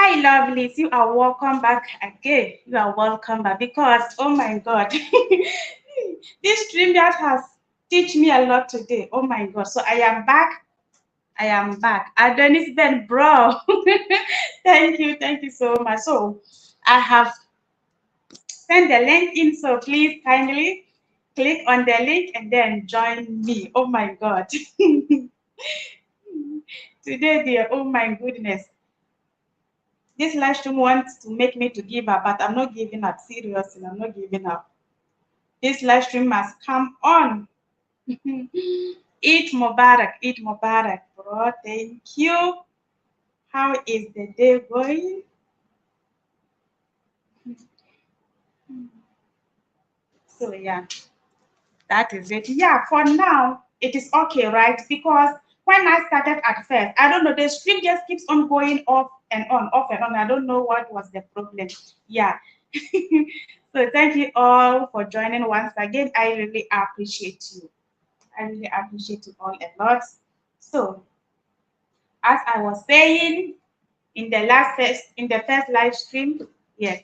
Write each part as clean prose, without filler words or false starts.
Hi, lovelies. You are welcome back again. You are welcome back because, oh my God, this stream that has teach me a lot today. Oh my God. So I am back. I am back. Adonis Ben, bro. Thank you so much. So I have sent the link in. So please kindly click on the link and then join me. Oh my God. Today, dear, oh my goodness. This live stream wants to make me to give up, but I'm not giving up. Seriously, I'm not giving up. This live stream must come on. Eid Mubarak, bro. Thank you. How is the day going? So yeah, that is it. Yeah, for now, it is okay, right? Because when I started at first, I don't know, the stream just keeps on going off and on, off and on. I don't know what was the problem. Yeah. So thank you all for joining once again. I really appreciate you. I really appreciate you all a lot. So, as I was saying in the first live stream, yes,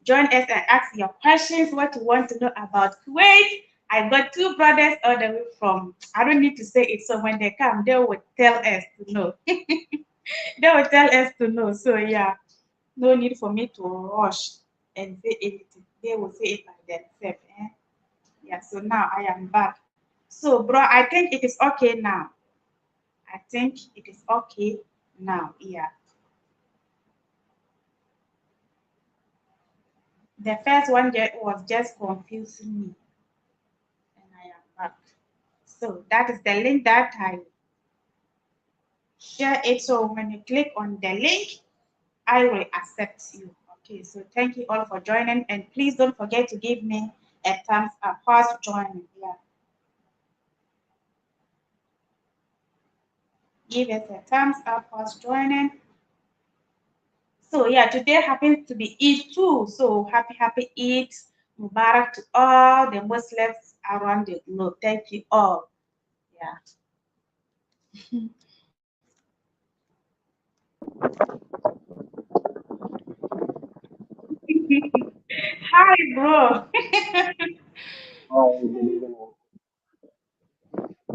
join us and ask your questions, what you want to know about Kuwait. I got two brothers all the way from, I don't need to say it, so when they come, they will tell us to know. They will tell us to know. So yeah, no need for me to rush and say anything. They will say it by themselves. Eh? Yeah, so now I am back. So, bro, I think it is okay now. I think it is okay now. Yeah. The first one was just confusing me, and I am back. So that is the link that I share it. So when you click on the link, I will accept you. Okay. So thank you all for joining, and please don't forget to give me a thumbs up. Pause joining. Yeah. Give us a thumbs up. Pause joining. So yeah, today happens to be Eid too. So happy Eid Mubarak to all the Muslims around the globe. Thank you all. Yeah. Hi, bro.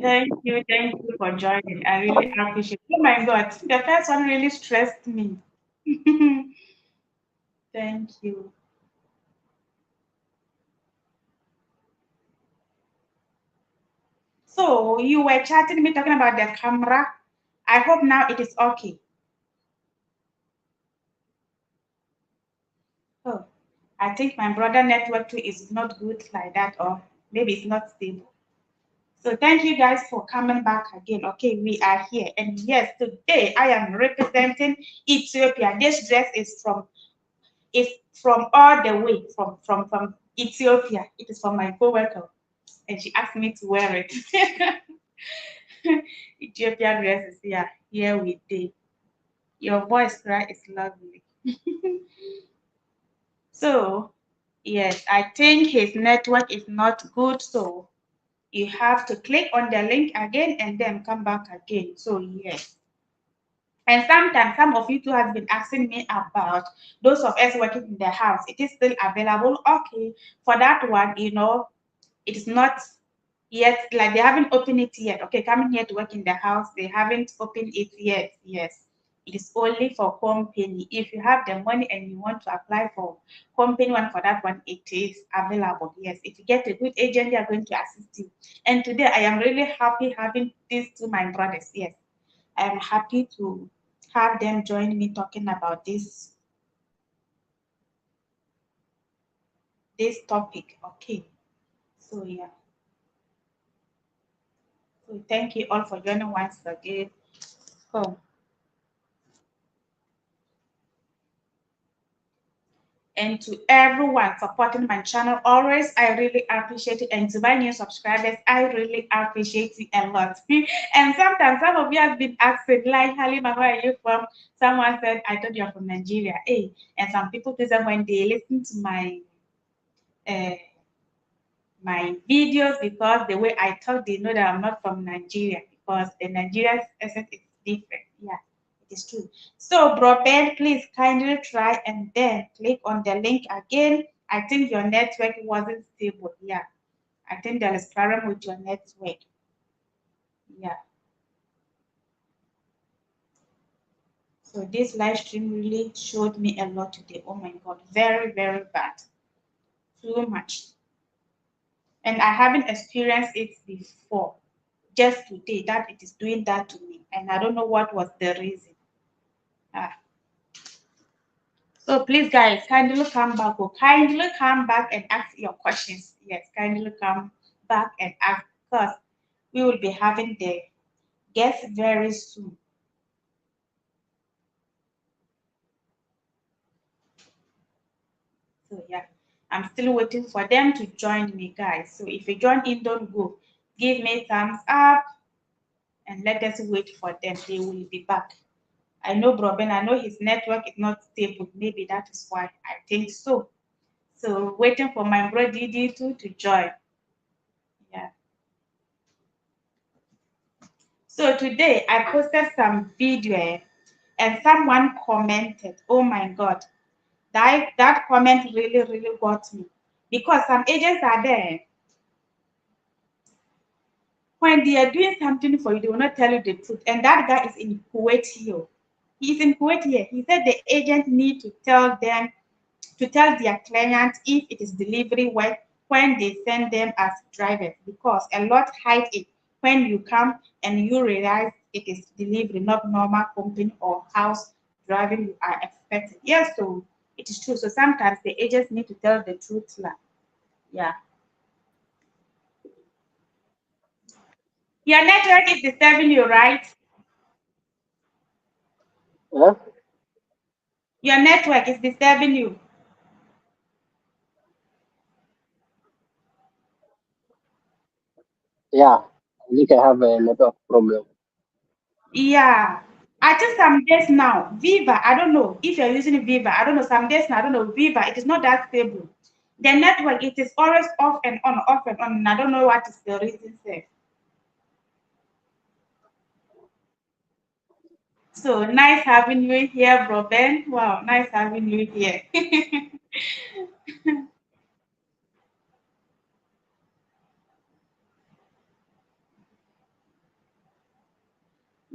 Thank you for joining. I really appreciate it. Oh my God, the first one really stressed me. Thank you. So you were chatting me talking about the camera. I hope now it is okay. Oh, I think my brother network too is not good like that, or maybe it's not stable. So thank you guys for coming back again. Okay, we are here. And yes, today I am representing Ethiopia. This dress is from all the way from Ethiopia. It is from my co-worker. And she asked me to wear it. Ethiopian dresses, yeah. Here we did. Your voice, right, is lovely. So yes, I think his network is not good. So you have to click on the link again and then come back again. So yes. And sometimes some of you too have been asking me about those of us working in the house. It is still available. Okay, for that one, it is not yet, like they haven't opened it yet. Okay, coming here to work in the house, they haven't opened it yet. Yes, it is only for company. If you have the money and you want to apply for company one, for that one, it is available. Yes, if you get a good agent, they are going to assist you. And today I am really happy having these two my brothers. Yes, I am happy to have them join me talking about this topic. Okay, so yeah. So thank you all for joining once again. So, and to everyone supporting my channel always, I really appreciate it. And to my new subscribers, I really appreciate it a lot. And sometimes some of you have been asking, like, Halima, where are you from? Someone said, I thought you're from Nigeria. Hey, and some people say when they listen to uh, my videos, because the way I talk, they know that I'm not from Nigeria, because the Nigerian accent is different. Yeah, It is true. So, bro Ben, please kindly try and then click on the link again. I think your network wasn't stable. Yeah, I think there is problem with your network. Yeah. So this live stream really showed me a lot today. Oh my God, very, very bad. Too much. And I haven't experienced it before. Just today that it is doing that to me. And I don't know what was the reason. Ah. So please guys, kindly come back. Oh, kindly come back and ask your questions. Yes, kindly come back and ask because we will be having the guest very soon. So yeah, I'm still waiting for them to join me, guys. So if you join in, don't go. Give me thumbs up and let us wait for them. They will be back. I know Broben, I know his network is not stable. Maybe that is why. I think so. So waiting for my bro DD2 to join. Yeah. So today I posted some video and someone commented, oh my God, that comment really, really got me. Because some agents are there, when they are doing something for you, they will not tell you the truth. And that guy is in Kuwait here. He is in Kuwait here. He said the agent need to tell them, to tell their client if it is delivery work when they send them as drivers, because a lot hide it when you come and you realize it is delivery, not normal company or house driving you are expecting. Yes, so it is true. So sometimes the agents need to tell the truth. Yeah. Your network is disturbing you, right? Yeah, Your network is disturbing you. yeah. I think I have a network problem. Yeah. I think some days now, Viva, I don't know if you're using Viva. I don't know. Some days now, I don't know. Viva, it is not that stable. The network, it is always off and on, off and on. And I don't know what is the reason for. So nice having you here, bro Ben. Wow, nice having you here.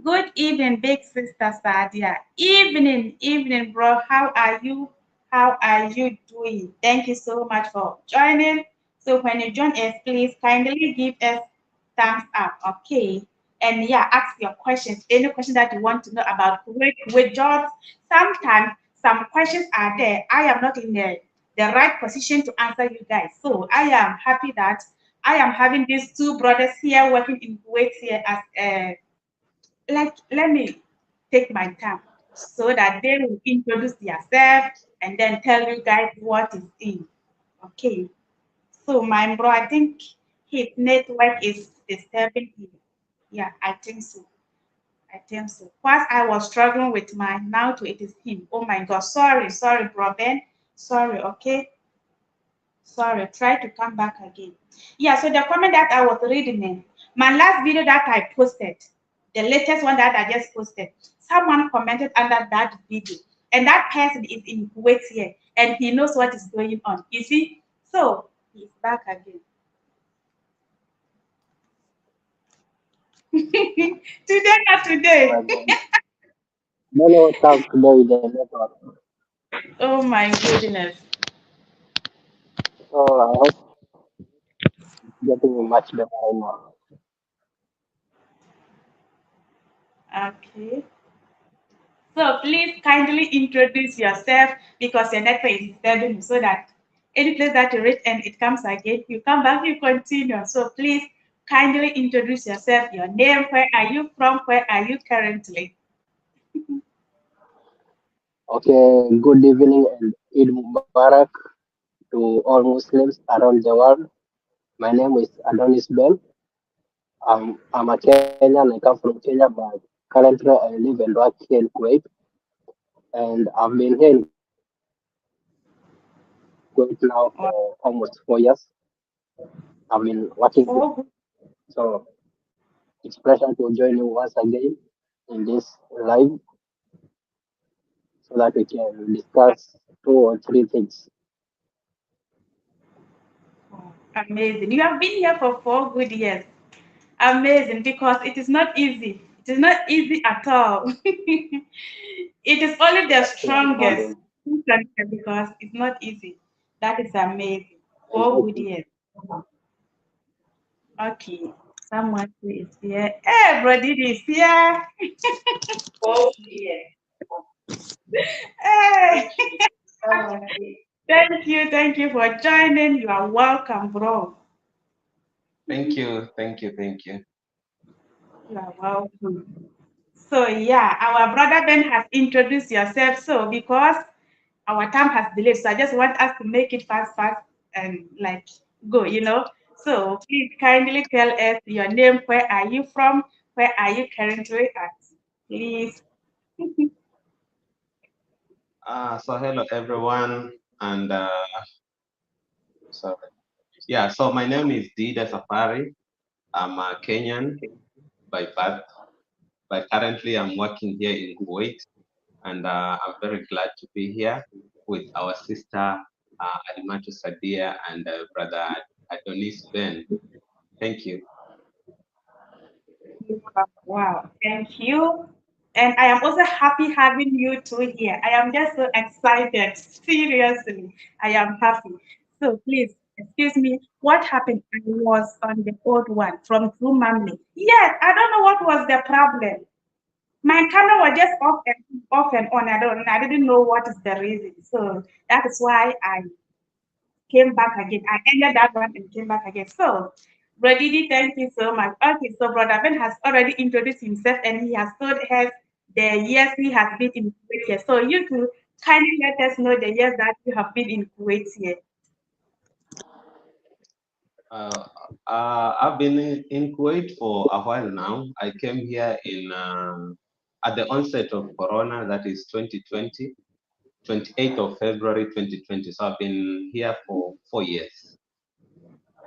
Good evening, big sister Sadia. Evening, evening, bro. How are you? How are you doing? Thank you so much for joining. So when you join us, please kindly give us thumbs up, okay? And yeah, ask your questions. Any question that you want to know about Kuwait jobs. Sometimes some questions are there. I am not in the right position to answer you guys. So I am happy that I am having these two brothers here working in Kuwait here as like let me take my time so that they will introduce themselves and then tell you guys what is in. Okay. So my bro, I think his network is disturbing him. Yeah, I think so. I think so. Whilst I was struggling with mine, now to it is him. Oh my God. Sorry, sorry, bro Ben. Sorry, okay. Sorry, try to come back again. Yeah, so the comment that I was reading in my last video that I posted, the latest one that I just posted, someone commented under that video, and that person is in Kuwait here, and he knows what is going on. You see, so he's back again. Today, not Oh today. my God. I don't know what's up today with the network. Oh my goodness. So I hope it's getting much better right now. Okay. So please kindly introduce yourself because your network is disturbing so that any place that you reach and it comes again, you come back, you continue. So please kindly introduce yourself, your name, where are you from, where are you currently? Okay, good evening and Eid Mubarak to all Muslims around the world. My name is Adonis Ben. I'm a Kenyan. I come from Kenya, but currently I live and work here in Kuwait. And I've been here in Kuwait now for almost 4 years. Oh, I've been working here. oh, good. So it's a pleasure to join you once again in this live. so that we can discuss 2 or 3 things. Oh, amazing. You have been here for 4 good years. Amazing, because it is not easy. It is not easy at all. It is only the Yeah, strongest Colin. who can do it, because it's not easy. That is amazing. And 4 good years. Okay. Someone who is here. Hey, Brody is here. Oh, yeah. Hey. Okay. Thank you for joining. You are welcome, bro. Thank you, thank you, thank you. You are welcome. So yeah, our brother Ben has introduced yourself. So because our time has delayed, so I just want us to make it fast, and like go. So please kindly tell us your name, where are you from, where are you currently at? Please. So hello everyone, and sorry. Yeah, so my name is Dida Safari. I'm a Kenyan by birth, but currently I'm working here in Kuwait, and I'm very glad to be here with our sister Alimatu Sadia and brother Adonis Ben. Thank you. Wow, thank you. And I am also happy having you two here. I am just so excited. Seriously, I am happy. So please, excuse me, what happened? I was on the old one from True Mamley. Yes, I don't know what was the problem. My camera was just off and on. I didn't know what is the reason. So that is why I came back again. I ended that one and came back again. So, Brodidi, thank you so much. Okay, so Brother Ben has already introduced himself and he has told us the years he has been in Kuwait here. So, you two kindly let us know the years that you have been in Kuwait here. Uh, I've been in Kuwait for a while now. I came here in at the onset of Corona, that is 2020, 28th of February 2020. So I've been here for 4 years.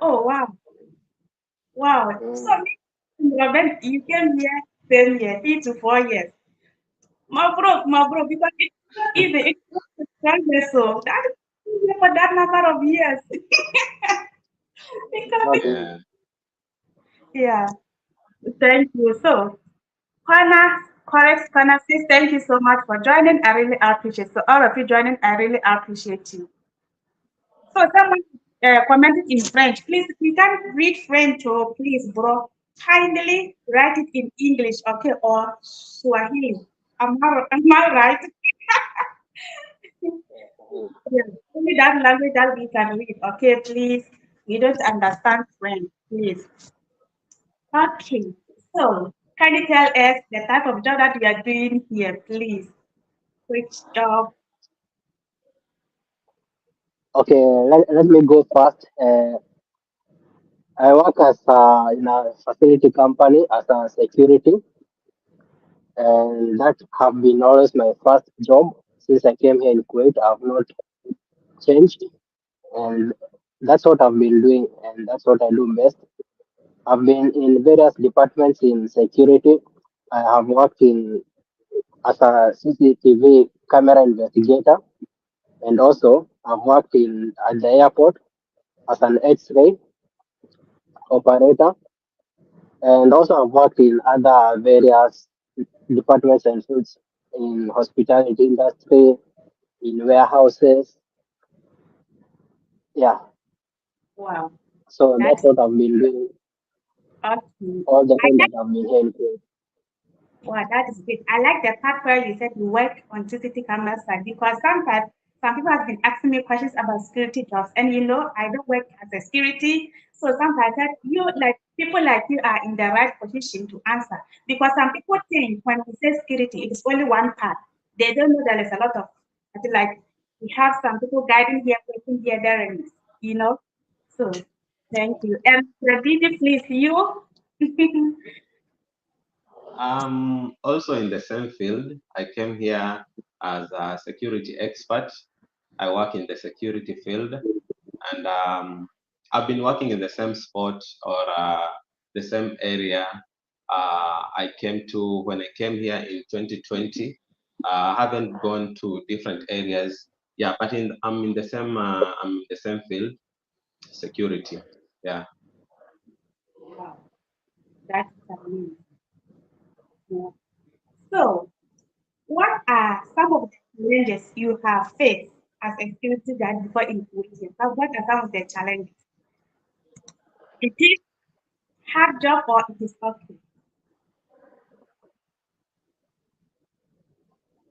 Oh, wow. Wow. So, mm, Brother Ben, you came here same year, 3 to 4 years. My bro, because it's not easy. It's not a struggle, so that is easy for that number of years. Because it's, okay. Yeah. yeah, thank you. So, Connor says, thank you so much for joining. I really appreciate. So all of you joining, I really appreciate you. So someone commented in French. Please, if you can read French, oh, please, bro, kindly write it in English, okay, or Swahili. Am I right? Mm. Yeah, only that language that we can read, okay, please. We don't understand French, please. Okay, so can you tell us the type of job that you are doing here, please? Which job? Okay, let me go first. I work as in a facility company as a security, and that have been always my first job since I came here in Kuwait. I've not changed, and that's what I've been doing, and that's what I do best. I've been in various departments in security. I have worked in as a CCTV camera investigator, and also I've worked in at the airport as an X-ray operator, and also I've worked in other various departments and fields in hospitality industry, in warehouses. Yeah, Wow, so that's that's what I've been doing awesome. all the I time like that I've been here in Kuwait. Wow, that is great. I like the part where you said you work on CCTV camera side, because sometimes some people have been asking me questions about security jobs, and I don't work as a security, so sometimes that you like people like you are in the right position to answer, because some people think when we say security, it is only one part. They don't know there is a lot of, I feel like we have some people guiding here, working here, there, and you know. So thank you. And Didi, please, you. Also in the same field. I came here as a security expert. I work in the security field, and I've been working in the same spot or the same area. I came to when I came here in 2020. Haven't gone to different areas. Yeah, but I'm in the same field, security. Yeah. Wow, that's amazing. Yeah. So, what are some of the challenges you have faced as a security guard before in Kuwait? What are some of the challenges? It is hard job or it is okay?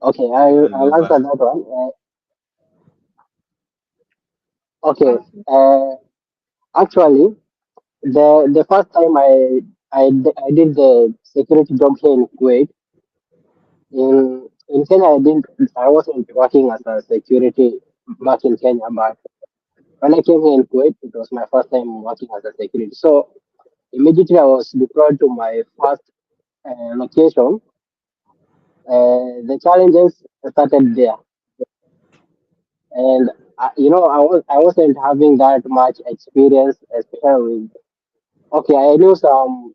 Okay, And I'll answer Mubarak. that one. Okay, Okay. actually, the first time I did the security job here in Kuwait, in Kenya, I wasn't working as a security back in Kenya, but when I came here in Kuwait, it was my first time working as a security. So immediately I was deployed to my first location. The challenges started there, and I wasn't having that much experience, especially with. Okay, I knew some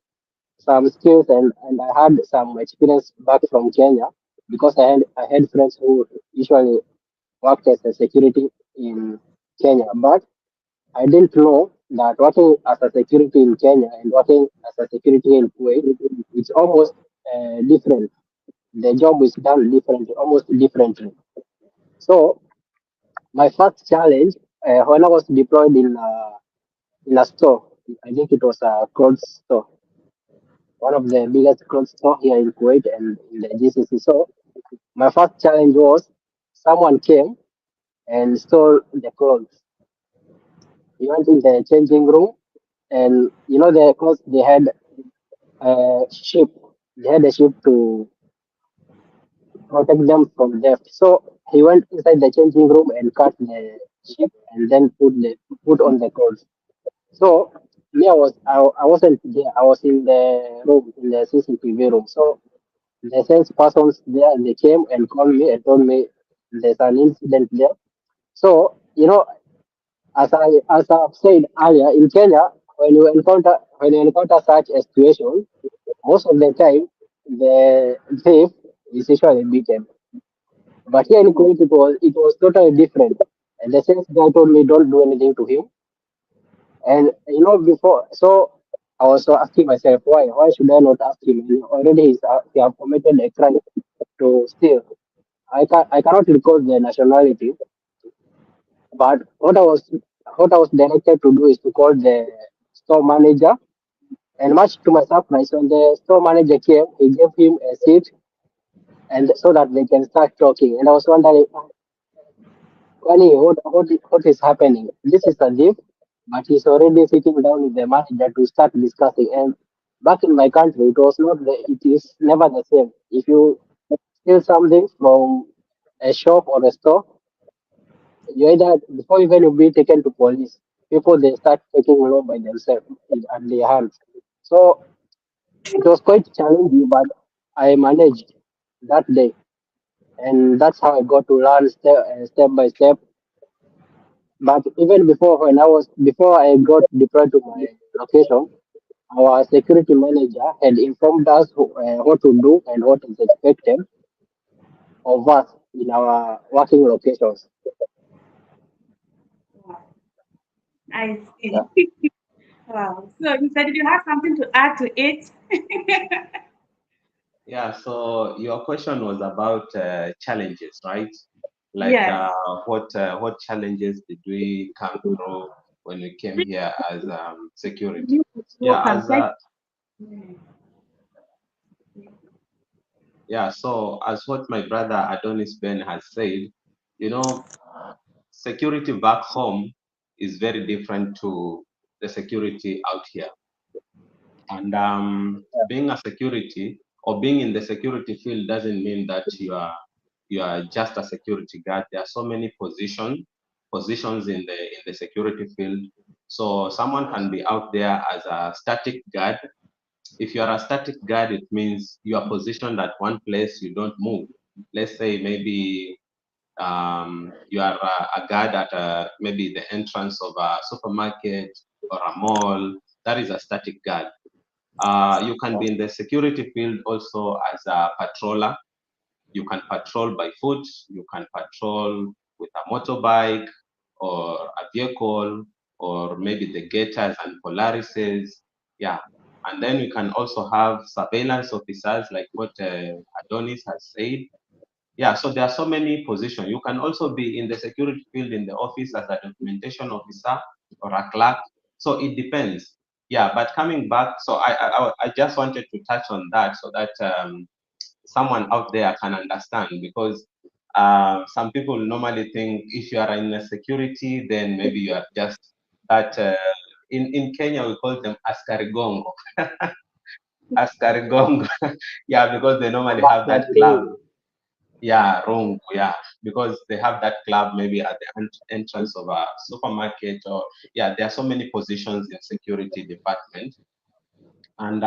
skills and I had some experience back from Kenya because I had friends who usually worked as a security in Kenya, but I didn't know that working as a security in Kenya and working as a security in Kuwait, it's almost different. The job is done different, almost differently. So my first challenge when I was deployed in a store, I think it was a clothes store, one of the biggest clothes store here in Kuwait and in the GCC. So my first challenge was someone came and stole the clothes. He went in the changing room, and the clothes they had ship. They had a ship to protect them from theft. So he went inside the changing room and cut the ship and then put on the clothes. So me, I wasn't there. I was in the room in the CCTV room. So the sales persons there they came and called me and told me there's an incident there. So as I've said earlier, in Kenya, when you encounter such a situation, most of the time the thief is usually beaten. But here in Kuwait, it was totally different. And the sales guy told me don't do anything to him. And before, so I was so asking myself, why should I not ask him? Already he have committed a crime to steal. I cannot recall the nationality, but what I was directed to do is to call the store manager. And much to my surprise, when the store manager came, he gave him a seat and so that they can start talking. And I was wondering, Kwani, what is happening? This is a thief, but he's already sitting down with the manager to start discussing. And back in my country, it is never the same. If you steal something from a shop or a store, you either before even you be taken to police, people they start taking law by themselves at their hands. So it was quite challenging, but I managed that day, and that's how I got to learn step by step. But even before I got deployed to my location, our security manager had informed us what to do and what is expected of us in our working locations. Wow, I Yeah. see. Wow. So you said you have something to add to it? Yeah, so your question was about challenges, right? Like Yes. what challenges did we come through when we came here as security? You Yeah, can as like. yeah, so as what my brother Adonis Ben has said, you know, security back home is very different to the security out here. And being a security or being in the security field doesn't mean that you are just a security guard. There are so many positions in the security field. So someone can be out there as a static guard. If you are a static guard, it means you are positioned at one place, you don't move. Let's say maybe you are a guard at maybe the entrance of a supermarket or a mall. That is a static guard. You can be in the security field also as a patroller. You can patrol by foot, you can patrol with a motorbike or a vehicle, or maybe the Gators and Polarises. Yeah. And then we can also have surveillance officers, like what Adonis has said. Yeah, so there are so many positions. You can also be in the security field in the office as a documentation officer or a clerk. So it depends. Yeah, but coming back, so I just wanted to touch on that so that someone out there can understand, because some people normally think if you are in a security, then maybe you are just that. In Kenya, we call them askarigongo. Askarigongo. Yeah, because they normally have that club. Yeah, wrong. Yeah, because they have that club maybe at the entrance of a supermarket, or yeah, there are so many positions in security department. And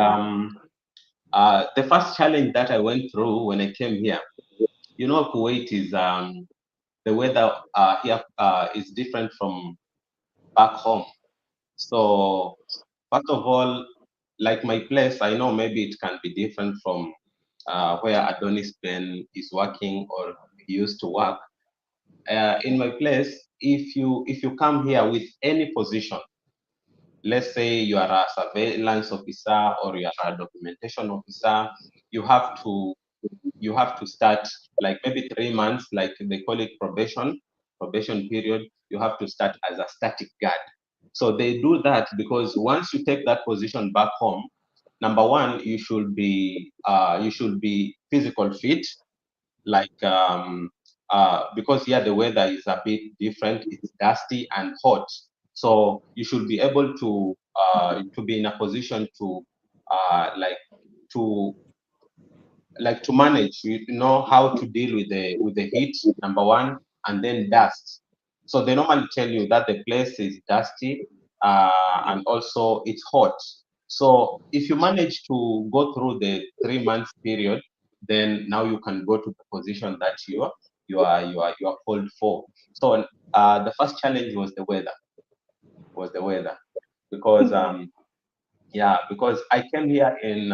the first challenge that I went through when I came here, Kuwait is the weather here is different from back home. So first of all, like my place, I know maybe it can be different from where Adonis Ben is working or he used to work. In my place, if you come here with any position, let's say you are a surveillance officer or you are a documentation officer, you have to you have to start like maybe 3 months, like they call it probation period. You have to start as a static guard. So they do that because once you take that position back home, number one, you should be physical fit, like because here the weather is a bit different. It's dusty and hot, so you should be able to be in a position to to to manage, know how to deal with the heat, number one, and then dust. So they normally tell you that the place is dusty, and also it's hot. So if you manage to go through the 3 months period, then now you can go to the position that you are called for. So the first challenge was the weather, because because I came here in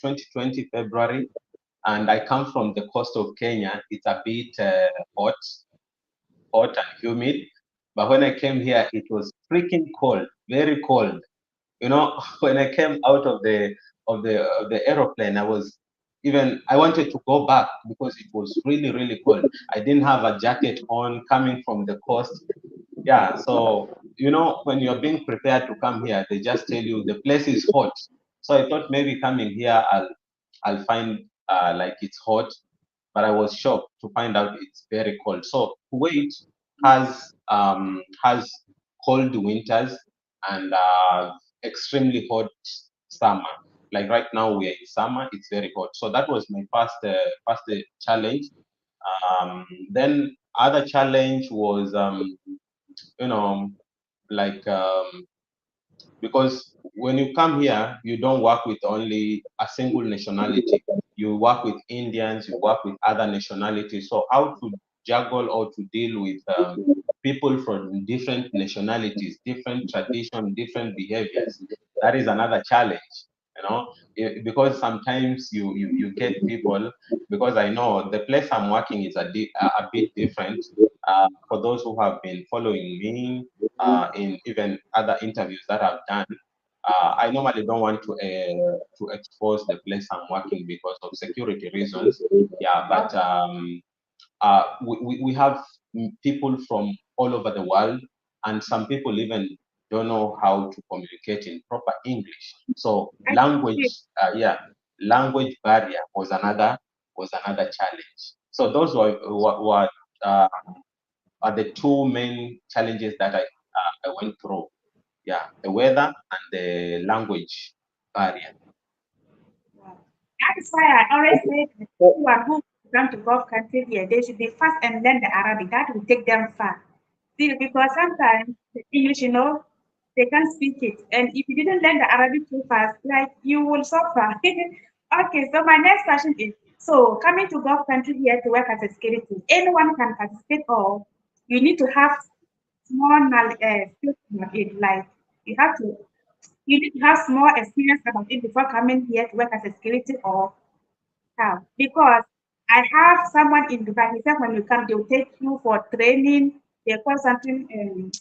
2020 February, and I come from the coast of Kenya. It's a bit hot, hot and humid. But when I came here, it was freaking cold, very cold. When I came out of the aeroplane, I wanted to go back because it was really, really cold. I didn't have a jacket on coming from the coast. Yeah, so when you're being prepared to come here, they just tell you the place is hot. So I thought maybe coming here, I'll find like it's hot, but I was shocked to find out it's very cold. So Kuwait has cold winters and extremely hot summer. Like right now we are in summer, it's very hot. So that was my first challenge. Then other challenge was you know like because when you come here, you don't work with only a single nationality. You work with Indians, you work with other nationalities. So how to juggle or to deal with people from different nationalities, different tradition, different behaviors, that is another challenge. Because sometimes you get people. Because I know the place I'm working is a bit different. For those who have been following me in even other interviews that I've done, I normally don't want to expose the place I'm working because of security reasons. Yeah, but we have people from all over the world, and some people even don't know how to communicate in proper English. So language barrier was another challenge. So those were uh, are the two main challenges that I went through. Yeah, the weather and the language barrier. That is why I always say that anyone who come to Gulf country here, they should be fast and learn the Arabic. That will take them far. See, because sometimes the English, they can't speak it. And if you didn't learn the Arabic too fast, like you will suffer. Okay, so my next question is, so coming to Gulf country here to work as a security, anyone can participate, or you need to have small knowledge, skills about it. Like you have to you need to have small experience about it before coming here to work as a security, or how? Because I have someone in Dubai. He said when you come, they'll take you for training. They call something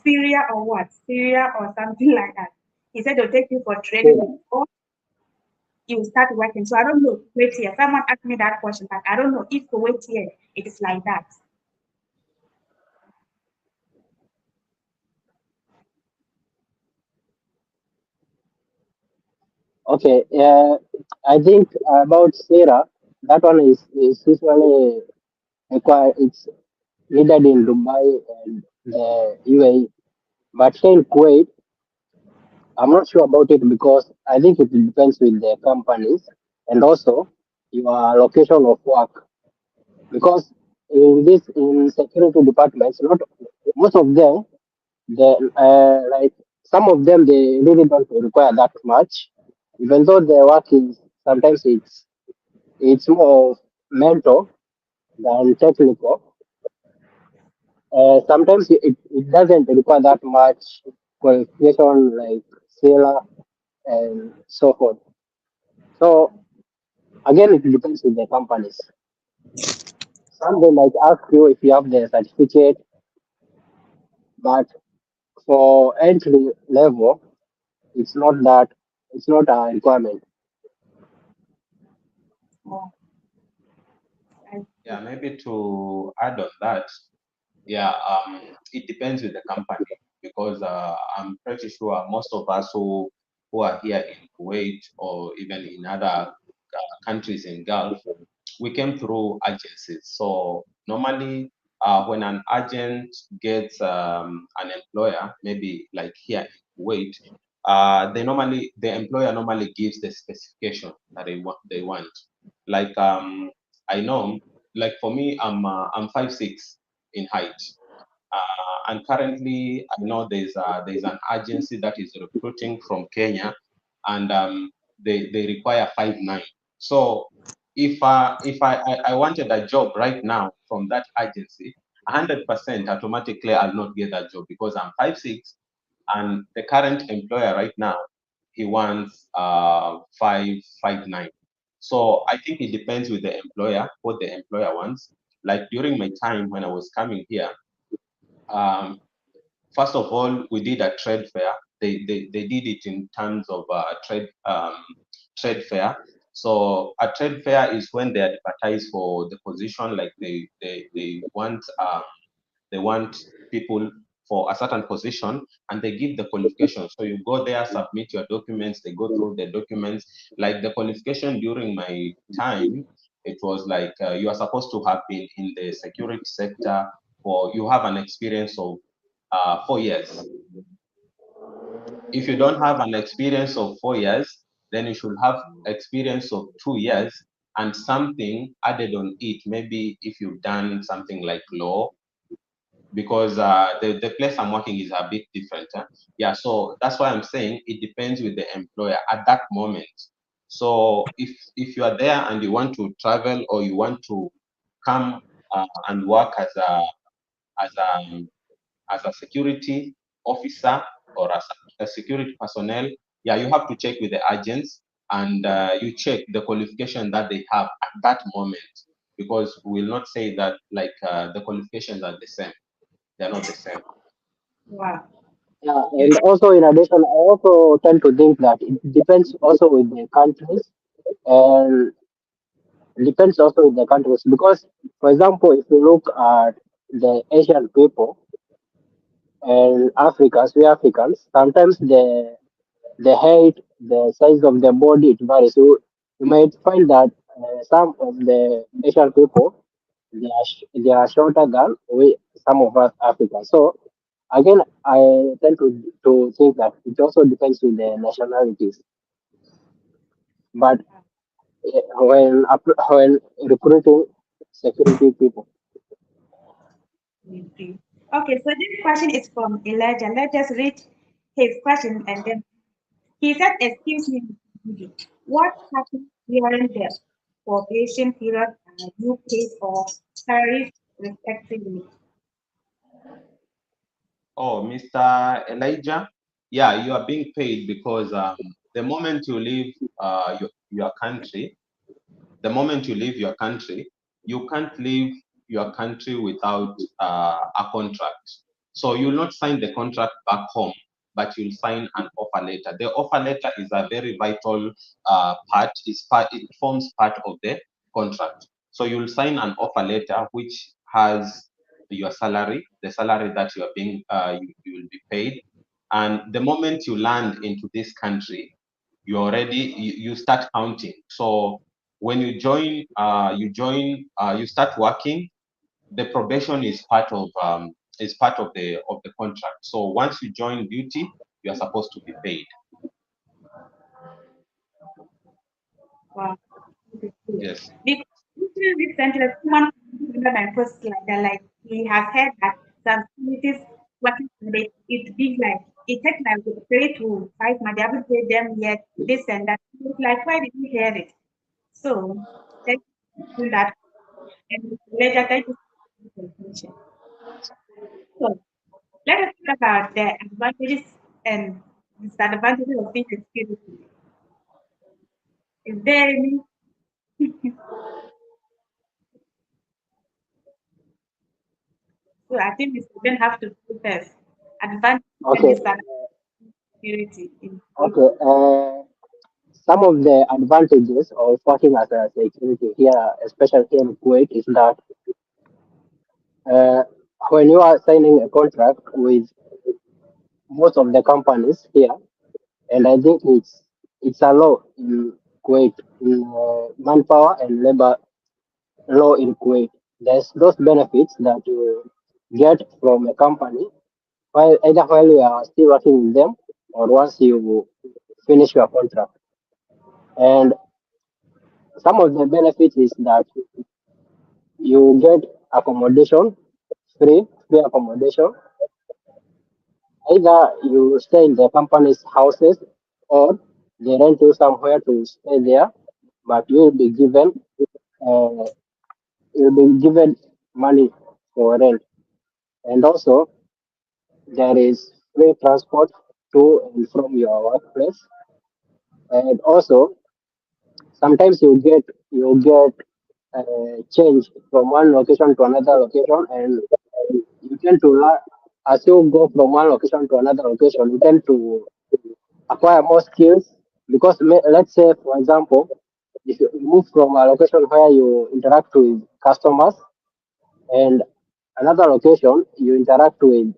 Syria or what? Syria or something like that. He said they'll take you for training So, before you start working. So I don't know. Wait here. Someone asked me that question, but I don't know if to wait here it is like that. okay, I think about Sarah, that one is usually required. It's needed in Dubai and the UAE. But here in Kuwait, I'm not sure about it because I think it depends with the companies and also your location of work. Because in security departments, not most of them, they like some of them they really don't require that much. Even though their work is sometimes it's more of mental than technical. Sometimes it doesn't require that much qualification like sailor and so forth. So again, it depends with the companies. Some they might ask you if you have the certificate, but for entry level, it's not that it's not a requirement. Oh, I Yeah, maybe to add on that, yeah, it depends with the company because I'm pretty sure most of us who are here in Kuwait or even in other countries in Gulf, we came through agencies. So normally, when an agent gets an employer, maybe like here in Kuwait, the employer normally gives the specification that they want. Like I know, like for me, I'm 5'6" in height. And currently, I know there's an agency that is recruiting from Kenya, and they require 5'9". So if I wanted a job right now from that agency, 100% automatically I'll not get that job because I'm 5'6", and the current employer right now he wants 5'9". So I think it depends with the employer what the employer wants. Like during my time when I was coming here, um, first of all, we did a trade fair. They did it in terms of trade fair. So a trade fair is when they advertise for the position, like they want people for a certain position and they give the qualification. So you go there, submit your documents, they go through the documents. Like the qualification during my time, it was like you are supposed to have been in the security sector for you have an experience of 4 years. If you don't have an experience of 4 years, then you should have experience of 2 years and something added on it. Maybe if you've done something like law, because the place I'm working is a bit different. Yeah, so that's why I'm saying it depends with the employer at that moment. So if you are there and you want to travel or you want to come and work as a as a security officer or as a security personnel, yeah, you have to check with the agents and you check the qualification that they have at that moment because we will not say that like the qualifications are the same. They're not the same. wow. Yeah, and also in addition, I also tend to think that it depends also with the countries and depends also with the countries because, for example, if you look at the Asian people and Africans, we Africans, sometimes the height, the size of the body, it varies. So you might find that some of the Asian people they are shorter than some of us Africans. So again, I tend to think that it also depends on the nationalities. But when recruiting security people, Okay. Okay, so this question is from Elijah. Let's just read his question and then he said, excuse me, what happens during the probation period and you pay for tariff respectively? Oh, Mr. Elijah, yeah, you are being paid because the moment you leave your country, the moment you leave your country, you can't leave your country without a contract. So you'll not sign the contract back home, but you'll sign an offer letter. The offer letter is a very vital part. It forms part of the contract. So you'll sign an offer letter which has your salary, the salary that you are being you will be paid, and the moment you land into this country, you start counting. So when you start working, the probation is part of the contract. So once you join duty, you are supposed to be paid. Wow. Okay, cool. Yes. Because recently, someone remember my post like that, like he has heard that some communities working on it, it's big like it takes like 3 to 5 months. They haven't paid them yet, this and that. It's like, why did you hear it? So thank you for that. And later, thank you for the information. So let us talk about the advantages and disadvantages of being security. Is there any? So I think we don't have to do first. Advantage and Okay, disadvantage security in Kuwait. okay. Some of the advantages of working as a security here, especially here in Kuwait, is that uh, when you are signing a contract with most of the companies here, and I think it's a law in Kuwait, in manpower and labor law in Kuwait. There's those benefits that you get from a company while either while you are still working with them or once you finish your contract. And some of the benefits is that you get accommodation, free accommodation. Either you stay in the company's houses or they rent you somewhere to stay there, but uh, you'll be given money for rent. And also there is free transport to and from your workplace. And also sometimes you get change from one location to another location, and you tend to learn as you go from one location to another location. You tend to acquire more skills because let's say, for example, if you move from a location where you interact with customers and another location you interact with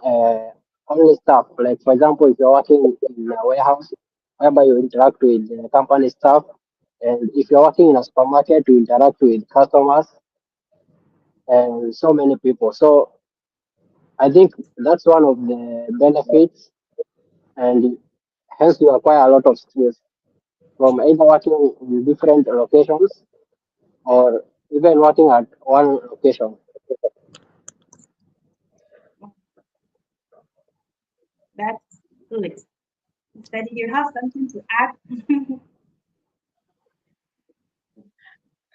uh, only staff. Like for example, if you're working in a warehouse, whereby you interact with company staff, and if you're working in a supermarket, you interact with customers and so many people. So I think that's one of the benefits, and hence you acquire a lot of skills from either working in different locations or even working at one location. That's good. But you have something to add?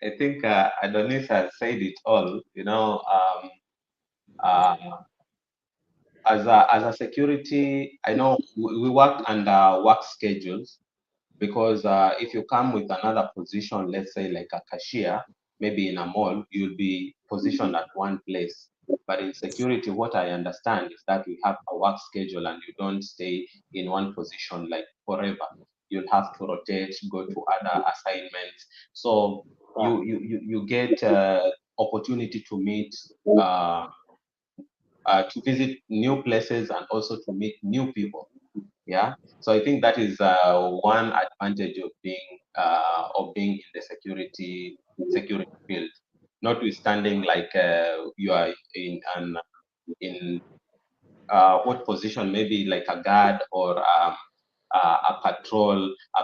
I think Adonis has said it all. Uh, as a security, I know we work under work schedules, because if you come with another position, let's say like a cashier, maybe in a mall, you'll be positioned at one place. But in security, what I understand is that we have a work schedule and you don't stay in one position like forever. You'll have to rotate, go to other assignments. So Yeah. you get opportunity to meet uh, to visit new places and also to meet new people. Yeah. So I think that is one advantage of being in the security field. Notwithstanding, like you are in what position, maybe like a guard or a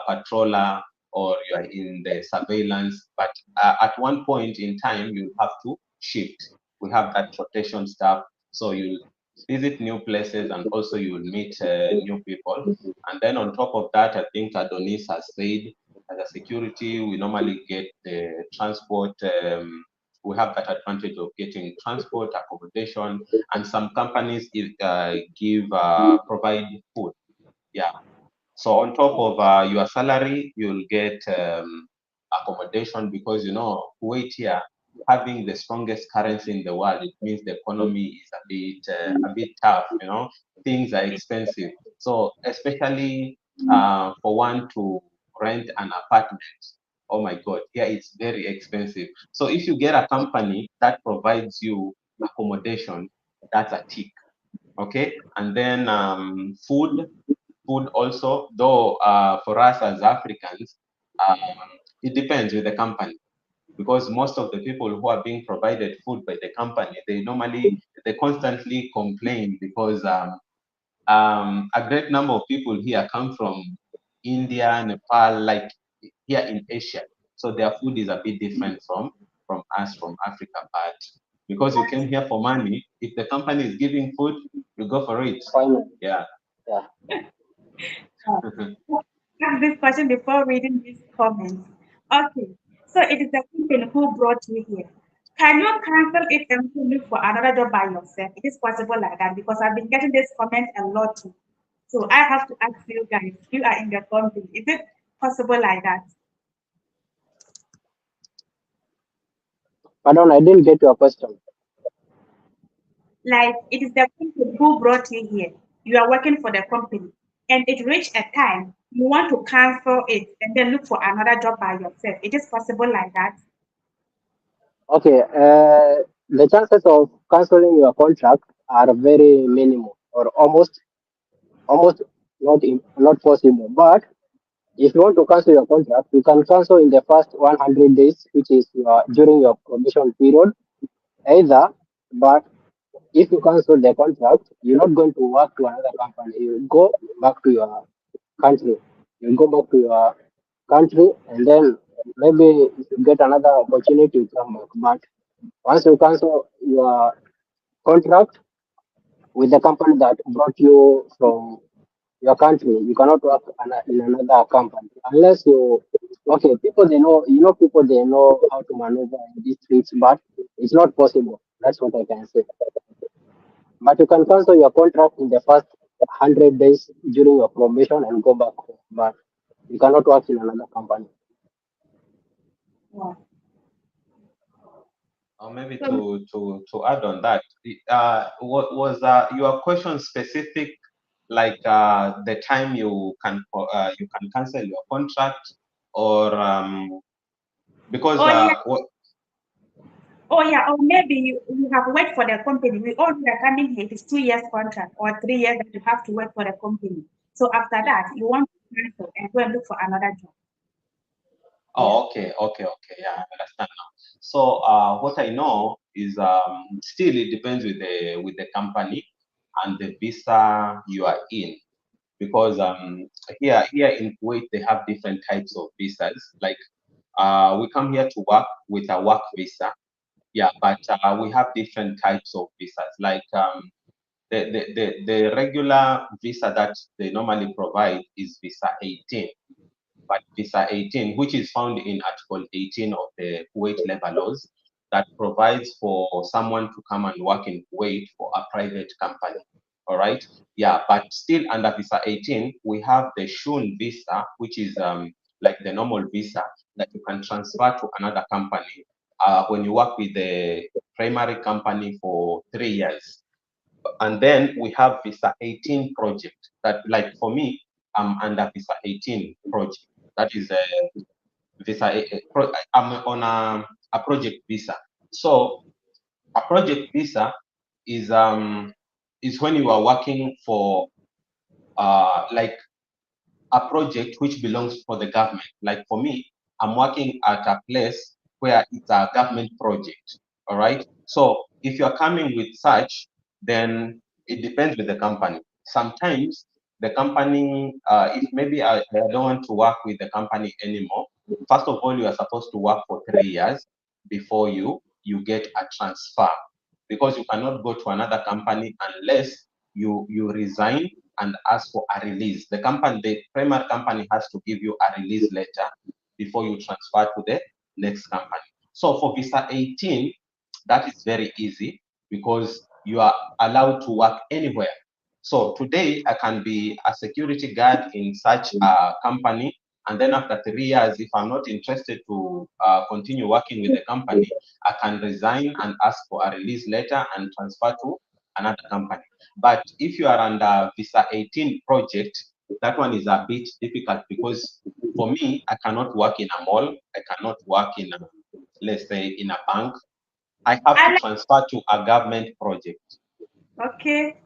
patroller, or you are in the surveillance. But at one point in time, you have to shift. We have that rotation stuff, so you visit new places and also you will meet new people. And then on top of that, I think Adonis has said, as a security, we normally get the transport. We have that advantage of getting transport, accommodation, and some companies give provide food. Yeah. So on top of your salary, you'll get accommodation, because Kuwait here having the strongest currency in the world, it means the economy is a bit tough. Things are expensive. So especially for one to rent an apartment, oh my God, here it's very expensive. So if you get a company that provides you accommodation, that's a tick. Okay, and then food also, though for us as Africans, um, it depends with the company, because most of the people who are being provided food by the company, they constantly complain because a great number of people here come from India, Nepal, like here in Asia. So their food is a bit different from us from Africa. But because you came here for money, if the company is giving food, you go for it. Why not? Yeah. Yeah. Ask this question before reading these comments. Okay, so it is the company who brought you here. Can you cancel it and look for another job by yourself? It is possible like that because I've been getting this comment a lot too. So I have to ask you guys, you are in the company. Is it possible like that? Pardon, I didn't get your question. Like it is the company who brought you here. You are working for the company, and it reached a time you want to cancel it and then look for another job by yourself. It is possible like that. Okay, the chances of canceling your contract are very minimal or almost not possible. But if you want to cancel your contract, you can cancel in the first 100 days, which is during your probation period. Either, but if you cancel the contract, you're not going to work to another company. You go back to your country. You go back to your country, and then maybe if you get another opportunity, you come back. But once you cancel your contract with the company that brought you from your country, you cannot work in another company unless you. Okay, people they know, people they know how to maneuver in these streets, but it's not possible. That's what I can say. But you can cancel your contract in the first 100 days during your probation and go back home. But you cannot work in another company. Yeah. Or maybe So to add on that, what was your question specific, like the time you can cancel your contract, or because oh yeah, what? oh yeah, or maybe you have worked for the company. We all know that coming here it is 2 years contract or 3 years that you have to work for the company. So after that, you want to cancel and go and look for another job. Yeah. Oh, okay, okay, okay. Yeah, I understand now. So what I know is still it depends with the company and the visa you are in, because here in Kuwait they have different types of visas. Like we come here to work with a work visa, yeah, but we have different types of visas. Like the regular visa that they normally provide is visa 18, but visa 18, which is found in Article 18 of the Kuwait labor laws, that provides for someone to come and work in Kuwait for a private company. All right. Yeah, but still under visa 18, we have the Shun visa, which is like the normal visa that you can transfer to another company when you work with the primary company for 3 years. And then we have visa 18 project that, like for me, I'm under visa 18 project. That is a I'm on a project visa. So a project visa is is when you are working for like a project which belongs for the government. Like for me, I'm working at a place where it's a government project. All right. So if you're coming with such, then it depends with the company. Sometimes the company, if maybe I don't want to work with the company anymore, first of all, you are supposed to work for 3 years before you get a transfer, because you cannot go to another company unless you resign and ask for a release. The primary company has to give you a release letter before you transfer to the next company. So for visa 18, that is very easy because you are allowed to work anywhere. So today I can be a security guard in such a company And then after 3 years, if I'm not interested to continue working with the company, I can resign and ask for a release letter and transfer to another company. But if you are under Visa 18 project, that one is a bit difficult because for me, I cannot work in a mall. I cannot work in, let's say, in a bank. I have to I transfer to a government project. okay.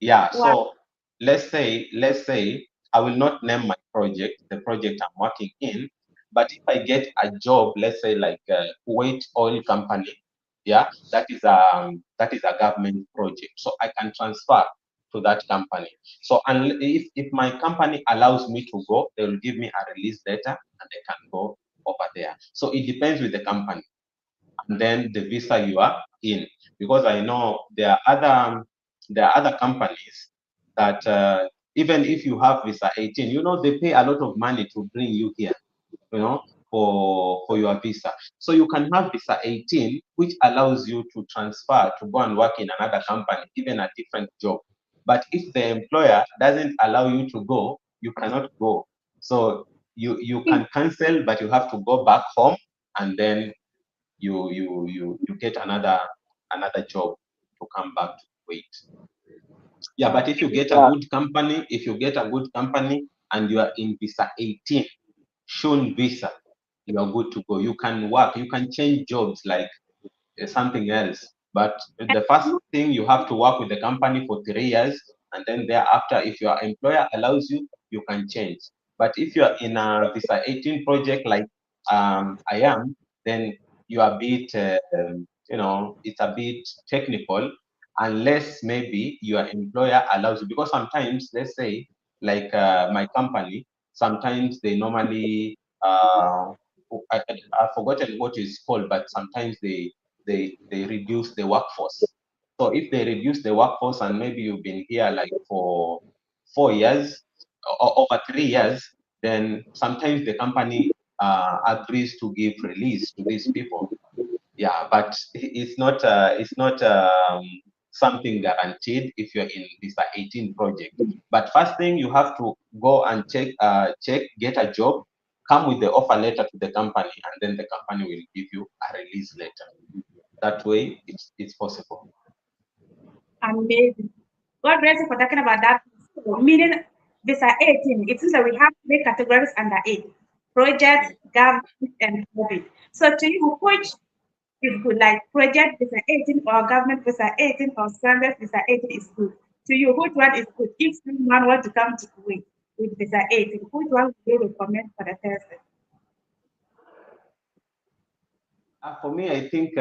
Yeah, Wow. so let's say I will not name my project, the project I'm working in, but if I get a job, let's say like Kuwait oil company, yeah, that is a government project, so I can transfer to that company. So if my company allows me to go, they will give me a release letter and I can go over there. So it depends with the company and then the visa you are in. Because I know there are other companies that even if you have visa 18, they pay a lot of money to bring you here, you know, for your visa. So you can have visa 18, which allows you to transfer to go and work in another company, even a different job. But if the employer doesn't allow you to go, you cannot go. So you can cancel, but you have to go back home and then you get another job to come back to Kuwait. Yeah, but if you Okay. get a Yeah, good company, and you are in visa 18, shown visa, you are good to go. You can work, you can change jobs like something else. But the first thing, you have to work with the company for 3 years, and then thereafter, if your employer allows you, you can change. But if you are in a visa 18 project like I am, then you are a bit, it's a bit technical, unless maybe your employer allows you. Because sometimes, let's say, like my company, sometimes they normally I've forgotten what it's called, but sometimes they reduce the workforce. So if they reduce the workforce and maybe you've been here like for 4 years or over 3 years, then sometimes the company agrees to give release to these people. Yeah, but it's not something guaranteed if you're in this 18 project. But first thing, you have to go and check, get a job, come with the offer letter to the company, and then the company will give you a release letter. That way, it's possible. Amazing. God bless you for talking about that. So, meaning visa 18, it seems that we have three categories under it: project, Yeah. government, and public. So to you, which is good? Like project visa 18 or government visa 18 or standard visa 18 is good. To you, which one is good? If someone wants to come to Kuwait with visa 18, which one would you recommend for the person? For me, I think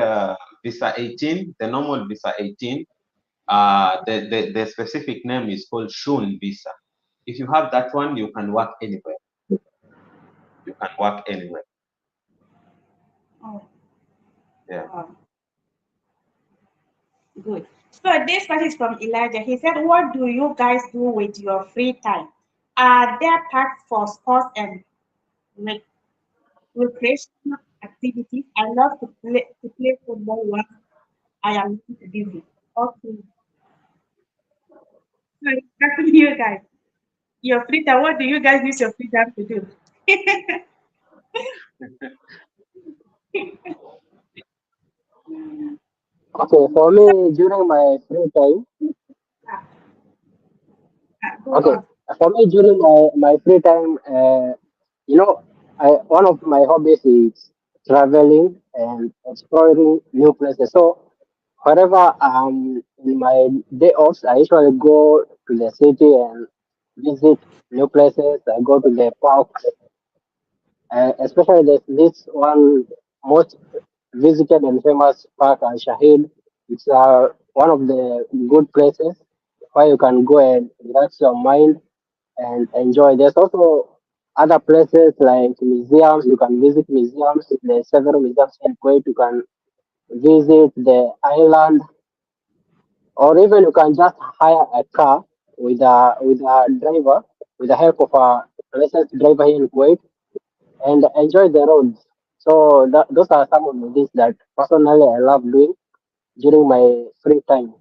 visa 18, the normal visa 18, the specific name is called Shun visa. If you have that one, you can work anywhere. You can work anywhere. Oh, Yeah. wow. Good. So this one is from Elijah. He said, "What do you guys do with your free time? Are there parks for sports and rec- recreational activities? I love to play football once I am not busy." Okay. So exactly you guys. Your free time. What do you guys use your free time to do? okay. For me, during my free time, Ah, go okay, on. for me during my free time, you know, one of my hobbies is traveling and exploring new places. So whenever I'm in my day offs, I usually go to the city and visit new places. I go to the parks, especially there's this one most visited and famous park, Al Shahid. It's one of the good places where you can go and relax your mind and enjoy. There's also other places like museums. You can visit museums. There's several museums in Kuwait. You can visit the island, or even you can just hire a car with a driver, with the help of a licensed driver here in Kuwait, and enjoy the roads. So those are some of the things that personally I love doing during my free time.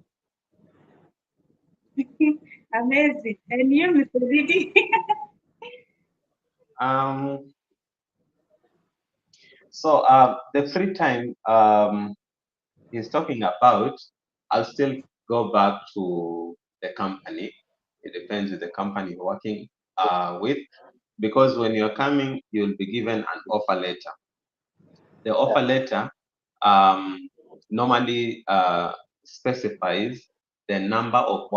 Amazing. And you, Mr. Didi? Um, so the free time he's talking about, I'll still go back to the company. It depends with the company you're working with, because when you're coming, you'll be given an offer letter. The offer letter um, normally specifies the number of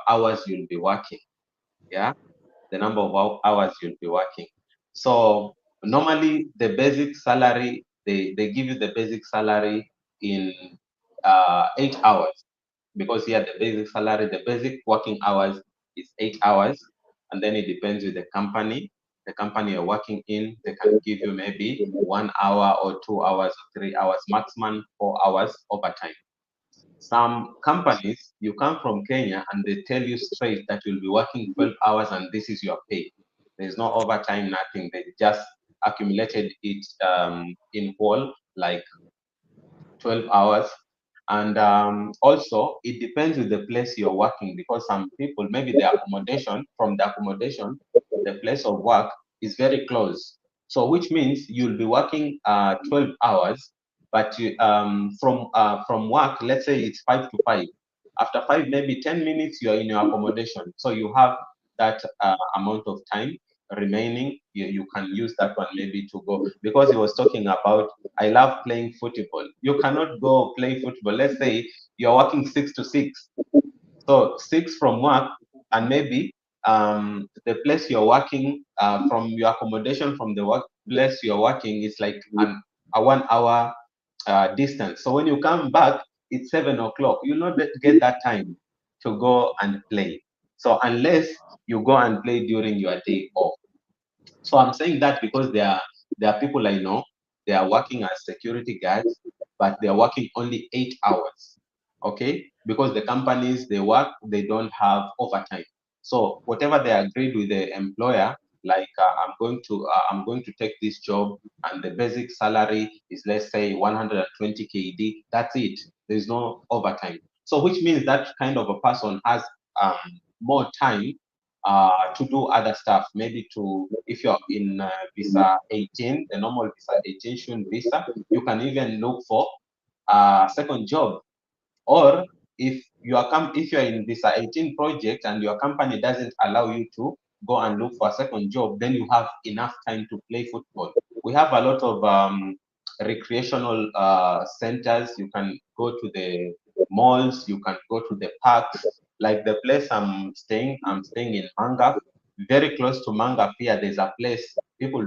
hours you'll be working. Yeah, the number of hours you'll be working. So normally the basic salary, they give you the basic salary in 8 hours, because here the basic salary, the basic working hours is 8 hours, and then it depends with the company you're working in. They can give you maybe 1 hour or 2 hours or 3 hours, maximum 4 hours overtime. Some companies, you come from Kenya and they tell you straight that you'll be working 12 hours and this is your pay. There's no overtime, nothing. They just accumulated it in whole, like 12 hours. And also, it depends with the place you're working, because some people, maybe the accommodation, from the accommodation to the place of work is very close. So, which means you'll be working 12 hours, but from work, let's say it's 5 to 5. After 5, maybe 10 minutes, you're in your accommodation. So, you have that amount of time remaining. You can use that one maybe to go, because he was talking about, I love playing football. You cannot go play football. Let's say you're working 6 to 6. So 6 from work, and maybe the place you're working from your accommodation from the workplace you're working is like a 1 hour distance. So when you come back, it's 7 o'clock. You'll not get that time to go and play. So unless you go and play during your day off. So I'm saying that because there are people I know, they are working as security guards, but they are working only 8 hours. Okay, because the companies they work, they don't have overtime. So whatever they agreed with the employer, like I'm going to take this job, and the basic salary is, let's say, 120 KD. That's it. There's no overtime. So which means that kind of a person has more time to do other stuff. Maybe to, if you're in visa 18, the normal visa 18 student visa, you can even look for a second job. Or if you're in visa 18 project and your company doesn't allow you to go and look for a second job, then you have enough time to play football. We have a lot of recreational centers. You can go to the malls, you can go to the parks. Like the place I'm staying in Mangaf, very close to Mangaf here. There's a place people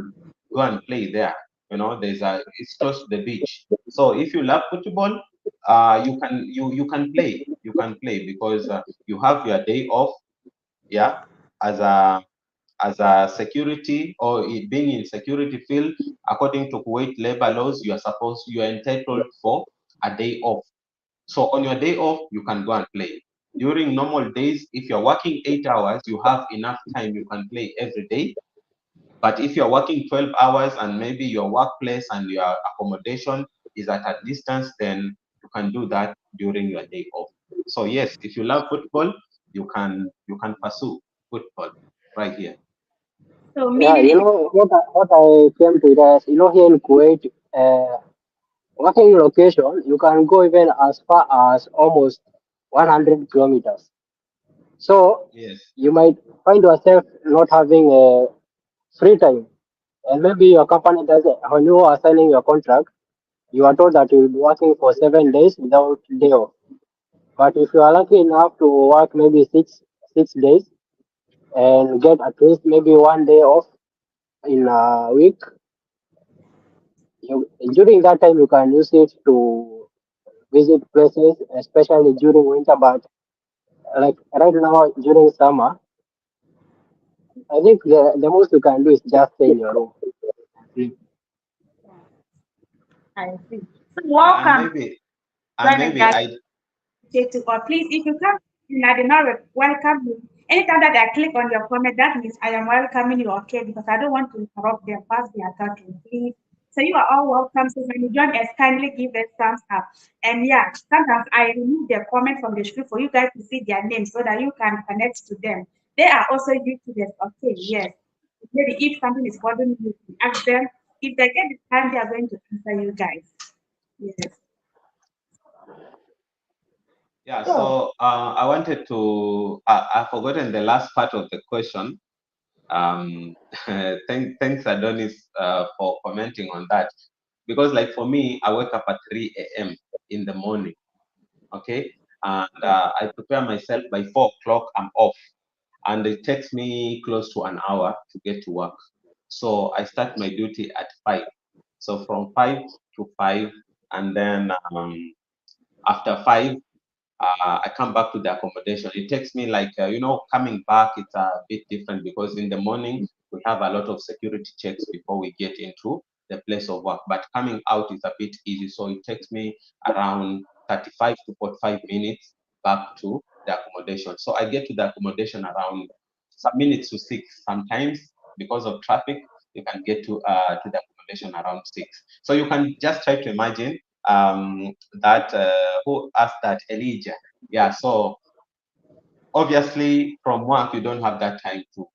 go and play there. It's close to the beach. So if you love football, you can play because you have your day off. Yeah, as a security, or being in security field, according to Kuwait labor laws, you are entitled for a day off. So on your day off, you can go and play. During normal days, if you're working 8 hours, you have enough time, you can play every day. But if you're working 12 hours and maybe your workplace and your accommodation is at a distance, then you can do that during your day off. So yes, if you love football, you can pursue football right here. So Yeah, meaning what I came to that, here in Kuwait, working location, you can go even as far as almost 100 kilometers. So Yes. you might find yourself not having a free time, and maybe your company doesn't. When you are signing your contract, you are told that you will be working for 7 days without day off. But if you are lucky enough to work maybe six days and get at least maybe one day off in a week, during that time you can use it to visit places, especially during winter. But like right now during summer, I think the most you can do is just stay in your room and sleep. I see. So Uh, and welcome, maybe and join maybe guys. I Or please, if you come in, I did not welcome you. Anytime that I click on your comment, that means I am welcoming you, okay? Because I don't want to interrupt them past their turn, please. So you are all welcome. So when you join us, kindly give us thumbs up. And yeah, sometimes I remove their comment from the screen for you guys to see their names so that you can connect to them. They are also YouTubers, okay? Yes. Maybe if something is bothering you, ask them. If they get the time, they are going to answer you guys. Yes. Yeah, So, so I wanted to, I've forgotten the last part of the question. Um, thanks, Adonis, for commenting on that. Because, like for me, I wake up at 3 a.m. in the morning, okay? And I prepare myself by 4 o'clock, I'm off. And it takes me close to an hour to get to work. So I start my duty at 5. So from 5 to 5, and then after 5, I come back to the accommodation. It takes me like, coming back, it's a bit different because in the morning, we have a lot of security checks before we get into the place of work. But coming out is a bit easy. So it takes me around 35 to 45 minutes back to the accommodation. So I get to the accommodation around some minutes to 6. Sometimes because of traffic, you can get to the accommodation around 6. So you can just try to imagine that who asked that Elijah. Yeah, so obviously from work you don't have that time to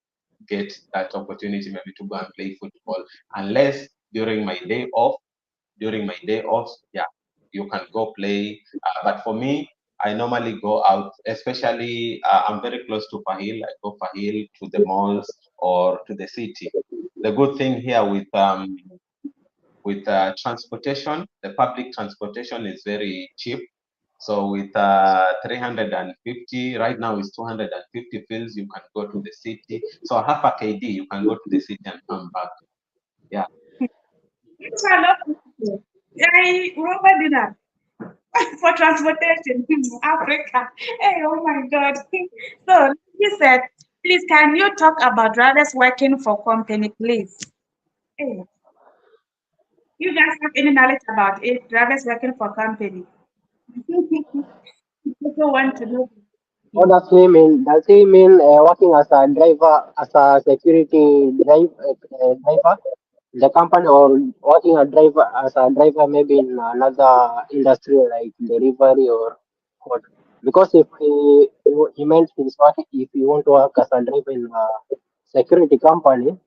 get that opportunity maybe to go and play football unless during my day off. During my day off, yeah, you can go play. But for me, I normally go out, especially I'm very close to Fahil. I go Fahil to the malls or to the city. The good thing here with transportation, the public transportation is very cheap. So with 350, right now is 250 fields, you can go to the city. So half a KD, you can go to the city and come back. Yeah. so I love people. I Robert did that for transportation in Africa. Hey, oh my God. So, he said, please, can you talk about drivers working for company, please? Hey, you guys have any knowledge about it? Drivers working for company. People want to know. What does he mean? Does he mean working as a driver, as a security driver, in the company, or working a driver as a driver maybe in another industry like delivery or what? Because if he meant he's working, if you want to work as a driver in a security company,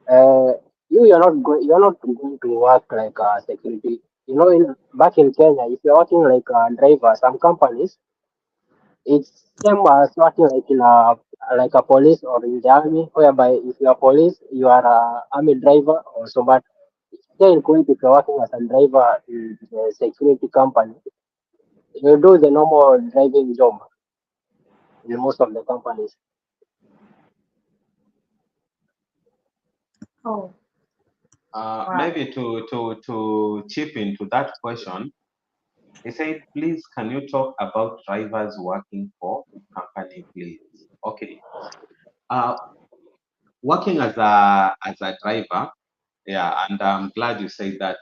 uh, you're not going to work like a security. You know, in back in Kenya, if you're working like a driver, some companies it's same as working like in a like a police or in the army, whereby if you are police, you are a army driver also. But here in Kuwait, if you're working as a driver in the security company, you do the normal driving job in most of the companies. Oh, wow. Maybe to chip into that question, he said, please, can you talk about drivers working for company, please? Okay. Uh, Working as a driver, yeah, and I'm glad you said that,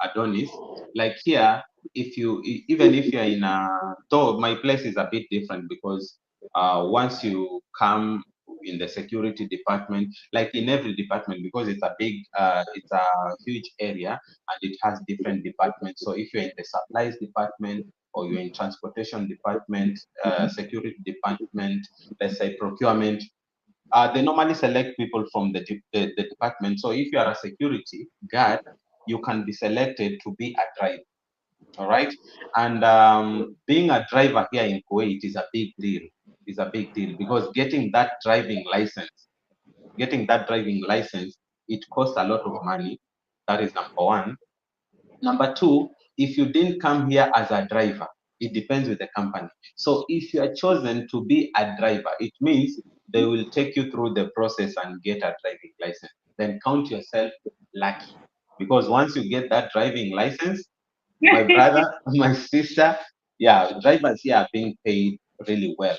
Adonis. Like here, if you even if you're in a, though my place is a bit different because once you come in the security department, like in every department, because it's a huge area and it has different departments. So if you're in the supplies department or you're in transportation department, security department, let's say procurement, they normally select people from the department. So if you are a security guard, you can be selected to be a driver. All right. And being a driver here in Kuwait is a big deal. Is a big deal because getting that driving license, it costs a lot of money. That is number one. Number two, if you didn't come here as a driver, it depends with the company. So if you are chosen to be a driver, it means they will take you through the process and get a driving license. Then count yourself lucky. Because once you get that driving license, my brother, my sister, yeah, drivers here are being paid really well.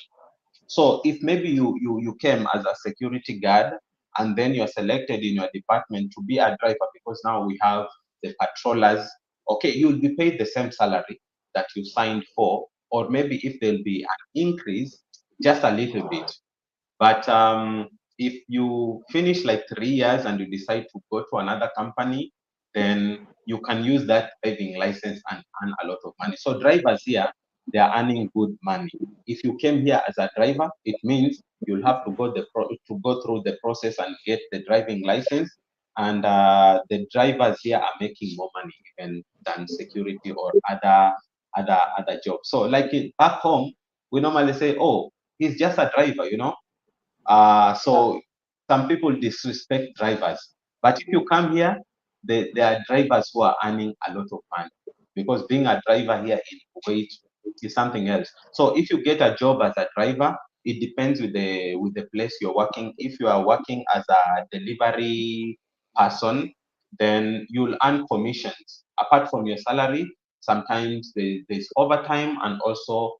So if maybe you came as a security guard and then you're selected in your department to be a driver because now we have the patrollers, okay, you'll be paid the same salary that you signed for, or maybe if there'll be an increase, just a little bit. But if you finish like 3 years and you decide to go to another company, then you can use that driving license and earn a lot of money. So drivers here, they are earning good money. If you came here as a driver, it means you'll have to go through the process and get the driving license. And the drivers here are making more money even than security or other jobs. So like back home, we normally say, oh, he's just a driver, you know. So some people disrespect drivers, but if you come here, there are drivers who are earning a lot of money, because being a driver here in Kuwait is something else. So if you get a job as a driver, it depends with the place you're working. If you are working as a delivery person, then you'll earn commissions apart from your salary. Sometimes there's overtime and also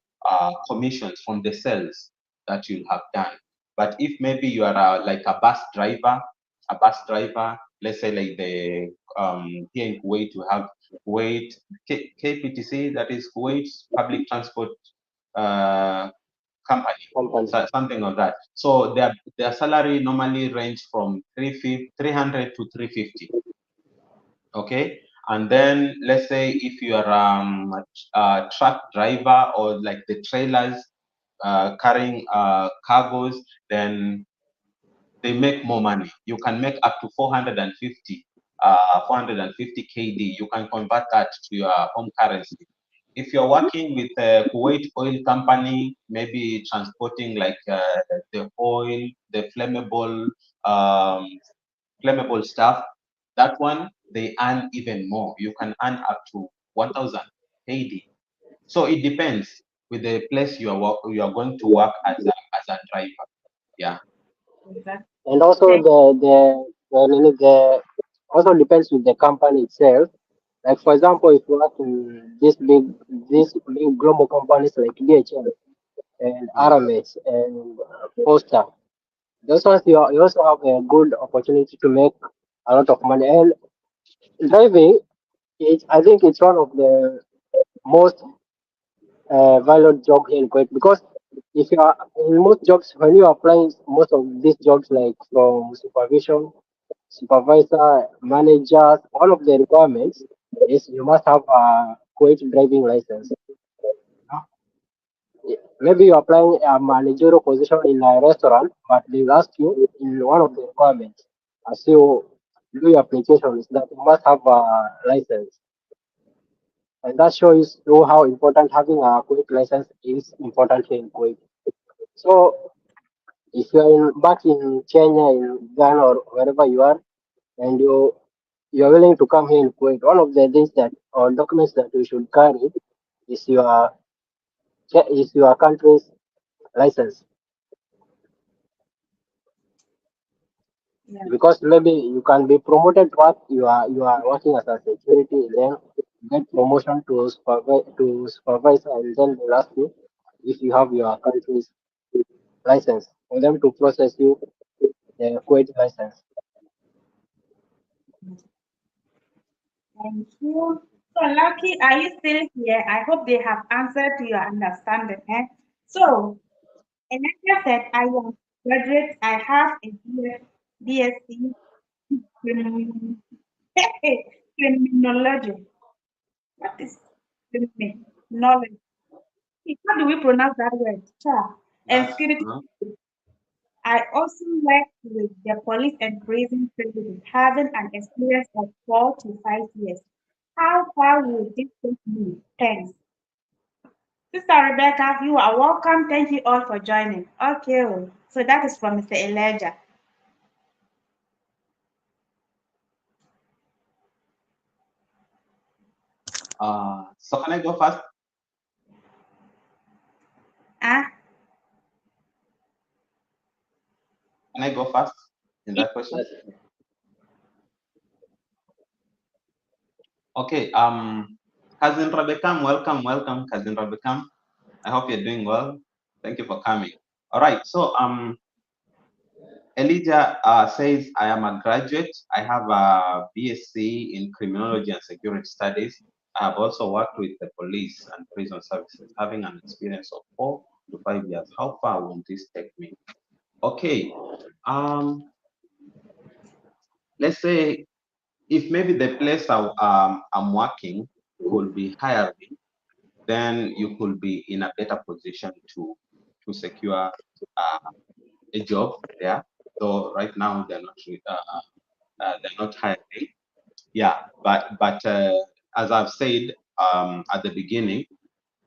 commissions from the sales that you'll have done. But if maybe you are like a bus driver, let's say like the here in Kuwait we have Kuwait KPTC, that is Kuwait Public Transport uh, Company, company. so something of that. So their salary normally range from 300 to 350. Okay, and then let's say if you are a truck driver or like the trailers carrying cargoes, then they make more money. You can make up to 450 KD. You can convert that to your home currency. If you're working with a Kuwait oil company, maybe transporting like the oil, the um, flammable stuff, that one they earn even more. You can earn up to 1,000 KD. So it depends with the place you are going to work as a driver. Yeah. Exactly. And also Okay. the also depends with the company itself. Like for example, if you work in these big global companies like DHL and Mm. RMS and Posta, those ones you also have a good opportunity to make a lot of money. And driving, I think it's one of the most valued job here in Kuwait, because if you are in most jobs, when you apply most of these jobs like from supervision, supervisor, managers, all of the requirements is you must have a Kuwait driving license. Maybe you're applying a managerial position in a restaurant, but they ask you in one of the requirements as you do your application is that you must have a license. And that shows you how important having a Kuwait license is important here in Kuwait. So if you're back in Kenya, in Ghana, or wherever you are, and you're willing to come here in Kuwait, one of the things that or documents that you should carry is your country's license, Yeah. because maybe you can be promoted to what you are working as a security, then get promotion to supervisor, and then they'll ask you if you have your country's license for them to process you the Kuwait license. Thank you. So, Lucky, are you still here? I hope they have answered to your understanding. Eh? So, Elijah said, I am graduate. I have a BSc Crimin- criminology. What is criminology? How do we pronounce that word? Cha. And That's security. I also work with the police and prison services, having an experience of 4 to 5 years. How far will this take me? Thanks. Sister Rebecca, you are welcome. Thank you all for joining. Okay, so that is from Mr. Elijah. So can I go first? Ah, Can I go first in that question? Yes. Okay. Cousin Rebecca, welcome, Cousin Rebecca. I hope you're doing well. Thank you for coming. All right. So Elijah says, I am a graduate. I have a BSc in Criminology and Security Studies. I have also worked with the police and prison services, having an experience of 4 to 5 years. How far will this take me? Okay. Um, let's say if maybe the place I'm working could be hiring, then you could be in a better position to secure a job there. So right now they're not hiring. Yeah, but as I've said at the beginning,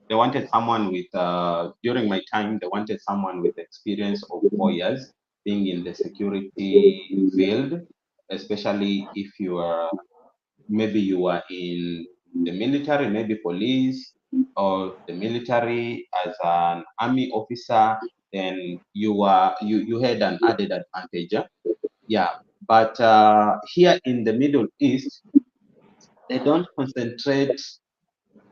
they wanted someone with during my time they wanted someone with experience of 4 years being in the security field, especially if you are maybe you are in the military, maybe police or the military as an army officer, then you had an added advantage. Yeah, but here in the Middle East, they don't concentrate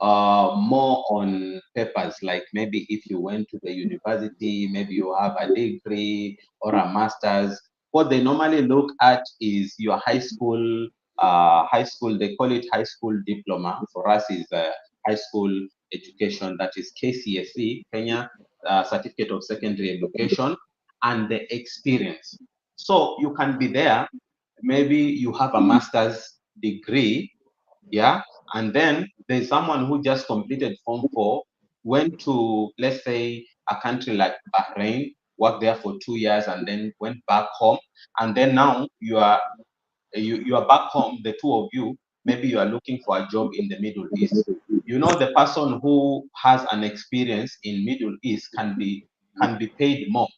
more on papers, like maybe if you went to the university, maybe you have a degree or a master's. What they normally look at is your high school, they call it high school diploma. For us is high school education, that is KCSE, Kenya Certificate of Secondary Education, and the experience. So you can be there, maybe you have a master's degree, yeah, and then there's someone who just completed Form 4, went to, let's say, a country like Bahrain, worked there for 2 years, and then went back home. And then now you are back home, the two of you, maybe you are looking for a job in the Middle East. You know, the person who has an experience in Middle East can be paid more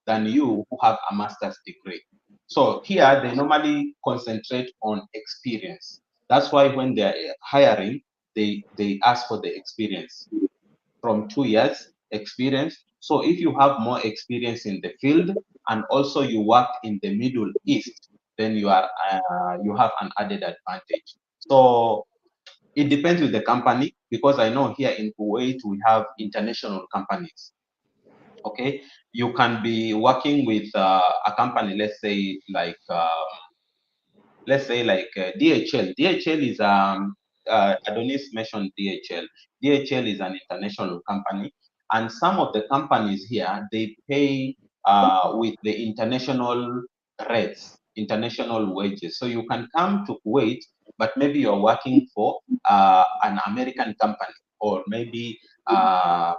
than you who have a master's degree. So here they normally concentrate on experience. That's why when they're hiring, they ask for the experience from 2 years experience. So if you have more experience in the field and also you work in the Middle East, then you have an added advantage. So it depends with the company, because I know here in Kuwait we have international companies. Okay, you can be working with a company, let's say like DHL. DHL is Adonis mentioned DHL. DHL is an international company, and some of the companies here they pay with the international rates, international wages. So you can come to Kuwait, but maybe you're working for an American company or maybe a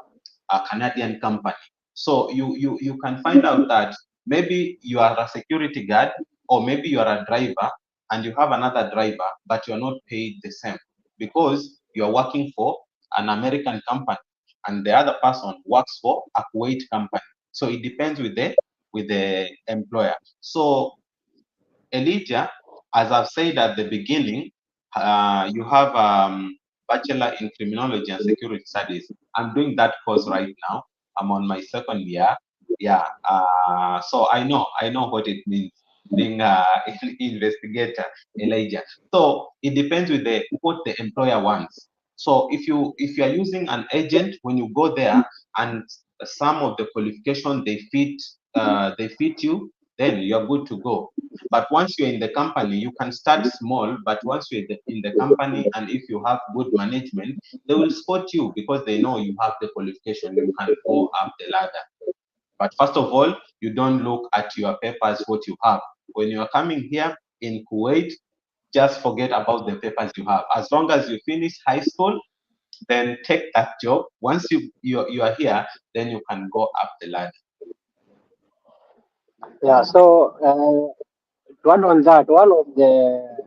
Canadian company. So you can find out that maybe you are a security guard or maybe you are a driver and you have another driver, but you're not paid the same because you're working for an American company and the other person works for a Kuwait company. So it depends with the employer. So Elijah, as I've said at the beginning, you have bachelor in criminology and security studies. I'm doing that course right now. I'm on my second year. Yeah. So I know what it means being an investigator, Elijah. So it depends with what the employer wants. So if you are using an agent, when you go there and some of the qualification they fit you, then you're good to go. But once you're in the company, you can start small, but once you're in the company and if you have good management, they will spot you because they know you have the qualification, you can go up the ladder. But first of all, you don't look at your papers, what you have. When you're coming here in Kuwait, just forget about the papers you have. As long as you finish high school, then take that job. Once you are here, then you can go up the ladder. Yeah. So one on that, one of the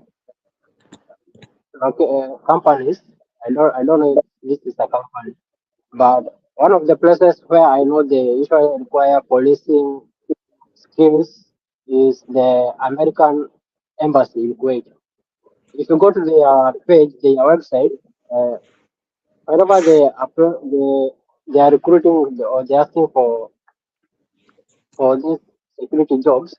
companies. I don't know if this is a company, but one of the places where I know they usually require policing skills is the American embassy in Kuwait. If you go to their page, their website, uh, whenever they are recruiting or they are asking for these security jobs,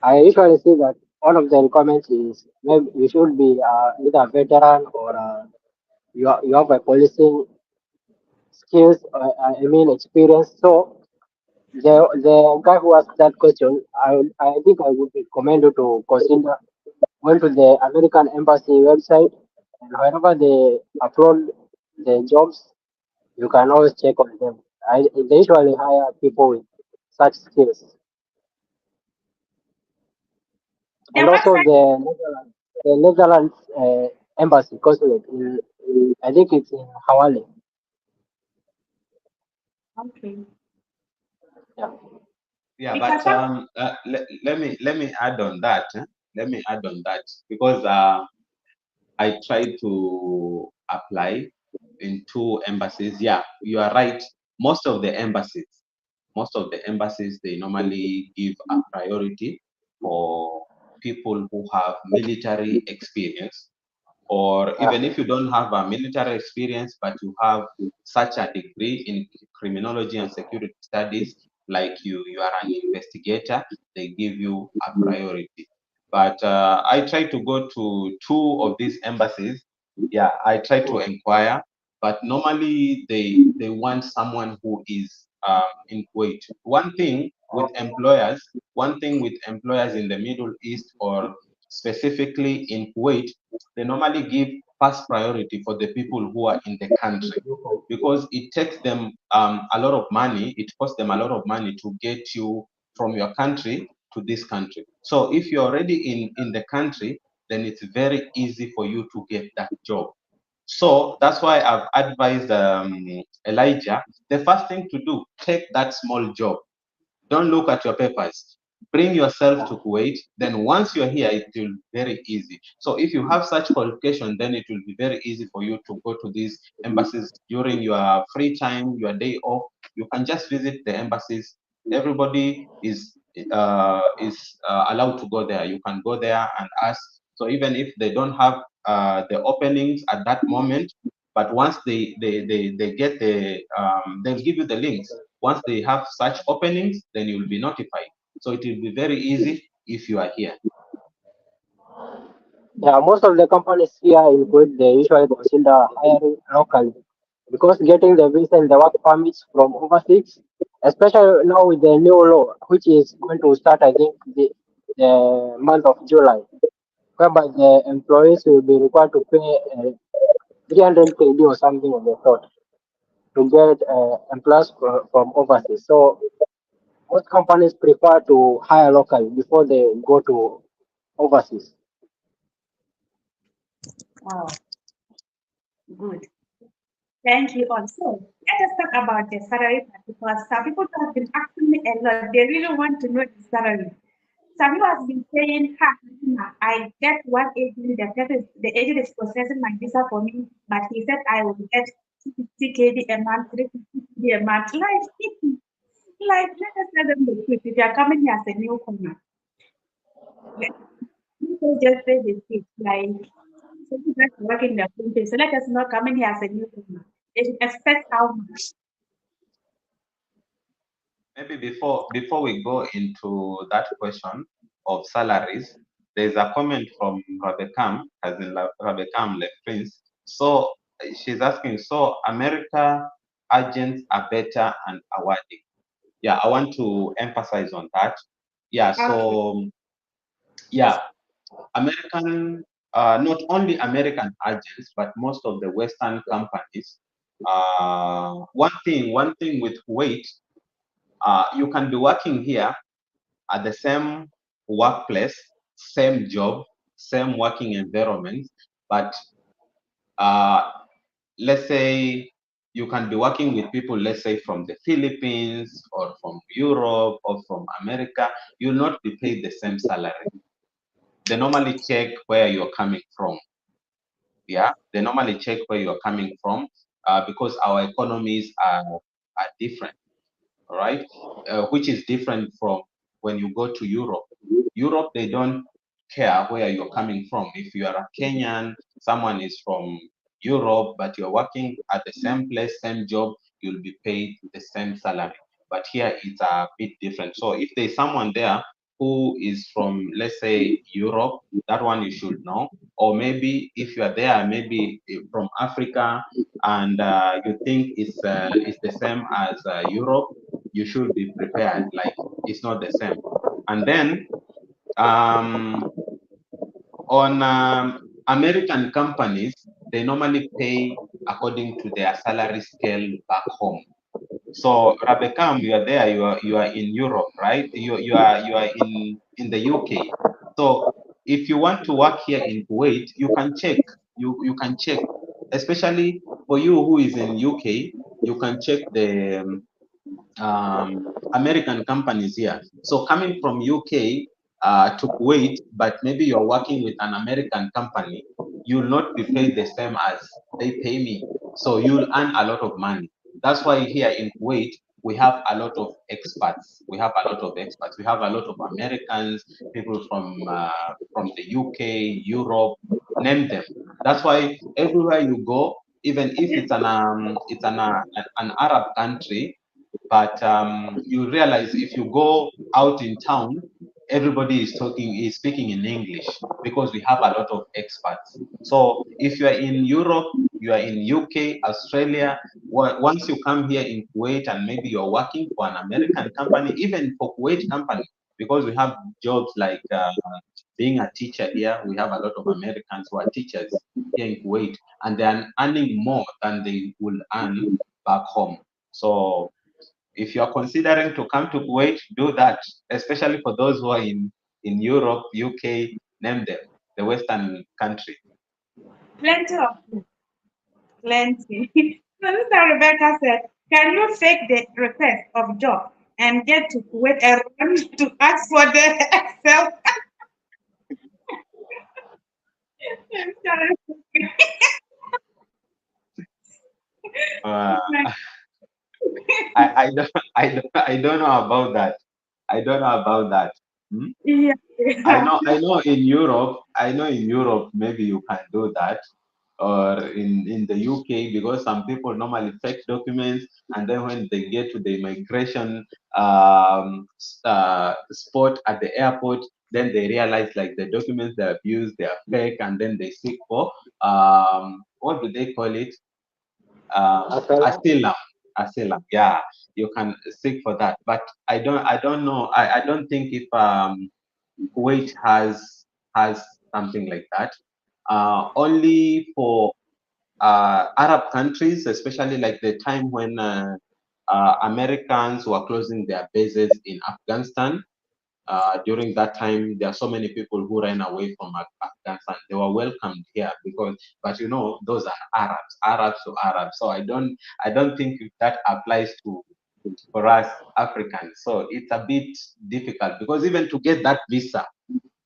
I usually see that one of the requirements is maybe you should be either a veteran or you have a policing skills, I mean experience. So the guy who asked that question, I think I would recommend you to consider going to the American Embassy website, and whenever they upload the jobs, you can always check on them. They usually hire people with such skills. The And also website, the Netherlands embassy consulate, I think it's in Hawali. Okay. Yeah. Yeah, Because but some, let me add on that. Let me add on that because I tried to apply in two embassies. Yeah, you are right. Most of the embassies, most of the embassies, they normally give a priority for people who have military experience, or Yeah. even if you don't have a military experience, but you have such a degree in criminology and security studies, like you are an investigator, they give you a priority. But I try to go to two of these embassies. Yeah, I try to inquire, but normally they want someone who is in Kuwait. One thing with employers in the Middle East, or specifically in Kuwait, they normally give first priority for the people who are in the country, because it takes them a lot of money. It costs them a lot of money to get you from your country to this country. So if you're already in the country, then it's very easy for you to get that job. So that's why I've advised Elijah, the first thing to do, take that small job. Don't look at your papers. Bring yourself to Kuwait. Then once you're here, it will be very easy. So if you have such qualification, then it will be very easy for you to go to these embassies during your free time, your day off. You can just visit the embassies. Everybody is allowed to go there. You can go there and ask. So even if they don't have the openings at that moment, but once they get they'll give you the links. Once they have such openings, then you'll be notified. So it will be very easy if you are here. Yeah, most of the companies here in Kuwait, they usually consider hiring locally because getting the visa and the work permits from overseas, especially now with the new law, which is going to start, I think, the month of July, whereby the employees will be required to pay 300 KD or something of the sort to get employees from overseas. So most companies prefer to hire locally before they go to overseas. wow, good. Thank you also. Let us talk about the salary part because some people have been asking me a lot. They really want to know the salary. Some people have been saying, ha, I get one agent, the agent is processing my visa for me, but he said I will get 250 KD a month, 350 KD a month. Like, let us tell them the truth. If you are coming here as a newcomer, let people just say the truth. Like, so you guys are working in the country, so let us not come in here as a newcomer. They should expect how much. Maybe before we go into that question of salaries, there's a comment from Rabekam, as in Rabekam Le Prince. So she's asking, so America agents are better and awarding. Yeah, I want to emphasize on that. Yeah, Okay. so yeah, American, not only American agents, but most of the Western companies. One thing with Kuwait, you can be working here at the same workplace, same job, same working environment, but uh, let's say you can be working with people, let's say from the Philippines or from Europe or from America, you'll not be paid the same salary. They normally check where you're coming from. Yeah, they normally check where you're coming from because our economies are different. All right, which is different from when you go to Europe. Europe, they don't care where you're coming from. If you are a Kenyan, someone is from Europe, but you're working at the same place, same job, you'll be paid the same salary. But here it's a bit different. So if there's someone there who is from, let's say, Europe, that one you should know. Or maybe if you are there, maybe from Africa, and you think it's the same as Europe, you should be prepared. Like it's not the same. And then um, on American companies, they normally pay according to their salary scale back home. So Rabekam, you are there. You are in Europe, right? You are in the UK. So if you want to work here in Kuwait, you can check. You can check, especially for you who is in UK. You can check American companies here. So coming from UK to Kuwait, but maybe you're working with an American company, you'll not be paid the same as they pay me. So you'll earn a lot of money. That's why here in Kuwait, we have a lot of expats. We have a lot of expats. We have a lot of Americans, people from the UK, Europe, name them. That's why everywhere you go, even if it's an Arab country, but you realize if you go out in town, everybody is speaking in English because we have a lot of expats. So if you are in Europe, you are in UK, Australia, once you come here in Kuwait and maybe you're working for an American company, even for Kuwait company, because we have jobs like being a teacher here, we have a lot of Americans who are teachers here in Kuwait, and they are earning more than they will earn back home. So if you are considering to come to Kuwait, do that, especially for those who are in Europe, UK, name them, the Western country. Plenty of plenty. So Mr. Rebecca said, can you fake the request of job and get to Kuwait and run to ask for the Excel? Uh, I don't I don't know about that. I don't know about that. Hmm? Yeah. I know in Europe maybe you can do that, or in the UK, because some people normally fake documents, and then when they get to the immigration spot at the airport, then they realize like the documents they have used, they are fake, and then they seek for what do they call it, Asylum. asylum. Asylum, yeah, you can seek for that, but I don't know, I don't think if Kuwait has something like that. Only for Arab countries, especially like the time when Americans were closing their bases in Afghanistan. During that time, there are so many people who ran away from Afghanistan. They were welcomed here because, but those are Arabs to Arabs. So I don't think that applies to for us Africans. So it's a bit difficult because even to get that visa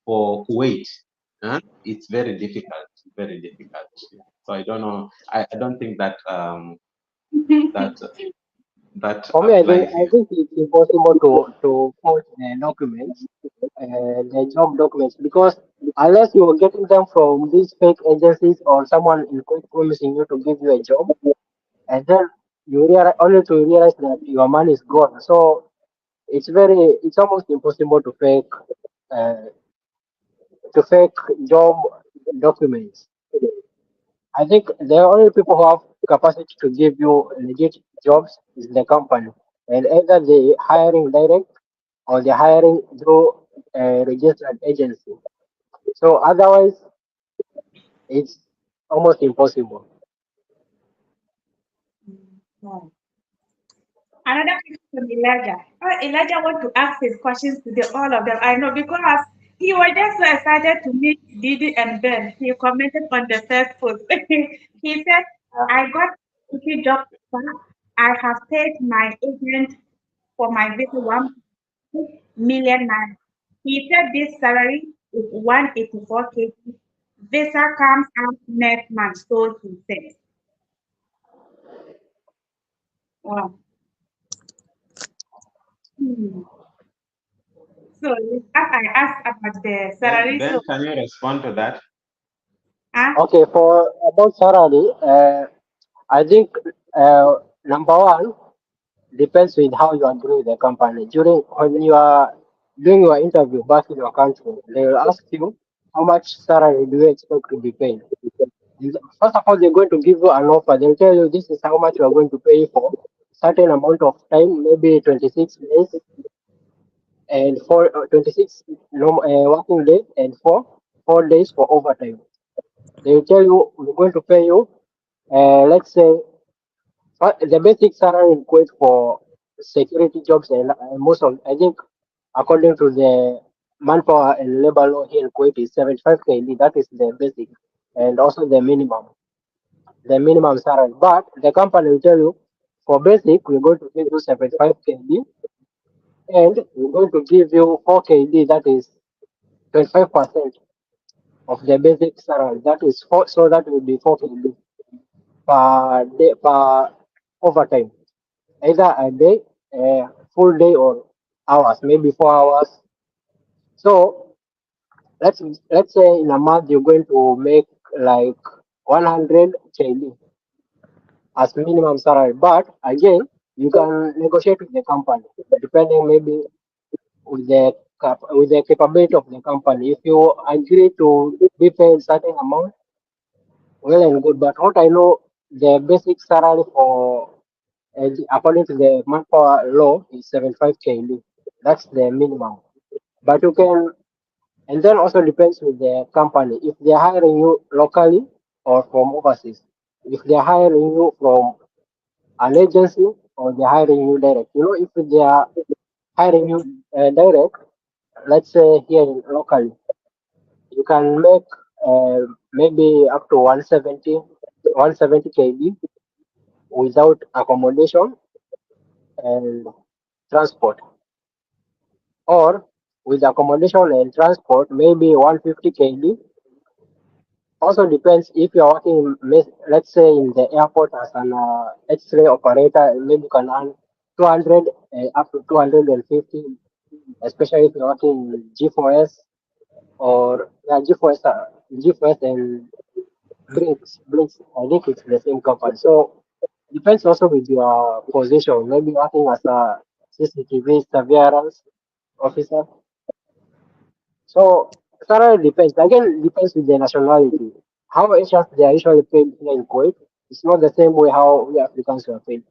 for Kuwait, it's very difficult, very difficult. So I don't know. I don't think that that For me, applies I here. think it's impossible to forge the documents, the job documents, because unless you're getting them from these fake agencies or someone in Kuwait promising you to give you a job, and then you realize only to realize that your money is gone. So it's almost impossible uh, to fake job documents. I think the only people who have capacity to give you legit jobs is the company, and either they hiring direct or they're hiring through a registered agency. So otherwise, it's almost impossible. Another question from Elijah. Oh, Elijah want to ask his questions to all of them. I know because he was just so excited to meet Didi and Ben. He commented on the first post. He said, I got a job offer. I have paid my agent for my visa 1 million naira. He said this salary is 184K. Visa comes out next month, so he said. Wow. Hmm. So as I asked about the Ben, salary, Ben, so can you respond to that? ah, Okay, for about salary, I think number one depends with how you agree with the company. During when you are doing your interview back in your country, they will ask you how much salary do you expect to be paid. First of all, they're going to give you an offer. They'll tell you this is how much we are going to pay you for certain amount of time, maybe 26 days and 26 working days and 4 days for overtime. They'll tell you we're going to pay you, let's say, the basic salary in Kuwait for security jobs and most of, I think, according to the manpower and labor law here in Kuwait is 75K. That is the basic and also the minimum salary. But the company will tell you For basic, we're going to give you 75 kb, and we're going to give you 4 kb, that is 25% of the basic salary. That is four, so that will be 4 kb per day, per overtime, either a day, a full day, or hours, maybe 4 hours. So let's say in a month you're going to make like 100 kb as minimum salary. But again, you can negotiate with the company depending maybe with the capability of the company. If you agree to be paid certain amount, well and good. But what I know, the basic salary for according to the manpower law is 75 kb. That's the minimum. But you can, and then also depends with the company if they're hiring you locally or from overseas. If they're hiring you from an agency or they're hiring you direct. You know, if they are hiring you direct, let's say here in locally, you can make maybe up to 170 kb without accommodation and transport, or with accommodation and transport maybe 150 kb. Also depends if you're working, let's say in the airport as an X-ray operator, maybe you can earn 200 up to 250, especially if you're working in G4S or yeah, G4S and Brinks. I think it's the same company. So depends also with your position. Maybe working as a CCTV surveillance officer. So salary depends. Again, depends with the nationality. How Asians they are usually paid here in Kuwait. It's not the same way how we Africans are paid.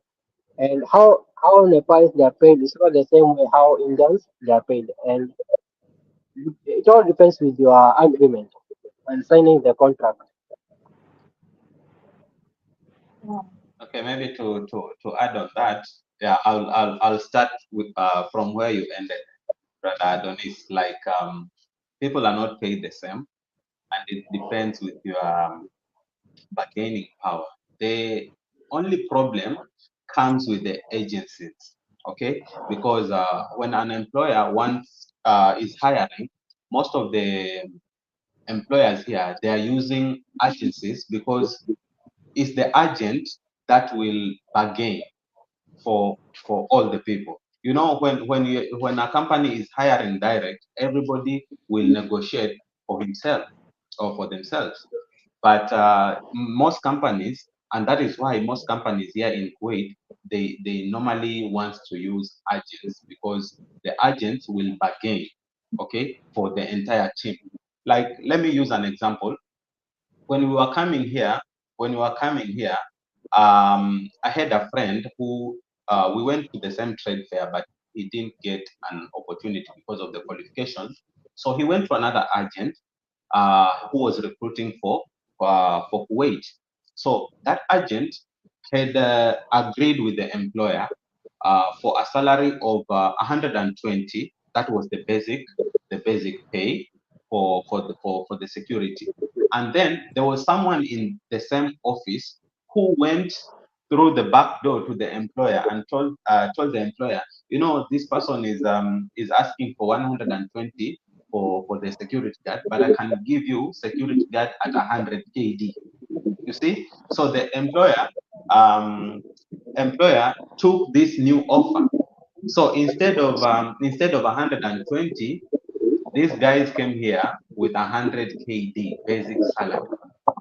And how Nepalese they are paid is not the same way how Indians they are paid. And it all depends with your agreement and signing the contract. Yeah. Okay, maybe to add on that, yeah, I'll start with from where you ended, Brother Adonis. Like people are not paid the same, and it depends with your bargaining power. The only problem comes with the agencies, okay? Because when an employer wants is hiring, most of the employers here they are using agencies because it's the agent that will bargain for all the people. You know, when a company is hiring direct, everybody will negotiate for himself or for themselves. But most companies, and that is why most companies here in Kuwait, they normally want to use agents because the agents will bargain, okay, for the entire team. Like, let me use an example. When we were coming here, when we were coming here, I had a friend who we went to the same trade fair, but he didn't get an opportunity because of the qualifications. So he went to another agent who was recruiting for Kuwait. So that agent had agreed with the employer for a salary of 120. That was the basic pay for the security. And then there was someone in the same office who went through the back door to the employer and told the employer, you know, this person is asking for 120 for the security guard, but I can give you security guard at 100 KD. You see, so the employer took this new offer. So instead of 120, these guys came here with 100 KD basic salary.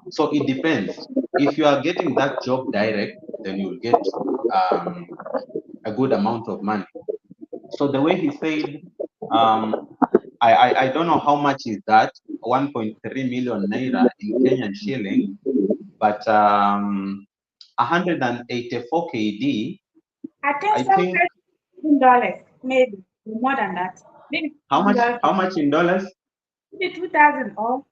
So it depends. If you are getting that job direct, then you'll get um, a good amount of money. So the way he said, um, I don't know how much is that, 1.3 million naira in Kenyan shilling, but 184 KD, I think I think, somewhere $2,000, maybe more than that. Maybe $2,000, how much in dollars? maybe 2,000 or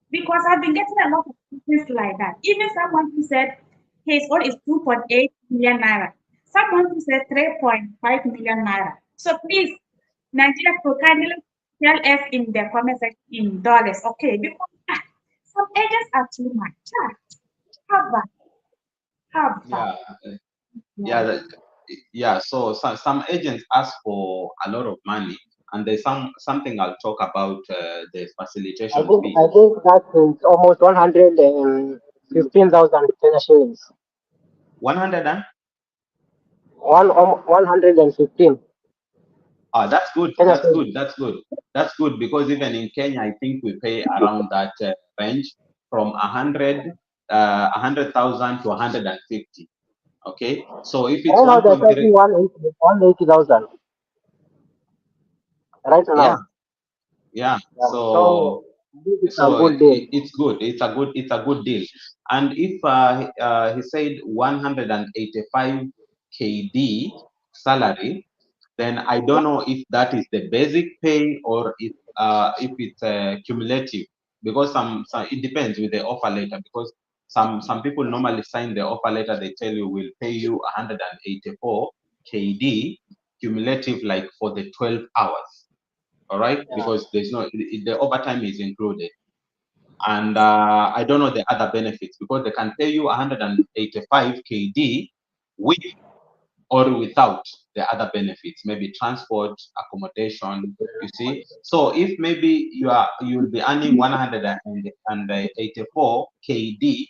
because I've been getting a lot of things like that. Even someone who said his own is 2.8 million naira. Someone who said 3.5 million naira. So please, Nigeria, for kindly tell us in the comment section in dollars, okay? Because some agents are too much. Have that, have that. Yeah, Yeah, Yeah. yeah. So some agents ask for a lot of money, and there's something I'll talk about the facilitation fee. I think that is almost 115,000 Kenya shillings. 100 and 115 that's good. Kenya That's shillings. good. That's good. That's good because even in Kenya, I think we pay around that range from 100,000 to 150. Okay, so if it's Right now they're 1.3, charging 180,000 right yeah, now. yeah. Yeah. So this is a good deal. It's good. It's a good deal. And if he said 185 KD salary, then I don't know if that is the basic pay or if it's cumulative, because some it depends with the offer letter, because some people normally sign the offer letter, they tell you we'll pay you 184 KD cumulative, like for the 12 hours. All right, Yeah. because there's no the overtime is included, and I don't know the other benefits, because they can pay you 185 KD with or without the other benefits, maybe transport, accommodation. You see, so if maybe you'll be earning 184 KD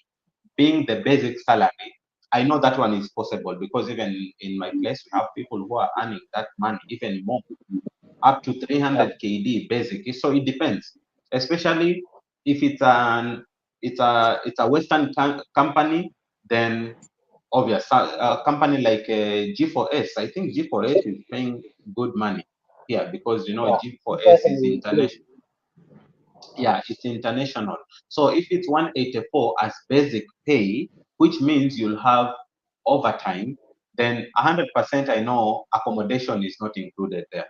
being the basic salary, I know that one is possible, because even in my place we have people who are earning that money, even more, up to Yeah. 300 KD basic. So it depends, especially if it's a Western company, then obvious. A company like G4S, I think G4S is paying good money here, because Yeah. G4S Because is international. Yeah, it's international. So if it's 184 as basic pay, which means you'll have overtime, then 100% I know accommodation is not included there.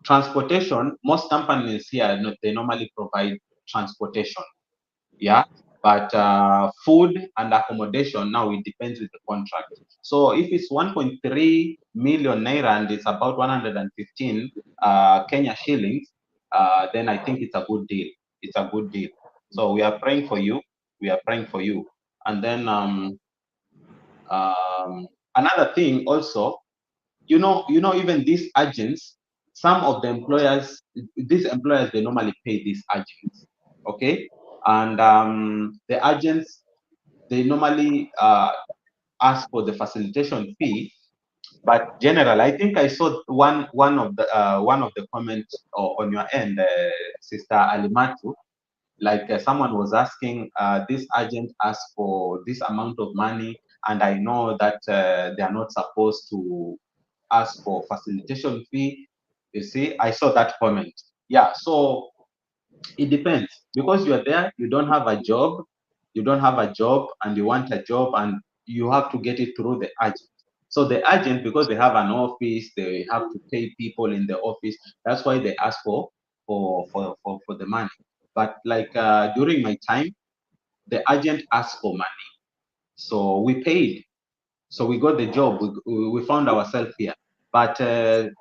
Transportation, most companies here, they normally provide transportation. Yeah, but food and accommodation, now it depends with the contract. So if it's 1.3 million naira and it's about 115 Kenya shillings, then I think it's a good deal. It's a good deal. So we are praying for you. We are praying for you. And then another thing also, even these agents, some of the employers, these employers, they normally pay these agents. Okay, and the agents, they normally ask for the facilitation fee. But general, I think I saw one of the comments on your end, Sister Alimatu, like someone was asking, this agent asked for this amount of money, and I know that they are not supposed to ask for facilitation fee. You see, I saw that comment. Yeah, so it depends, because you're there, you don't have a job, and you want a job, and you have to get it through the agent. So the agent, because they have an office, they have to pay people in the office. That's why they ask for the money. But like during my time, the agent asked for money, so we paid. So we got the job. We found ourselves here. But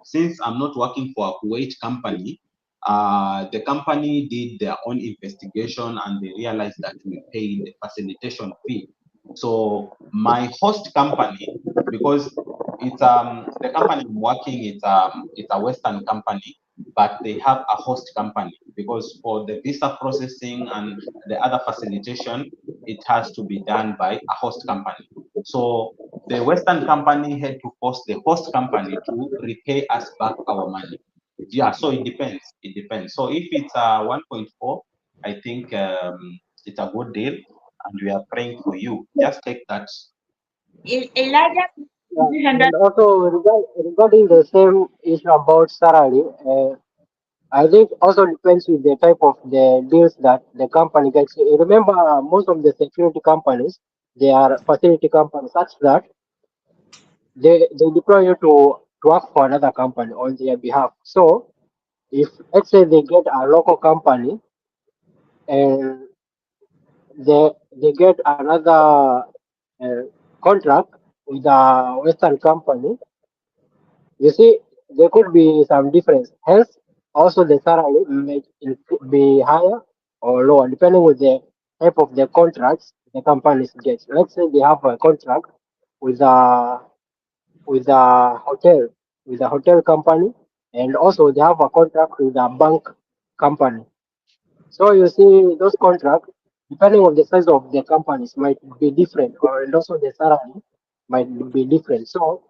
since I'm not working for a Kuwait company, the company did their own investigation and they realized that we paid the facilitation fee. So my host company, because it's the company I'm working, it's a Western company, but they have a host company, because for the visa processing and the other facilitation, it has to be done by a host company. So the Western company had to force the host company to repay us back our money. Yeah, so it depends. It depends. So if it's 1.4, I think it's a good deal, and we are praying for you. Just take that. Elijah, Yeah. 300. And also regarding the same issue about salary, I think also depends with the type of the deals that the company gets. You remember, most of the security companies, they are facility companies, such that they deploy you to work for another company on their behalf. So if let's say they get a local company and they get another contract with a Western company, you see, there could be some difference. Hence, also the salary may be higher or lower depending with the type of the contracts the companies get. Let's say they have a contract with a with a hotel with a hotel company, and also they have a contract with a bank company. So you see those contracts, depending on the size of the companies, might be different, or and also the salary might be different. So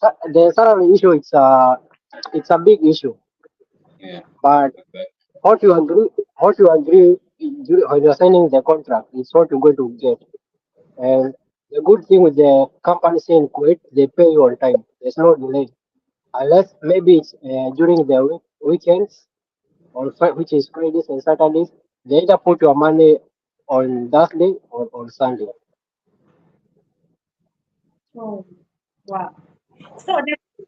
the salary issue, it's a big issue. Yeah. But Okay. what you agree when you're signing the contract is what you're going to get. And the good thing with the companies in Kuwait, they pay you on time. There's no delay. Unless maybe it's during the weekends, which is Fridays and Saturdays, they either put your money on Thursday or on Sunday. Oh, wow. So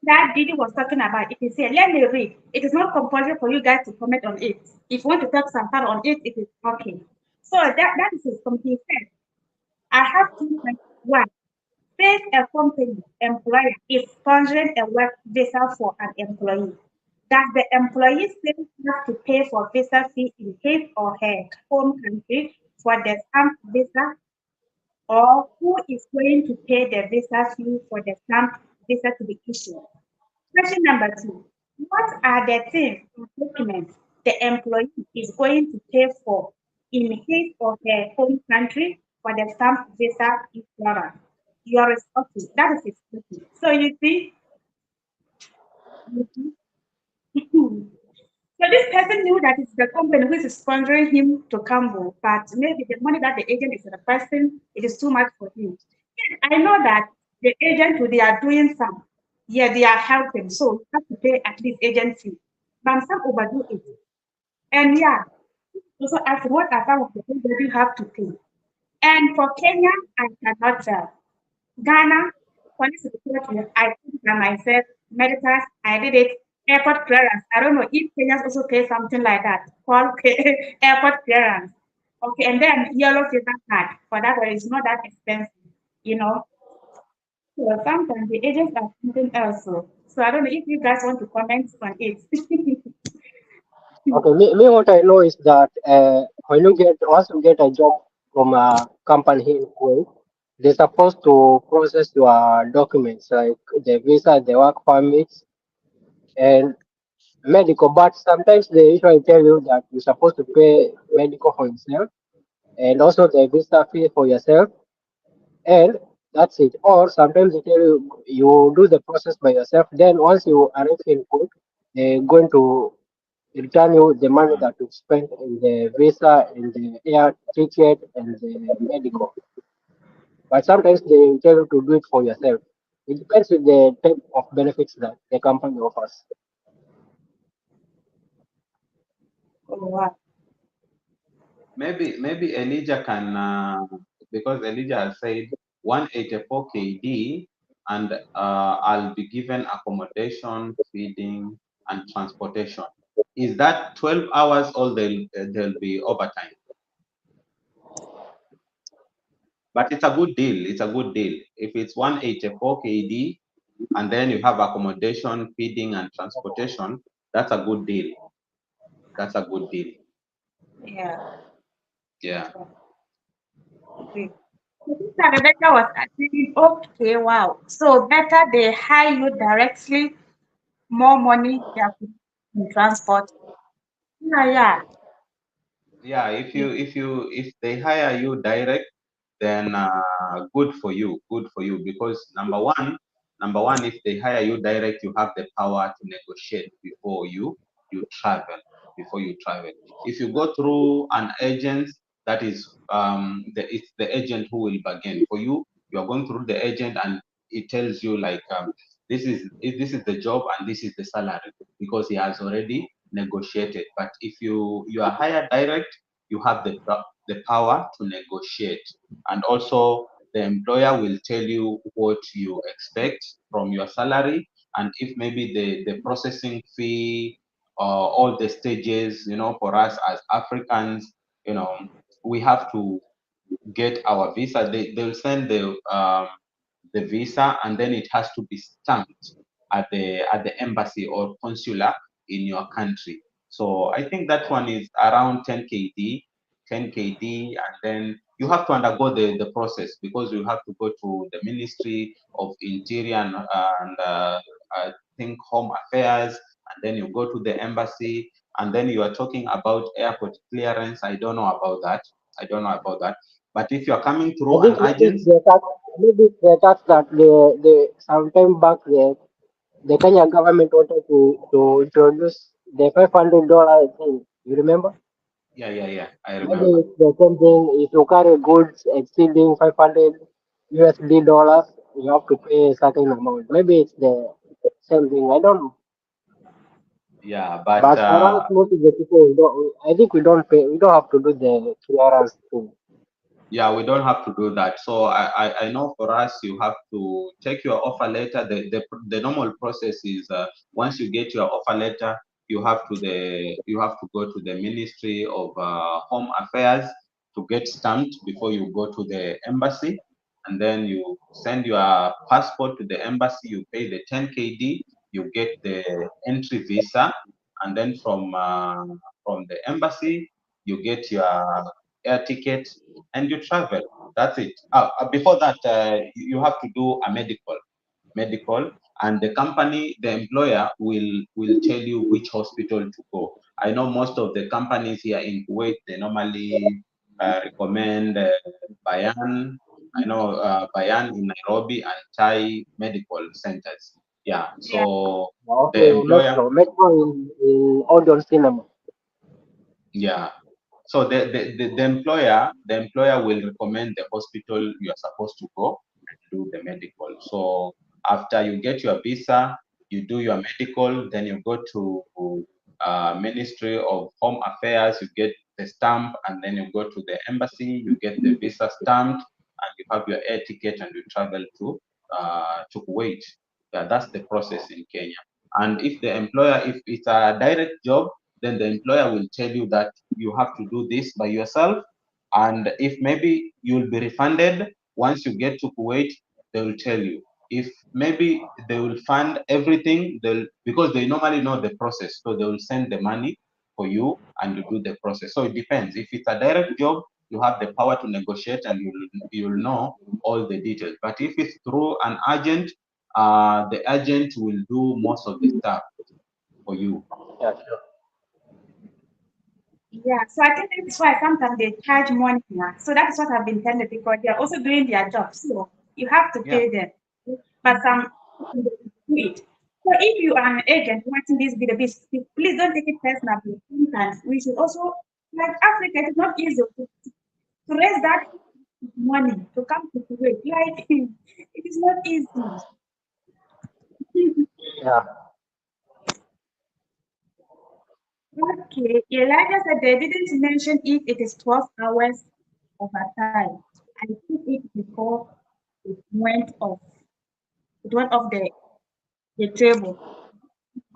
that Didi was talking about, it is here. Let me read. It is not compulsory for you guys to comment on it. If you want to talk some part on it, it is okay. So that is something he said. I have two points. One, since a company employer is sponsoring a work visa for an employee, does the employee still have to pay for visa fee in his or her home country for the stamp visa, or who is going to pay the visa fee for the stamp visa to be issued? Question number two, what are the things or documents the employee is going to pay for in his or her home country for the stamp visa insurance? Your okay, that is his question. So you see, so this person knew that it's the company which is sponsoring him to Cambo, but maybe the money that the agent is requesting, it is too much for him. Yes, I know that the agent, they are doing some, yeah, they are helping, so you have to pay at least agency. But some overdo it. And yeah, also ask what are some of the things that you have to pay. And for Kenya, I cannot tell. Ghana, police security, I did by myself, medicals, I did it. Airport clearance. I don't know if Kenyans also pay something like that called airport clearance. Okay, and then yellow fever card. For that one, it's not that expensive, you know. So sometimes the agents are something else. So I don't know if you guys want to comment on it. Okay, me what I know is that when you get once you get a job from a company here in Kuwait, they're supposed to process your documents like the visa, the work permits, and medical. But sometimes they usually tell you that you're supposed to pay medical for yourself and also the visa fee for yourself, and that's it. Or sometimes they tell you you do the process by yourself. Then once you arrive in Kuwait, they're going to return you the money that you spent in the visa, in the air ticket, and the medical. But sometimes they tell you to do it for yourself. It depends on the type of benefits that the company offers. Oh, wow. Maybe Elijah can because Elijah has said 184 KD, and I'll be given accommodation, feeding, and transportation. Is that 12 hours or there'll be overtime? But it's a good deal. It's a good deal. If it's 184 KD and then you have accommodation, feeding, and transportation, that's a good deal. That's a good deal. Yeah. Yeah. Okay. So this time Rebecca was actually okay, wow. So better they hire you directly, more money they have to in transport. Yeah, yeah. Yeah, if they hire you direct, then good for you, good for you. Because number one, if they hire you direct, you have the power to negotiate you travel, before you travel. If you go through an agent, that is it's the agent who will bargain for you. You are going through the agent, and it tells you like this is the job and this is the salary, because he has already negotiated. But if you are hired direct, you have the power to negotiate. And also the employer will tell you what you expect from your salary, and if maybe the processing fee, all the stages, for us as Africans, you know we have to get our visa. They'll send the visa, and then it has to be stamped at the embassy or consular in your country. So I think that one is around 10 KD. 10 KD, and then you have to undergo the process, because you have to go to the Ministry of Interior and I think Home Affairs, and then you go to the embassy, and then you are talking about airport clearance. I don't know about that. I don't know about that. But if you are coming I through think an agent, maybe the tax that the sometime back the Kenya government wanted to introduce the $500 thing. You remember? yeah, I Maybe remember. it's the same thing. If you carry goods exceeding 500 USD dollars, you have to pay a certain amount. Maybe it's the same thing. I don't know. Yeah, but But for us, most of the people, I think we don't pay. We don't have to do the clearance thing. yeah, we don't have to do that. So I know for us, you have to take your offer letter. The normal process is, once you get your offer letter, you have to go to the Ministry of Home Affairs to get stamped before you go to the embassy, and then you send your passport to the embassy. You pay the 10 KD, you get the entry visa, and then from the embassy you get your air ticket and you travel. That's it. Before that, you have to do a medical, and the company, the employer will tell you which hospital to go. I know most of the companies here in Kuwait, they normally recommend Bayan. I know Bayan in Nairobi and Chai medical centers. Yeah, Yeah. so Okay, the employer, Metro in Odeon Cinema. yeah. So the employer will recommend the hospital you are supposed to go and do the medical. So after you get your visa, you do your medical, then you go to Ministry of Home Affairs, you get the stamp, and then you go to the embassy, you get the visa stamped, and you have your air ticket, and you travel to Kuwait. Yeah, that's the process in Kenya. And if the employer, if it's a direct job, then the employer will tell you that you have to do this by yourself. And if maybe you'll be refunded once you get to Kuwait, they will tell you. If maybe they will fund everything, they'll, because they normally know the process, so they will send the money for you and you do the process. So it depends. If it's a direct job, you have the power to negotiate and you'll know all the details. But if it's through an agent, the agent will do most of the stuff for you. Yeah, sure. Yeah, so I think that's why sometimes they charge money. Yeah. So that's what I've been telling because they are also doing their job. So you have to Yeah. pay them. But some do it. So if you are an agent wanting this be the business, please don't take it personally. Sometimes we should also, like Africa, it's not easy to raise that money to come to Kuwait. Like it is not easy. Yeah. Okay, Elijah said they didn't mention if it is 12 hours overtime. I think it before it went off. It went off the table.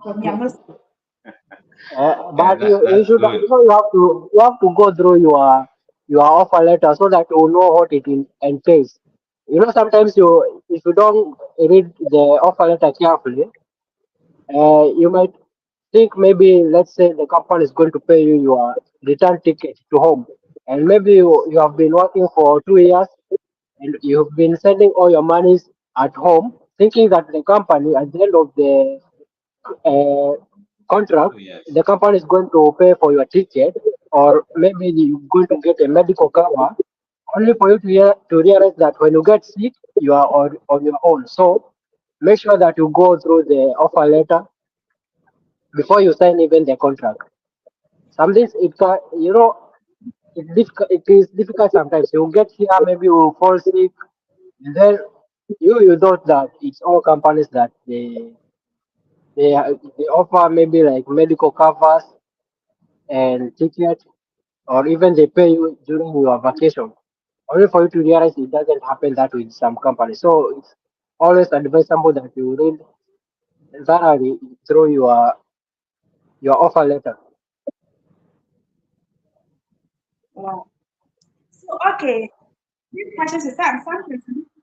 For me, I'm not. Yeah, But you that's should good. you have to go through your offer letter so that you know what it entails. Sometimes you if you don't read the offer letter carefully, you might think maybe let's say the company is going to pay you your return ticket to home, and maybe you have been working for 2 years and you've been sending all your monies at home, thinking that the company at the end of the uh, contract, Oh, yes. the company is going to pay for your ticket, or maybe you're going to get a medical cover, only for you to realize that when you get sick, you are on your own. So make sure that you go through the offer letter before you sign even the contract. Some things it can, it is difficult sometimes. You get here, maybe you fall sick, and then you thought that it's all companies that they offer maybe like medical covers and ticket, or even they pay you during your vacation. Only for you to realize it doesn't happen that with some companies. So it's always advisable that you read thoroughly through your offer letter. Wow. So, okay, this question is something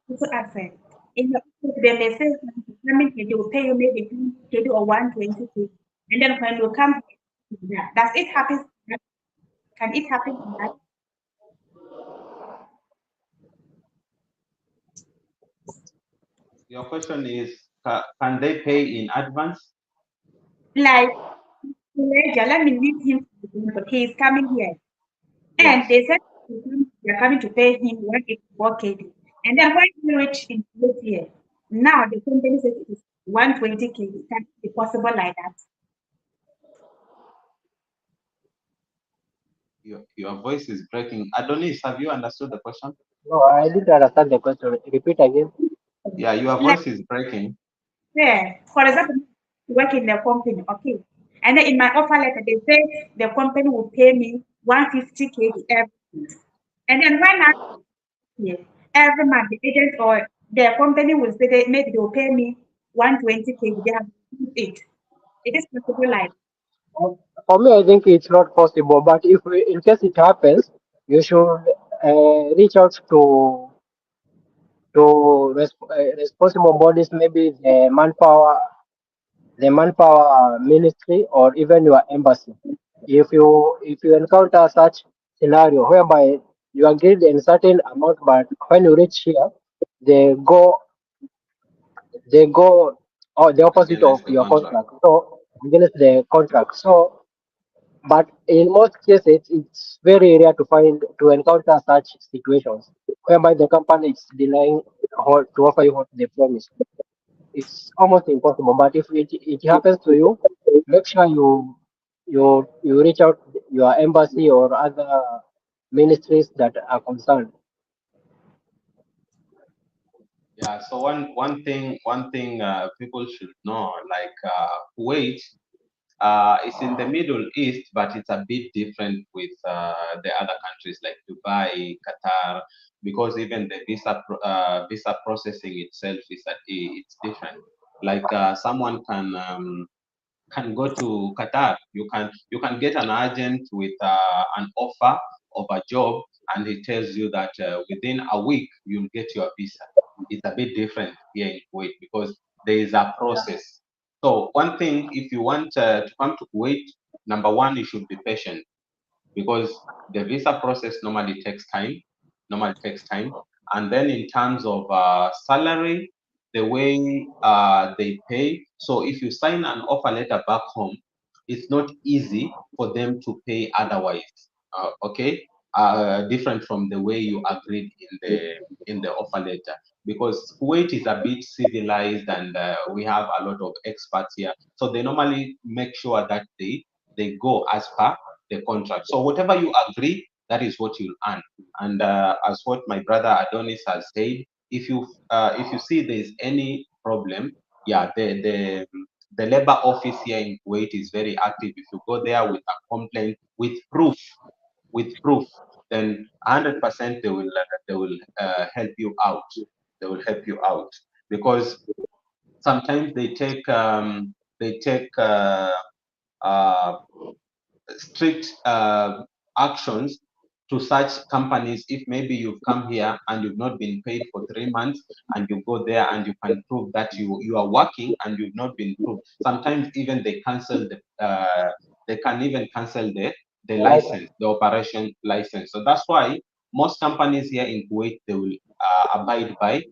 to answer. In the, they may say, something they will pay you maybe 20 or 120, and then when you come, yeah, does it happen? Can it happen? Your question is, can they pay in advance? Like, Elijah, let me leave him for example. He is coming here. And Yes. they said they're coming to pay him 184 KD. And then when he reached in this year, now the company says it is 120 KD. Can it be possible like that? Your voice is breaking. Adonis, have you understood the question? No, I didn't understand the question. Repeat again. Yeah, your Like, voice is breaking. yeah, for example, work in the company, okay. And then in my offer letter, they say the company will pay me 150 KD every month. And then when I yeah, every month the agent or the company will say that maybe they will pay me 120 KD. They have to do it. It is possible like For me, I think it's not possible. But if in case it happens, you should reach out to responsible bodies, maybe the manpower ministry, or even your embassy. If you encounter such scenario whereby you agreed in certain amount, but when you reach here, they go they go the opposite of Against the your contract. contract. So against the contract. So but in most cases, it's very rare to encounter such situations whereby the company is denying to offer you what they promised. It's almost impossible. But if it happens to you, make sure you reach out your embassy or other ministries that are concerned. Yeah. So one thing people should know, like Kuwait, it's in the Middle East, but it's a bit different with the other countries like Dubai, Qatar, because even the visa processing itself it's different. Like someone can go to Qatar. You can get an agent with an offer of a job, and he tells you that within a week you'll get your visa. It's a bit different here in Kuwait because there is a process. So one thing, if you want to come to Kuwait, number one, you should be patient because the visa process normally takes time. And then in terms of salary, the way they pay, so if you sign an offer letter back home, it's not easy for them to pay otherwise. Okay, different from the way you agreed in the offer letter, because Kuwait is a bit civilized and we have a lot of experts here, so they normally make sure that they go as per the contract. So whatever you agree, that is what you'll earn. And as what my brother Adonis has said, if you see there's any problem, yeah, the labor office here in Kuwait is very active. If you go there with a complaint with proof, then 100% they will help you out. They will help you out because sometimes they take uh, strict actions to such companies. If maybe you've come here and you've not been paid for 3 months, and you go there and you can prove that you are working and you've not been proved, sometimes even they can even cancel the license, the operation license. So that's why most companies here in Kuwait, they will abide by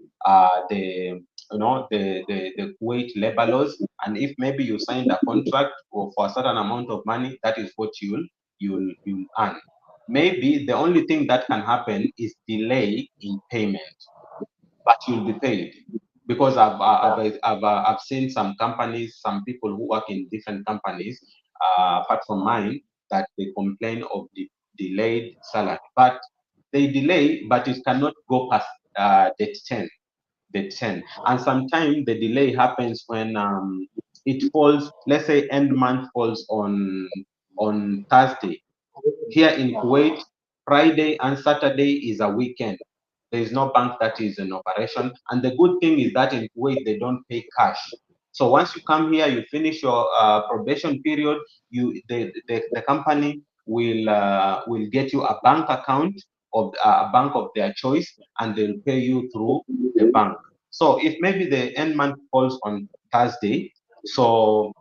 the Kuwait labor laws. And if maybe you signed a contract for a certain amount of money, that is what you'll earn. Maybe the only thing that can happen is delay in payment, but you'll be paid. Because I've seen some companies, some people who work in different companies, apart from mine, that they complain of the delayed salary. But they delay, but it cannot go past date 10. And sometimes the delay happens when it falls, let's say end month falls on Thursday. Here in Kuwait, Friday and Saturday is a weekend. There is no bank that is in operation. And the good thing is that in Kuwait, they don't pay cash. So once you come here, you finish your probation period, the company will get you a bank account of a bank of their choice, and they'll pay you through the bank. So if maybe the end month falls on Thursday, so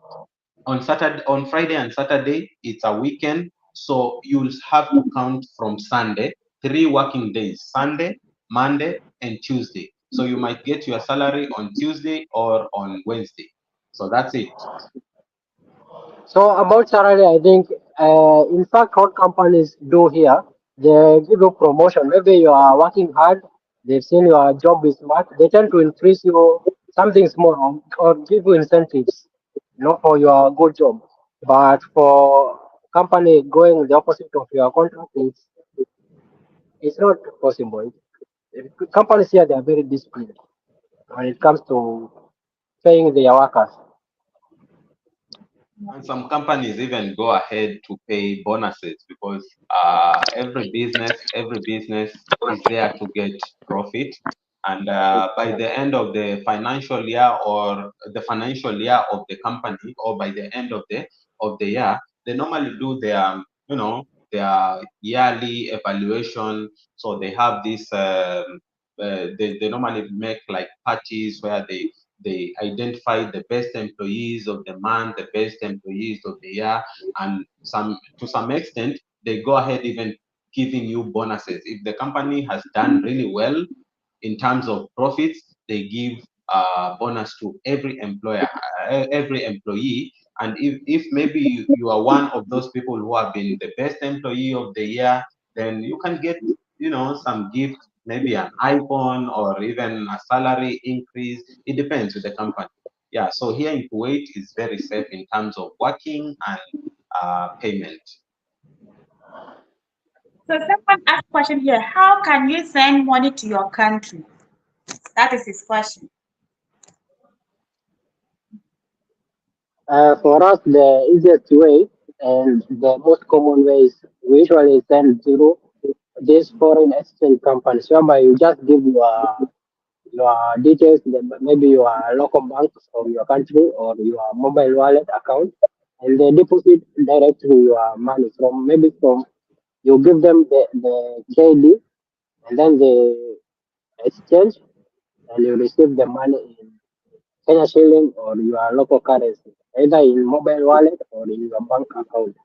on Friday and Saturday, it's a weekend. So you'll have to count from Sunday, 3 working days, Sunday, Monday, and Tuesday. So you might get your salary on Tuesday or on Wednesday. So that's it. So about salary, I think, in fact, what companies do here, they give you promotion. Maybe you are working hard, they've seen your job is smart, they tend to increase you something small, or give you incentives, for your good job. But for company going the opposite of your contract, it's not possible. Companies here, they are very disciplined when it comes to paying their workers. And some companies even go ahead to pay bonuses because every business is there to get profit. And by the end of the financial year or the financial year of the company, or by the end of the year, they normally do their yearly evaluation. So they have this. They normally make like parties where they identify the best employees of the month, the best employees of the year, and to some extent they go ahead even giving you bonuses. If the company has done really well in terms of profits, they give bonus to every employee. And if maybe you are one of those people who have been the best employee of the year, then you can get some gift, maybe an iPhone or even a salary increase. It depends with the company. Yeah, so here in Kuwait is very safe in terms of working and payment. So someone asked question here, how can you send money to your country? That is his question. For us, the easiest way and the most common way is we usually send through these foreign exchange companies, whereby you just give your details, maybe your local bank from your country or your mobile wallet account, and they deposit directly your money from you give them the KD, and then they exchange, and you receive the money in Kenya shilling or your local currency, either in mobile wallet or in your bank account,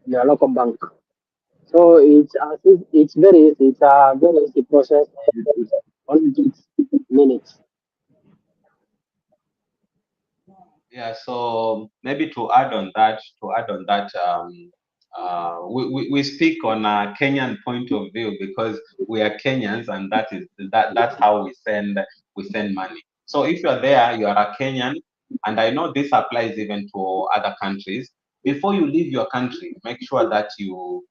your local bank. So it's very easy. It's a very easy process, and it only takes minutes. Yeah, so maybe to add on that, we speak on a Kenyan point of view because we are Kenyans, and that's how we send money. So if you're there, you are a Kenyan, and I know this applies even to other countries. Before you leave your country, make sure that you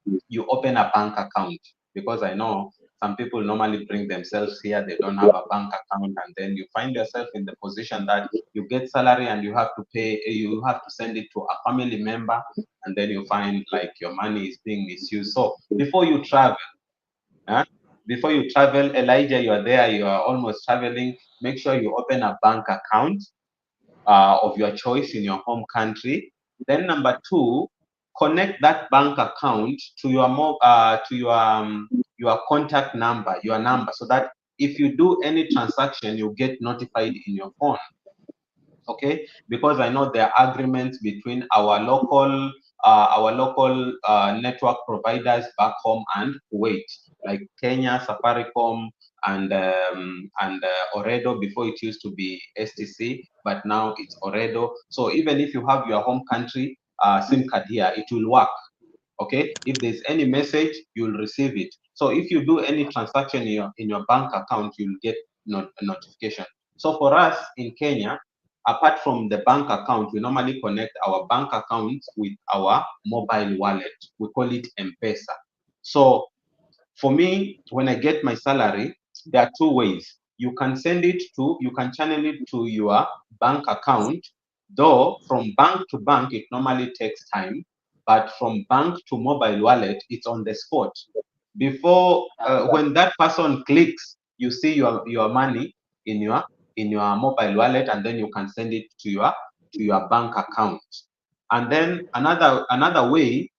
open a bank account, because I know some people normally bring themselves here, they don't have a bank account, and then you find yourself in the position that you get salary and you have to send it to a family member, and then you find like your money is being misused. So huh? before you travel, Elijah, you are there, you are almost traveling, make sure you open a bank account of your choice in your home country. Then number two, connect that bank account to your contact number, your number, so that if you do any transaction, you get notified in your phone. Okay, because I know there are agreements between our local network providers back home and Kuwait, like Kenya, Safaricom, and Oredo. Before it used to be STC, but now it's Oredo. So even if you have your home country SIM card here, it will work. Okay, if there's any message, you'll receive it. So if you do any transaction in your bank account, you'll get a notification. So for us in Kenya, apart from the bank account, we normally connect our bank accounts with our mobile wallet. We call it M-Pesa. So for me, when I get my salary, there are two ways. You can channel it to your bank account, though from bank to bank, it normally takes time, but from bank to mobile wallet, it's on the spot. When that person clicks, you see your money in your mobile wallet, and then you can send it to your bank account. And then another way,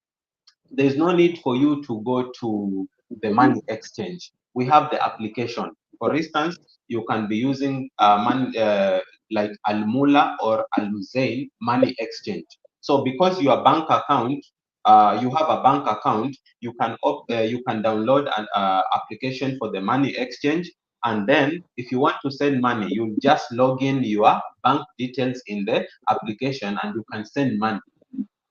there's no need for you to go to the money exchange. We have the application. For instance, you can be using like Almula or Almuzain money exchange. So because you have a bank account, you can download an application for the money exchange, And then if you want to send money, you just log in your bank details in the application and you can send money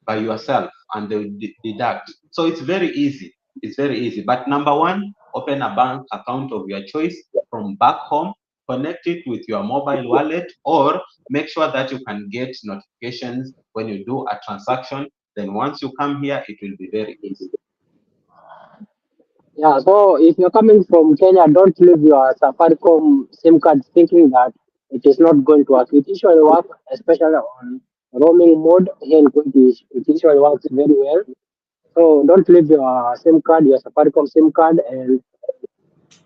by yourself and they will deduct. So it's very easy. It's very easy. But number one, open a bank account of your choice from back home, connect it with your mobile wallet, or make sure that you can get notifications when you do a transaction. Then once you come here, it will be very easy. Yeah, so if you're coming from Kenya, don't leave your Safaricom SIM card thinking that it is not going to work. It usually works, especially on roaming mode. Here in Kuwait, it usually works very well. So don't leave your SIM card, your Safaricom SIM card, and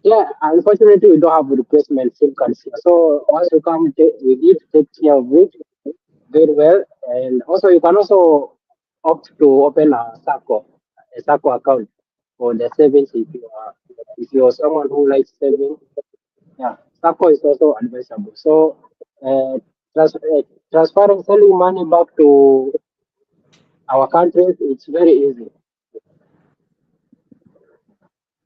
yeah, unfortunately, we don't have replacement SIM cards here. So once you come, we need to take care of it very well. And also, you can also opt to open a SACCO account for the savings if you're someone who likes saving. Yeah, SACCO is also advisable. So transferring, sending money back to our countries, it's very easy.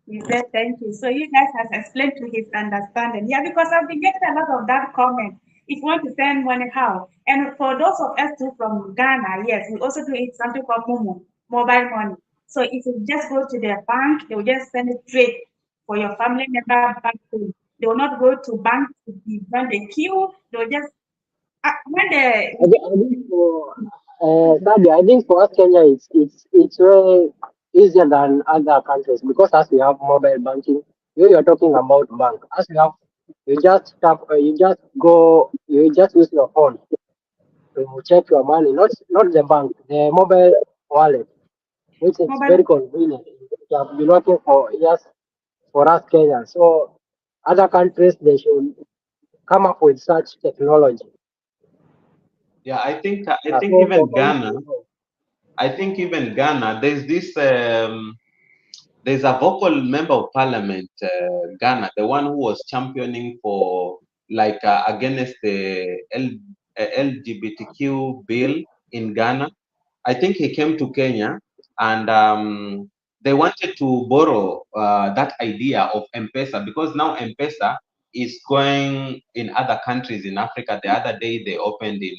He said thank you. So you guys has explained to his understanding. Yeah, because I've been getting a lot of that comment. If you want to send money, how? And for those of us too from Ghana, yes, we also do it something called Momo, mobile money. So if you just go to their bank, they will just send it straight for your family member back home. They will not go to bank to be when they queue. They will just when they I think for us Kenya, it's very easier than other countries because as we have mobile banking, you're talking about bank. As we have, you just tap, you just go, you just use your phone to check your money, not the bank, the mobile wallet, which is mobile very convenient. We have been working for years for us Kenyans. So other countries they should come up with such technology. Yeah, I Yeah, think so even Ghana, there's this there's a vocal member of parliament, Ghana, the one who was championing for like against the LGBTQ bill in Ghana. I think he came to Kenya and they wanted to borrow that idea of M-Pesa because now M-Pesa is going in other countries in Africa. The other day they opened in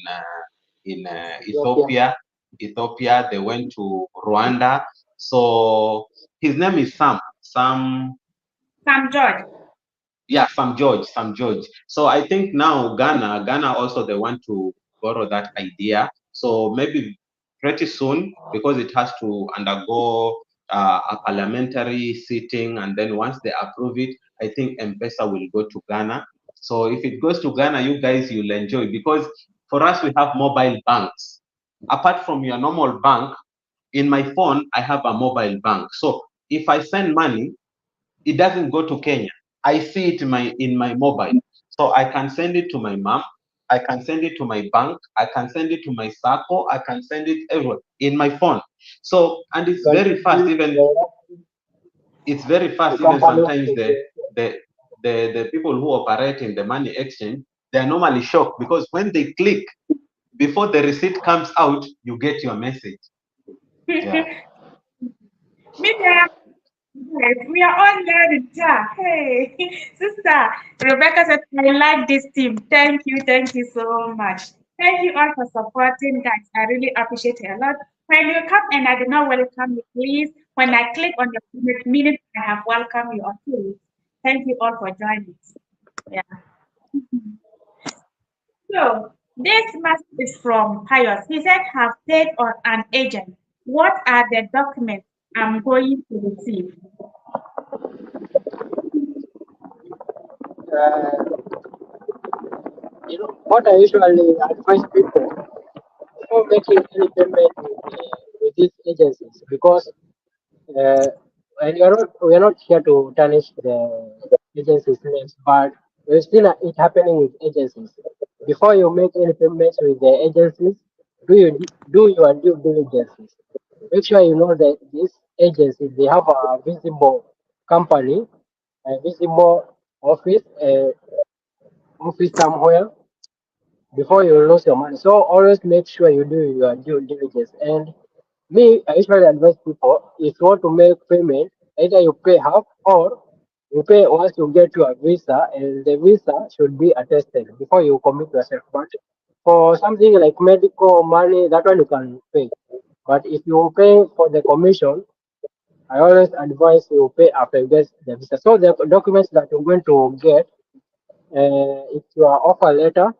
Ethiopia. Ethiopia. They went to Rwanda. So his name is Sam George. Yeah, Sam George. So I think now Ghana also they want to borrow that idea. So maybe pretty soon because it has to undergo a parliamentary sitting, and then once they approve it, I think M-Pesa will go to Ghana. So if it goes to Ghana, you guys you'll enjoy because for us we have mobile banks. Apart from your normal bank, in my phone I have a mobile bank. So if I send money, it doesn't go to Kenya. I see it in my mobile. So I can send it to my mom. I can send it to my bank. I can send it to my SACCO. I can send it everywhere in my phone. So and You can send it it's very to fast. Even companies. sometimes the the people who operate in the money exchange they are normally shocked because when they click before the receipt comes out, you get your message. Yeah. Media. Yes, we are all learning. Yeah. Hey, sister Rebecca said, I like this team. Thank you so much. Thank you all for supporting, guys. I really appreciate it a lot. When you come and I did not welcome you, please, when I click on the minute, I have welcomed you. Okay. Thank you all for joining. Yeah. So this message is from Pius. He said, have paid on an agent. What are the documents I'm going to receive? What I usually advise people before making any payment with these agencies because uh, and we are not here to tarnish the agencies' names, but we've seen it happening with agencies. Before you make any payments with the agencies, do your due diligence. Make sure you know that these agencies they have a visible company, a visible office somewhere before you lose your money. So always make sure you do your due diligence. And me, I usually advise people if you want to make payment, either you pay half or You pay once you get your visa, and the visa should be attested before you commit yourself. But for something like medical money, that one you can pay. But if you pay for the commission, I always advise you pay after you get the visa. So the documents that you're going to get, it's your offer letter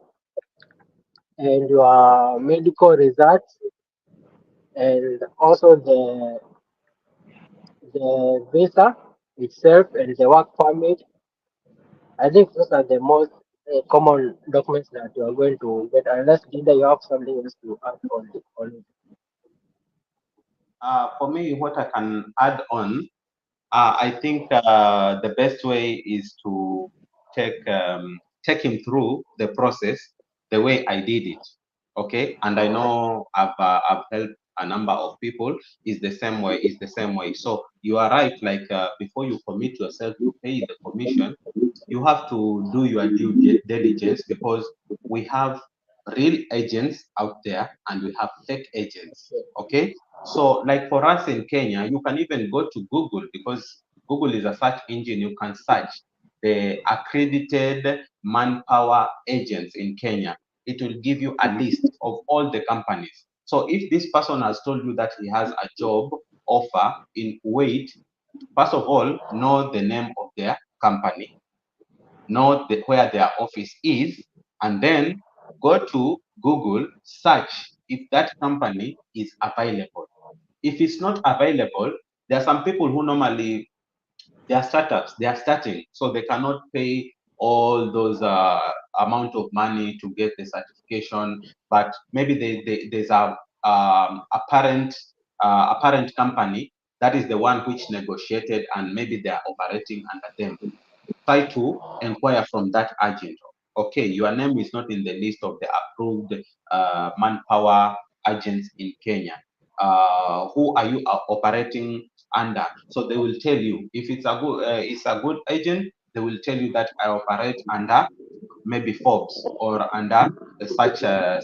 and your medical results, and also the visa itself and the work permit. I think those are the most common documents that you are going to get, unless either you have something else to add on it. For me, what I can add on, I think the best way is to take him through the process the way I did it. Okay, and I know I've helped a number of people. Is the same way. Is the same way. So you are right. Like before you commit yourself to pay the commission, you have to do your diligence, because we have real agents out there and we have fake agents. Okay, so like for us in Kenya, you can even go to Google, because Google is a search engine. You can search the accredited manpower agents in Kenya. It will give you a list of all the companies. So if this person has told you that he has a job offer in Kuwait, first of all, know the name of their company, know where their office is, and then go to Google, search if that company is available. If it's not available, there are some people who normally, they are startups, they are starting, so they cannot pay all those amount of money to get the certification, but maybe there's a parent company that is the one which negotiated, and maybe they are operating under them. Try to inquire from that agent. Okay, your name is not in the list of the approved manpower agents in Kenya. Who are you operating under? So they will tell you if it's a good agent. They will tell you that I operate under maybe Forbes or under such a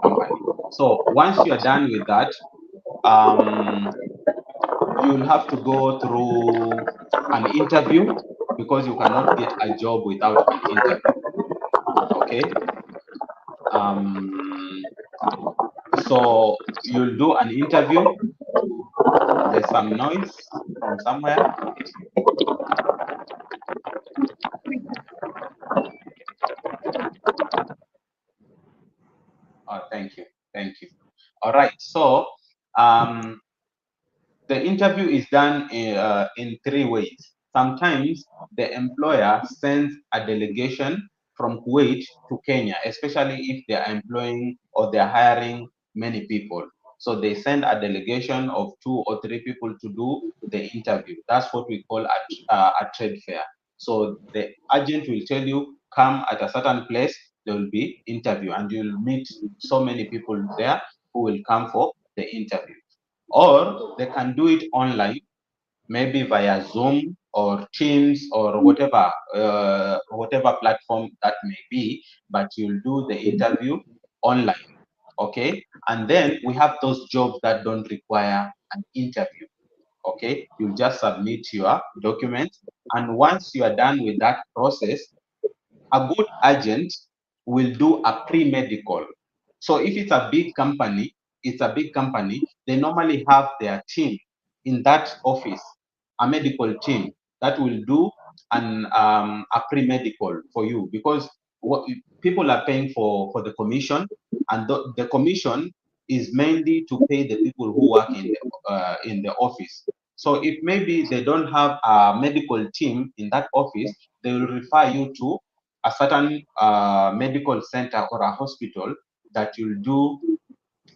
company. So once you are done with that, um, you'll have to go through an interview, because you cannot get a job without an interview. Okay. Um, so you'll do an interview. There's some noise from somewhere. Oh, thank you. Thank you. All right. So um, the interview is done in three ways. Sometimes the employer sends a delegation from Kuwait to Kenya, especially if they are employing or they are hiring many people. So they send a delegation of 2 or 3 people to do the interview. That's what we call a trade fair. So the agent will tell you, come at a certain place, there will be interview, and you'll meet so many people there who will come for the interview. Or they can do it online, maybe via Zoom or Teams or whatever platform that may be, but you'll do the interview online. Okay, and then we have those jobs that don't require an interview. Okay, you just submit your documents, and once you are done with that process, a good agent will do a pre-medical. So if it's a big company, they normally have their team in that office, a medical team that will do a pre-medical for you, because what people are paying for the commission, and the commission is mainly to pay the people who work in the office. So if maybe they don't have a medical team in that office, they will refer you to a certain medical center or a hospital that will do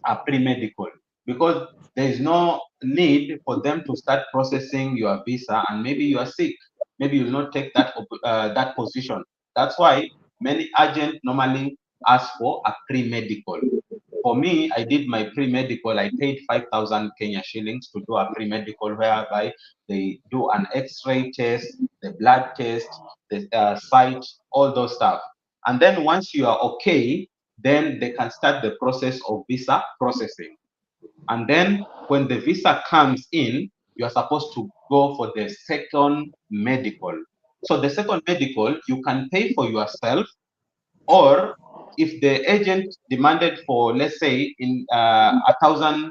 a pre-medical, because there is no need for them to start processing your visa, and maybe you are sick, maybe you will not take that position. That's why many agents normally ask for a pre-medical. For me, I did my pre-medical. I paid 5,000 Kenya shillings to do a pre-medical, whereby they do an X-ray test, the blood test, the site, all those stuff. And then once you are okay, then they can start the process of visa processing. And then when the visa comes in, you are supposed to go for the second medical. So the second medical, you can pay for yourself, or if the agent demanded for, let's say, in $1,000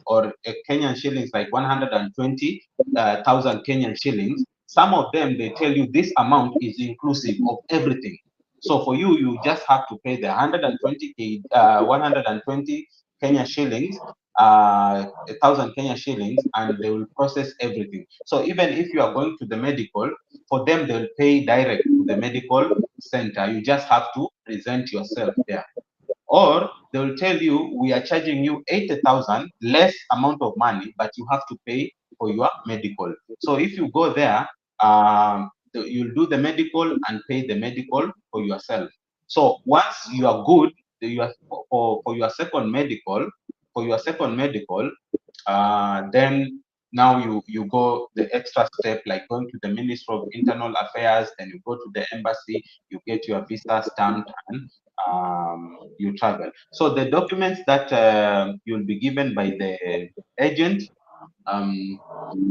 or Kenyan shillings, like 120,000 Kenyan shillings, some of them they tell you this amount is inclusive of everything. So for you, you just have to pay the 120 Kenya shillings, 1,000 Kenya shillings, and they will process everything. So even if you are going to the medical, for them they'll pay direct to the medical center. You just have to present yourself there. Or they will tell you, we are charging you 80,000, less amount of money, but you have to pay for your medical. So if you go there, you'll do the medical and pay the medical for yourself. So once you are good, you are, for your second medical, then now you go the extra step, like going to the Ministry of Internal Affairs, then you go to the embassy, you get your visa stamped, and you travel. So the documents that you'll be given by the agent, um,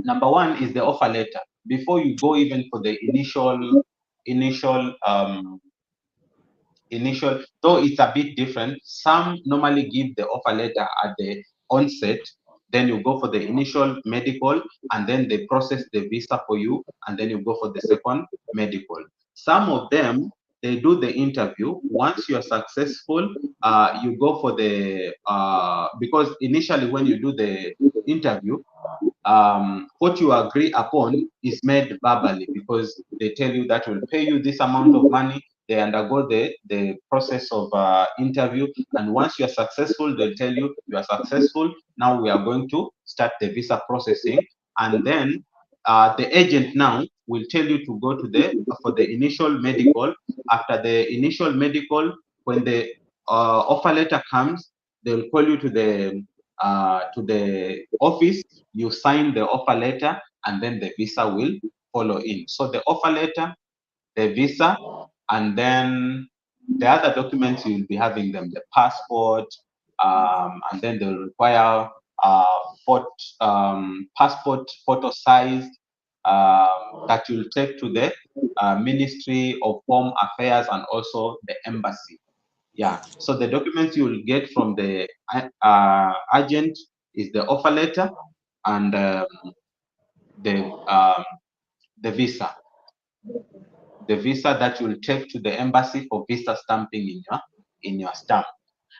number one is the offer letter. Before you go even for the initial initial, though it's a bit different. Some normally give the offer letter at the onset, then you go for the initial medical, and then they process the visa for you, and then you go for the second medical. Some of them, they do the interview. Once you're successful, you go for the, because initially when you do the interview, what you agree upon is made verbally, because they tell you that will pay you this amount of money. They undergo the process of interview, and once you are successful, they'll tell you you are successful. Now we are going to start the visa processing, and then the agent now will tell you to go to the for the initial medical. After the initial medical, when the offer letter comes, they'll call you to the office. You sign the offer letter, and then the visa will follow in. So the offer letter, the visa, and then the other documents you'll be having them, the passport, and then they'll require passport photo size, that you'll take to the Ministry of Home Affairs and also the embassy. Yeah, so the documents you will get from the agent is the offer letter and the um, the visa, the visa that you will take to the embassy for visa stamping in your stamp.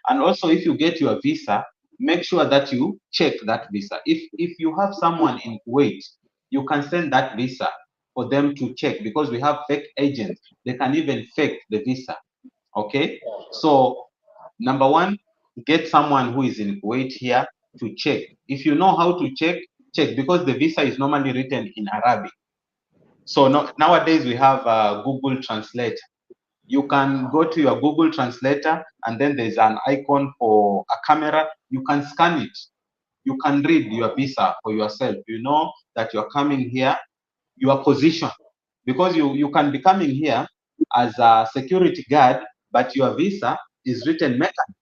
And also, if you get your visa, make sure that you check that visa. If you have someone in Kuwait, you can send that visa for them to check, because we have fake agents. They can even fake the visa. Okay, so number one, get someone who is in Kuwait here to check. If you know how to check, check, because the visa is normally written in Arabic. So no, nowadays we have Google Translate. You can go to your Google Translator, and then there's an icon for a camera. You can scan it. You can read your visa for yourself. You know that you're coming here, your position, because you can be coming here as a security guard, but your visa is written mechanic,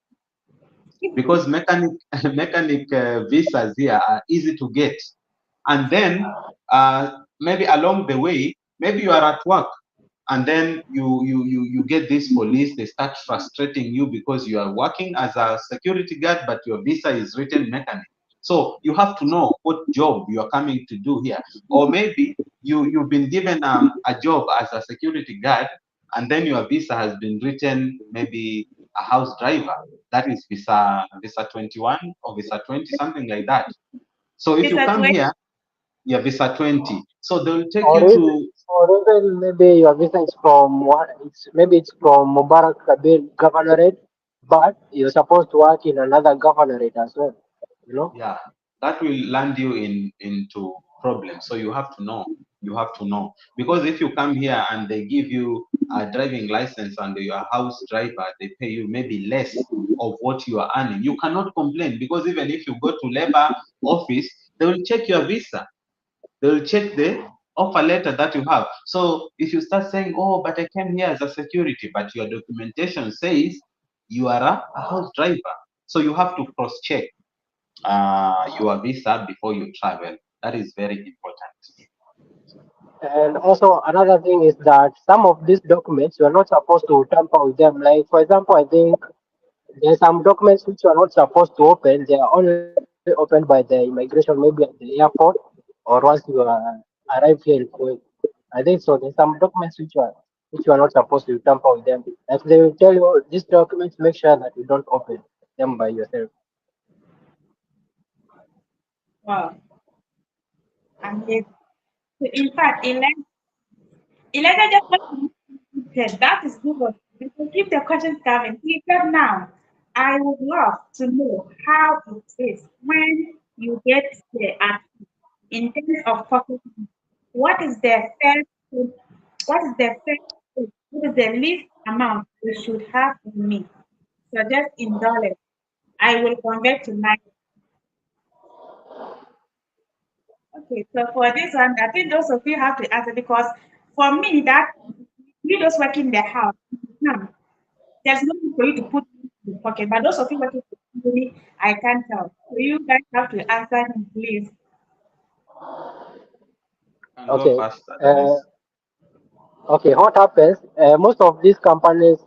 because mechanic mechanic visas here are easy to get. And then maybe along the way, maybe you are at work, and then you get this police. They start frustrating you because you are working as a security guard, but your visa is written mechanic. So you have to know what job you are coming to do here. Or maybe you've been given a job as a security guard, and then your visa has been written maybe a house driver. That is visa 21 or visa 20, something like that. So if you Visa come 20. here, yeah, visa 20. So they'll take Or you even, to, or even maybe your visa is from what? It's maybe it's from Mubarak Kabir governorate, but you're supposed to work in another governorate as well. You know. yeah, that will land you into problems. So you have to know. You have to know, because if you come here and they give you a driving license and you're a house driver, they pay you maybe less of what you are earning. You cannot complain, because even if you go to labor office, they will check your visa. They will check the offer letter that you have. So if you start saying, oh, but I came here as a security, but your documentation says you are a house driver. So you have to cross check your visa before you travel. That is very important. And also another thing is that some of these documents you are not supposed to tamper with them. Like for example, I think there are some documents which you are not supposed to open. They are only opened by the immigration, maybe at the airport or once you arrive here in Kuwait. I think so. There's some documents which you are not supposed to tamper with them. Like they will tell you these documents, make sure that you don't open them by yourself. Wow. Amazing. So in fact, Elijah just wants to said that is good. Because keep the questions coming. He said now, I would love to know how it is when you get there at in terms of pocket money. What is the first what is the first what is the least amount you should have in me? Suggest in dollars. I will convert to my okay. So for this one, I think those of you have to answer because for me that you just work in the house. Now, there's no need for you to put in the pocket. But those of you working for somebody, I can't tell. So you guys have to answer him, please. And go Okay. fast, Uh, Adonis. okay. What happens? Most of these companies,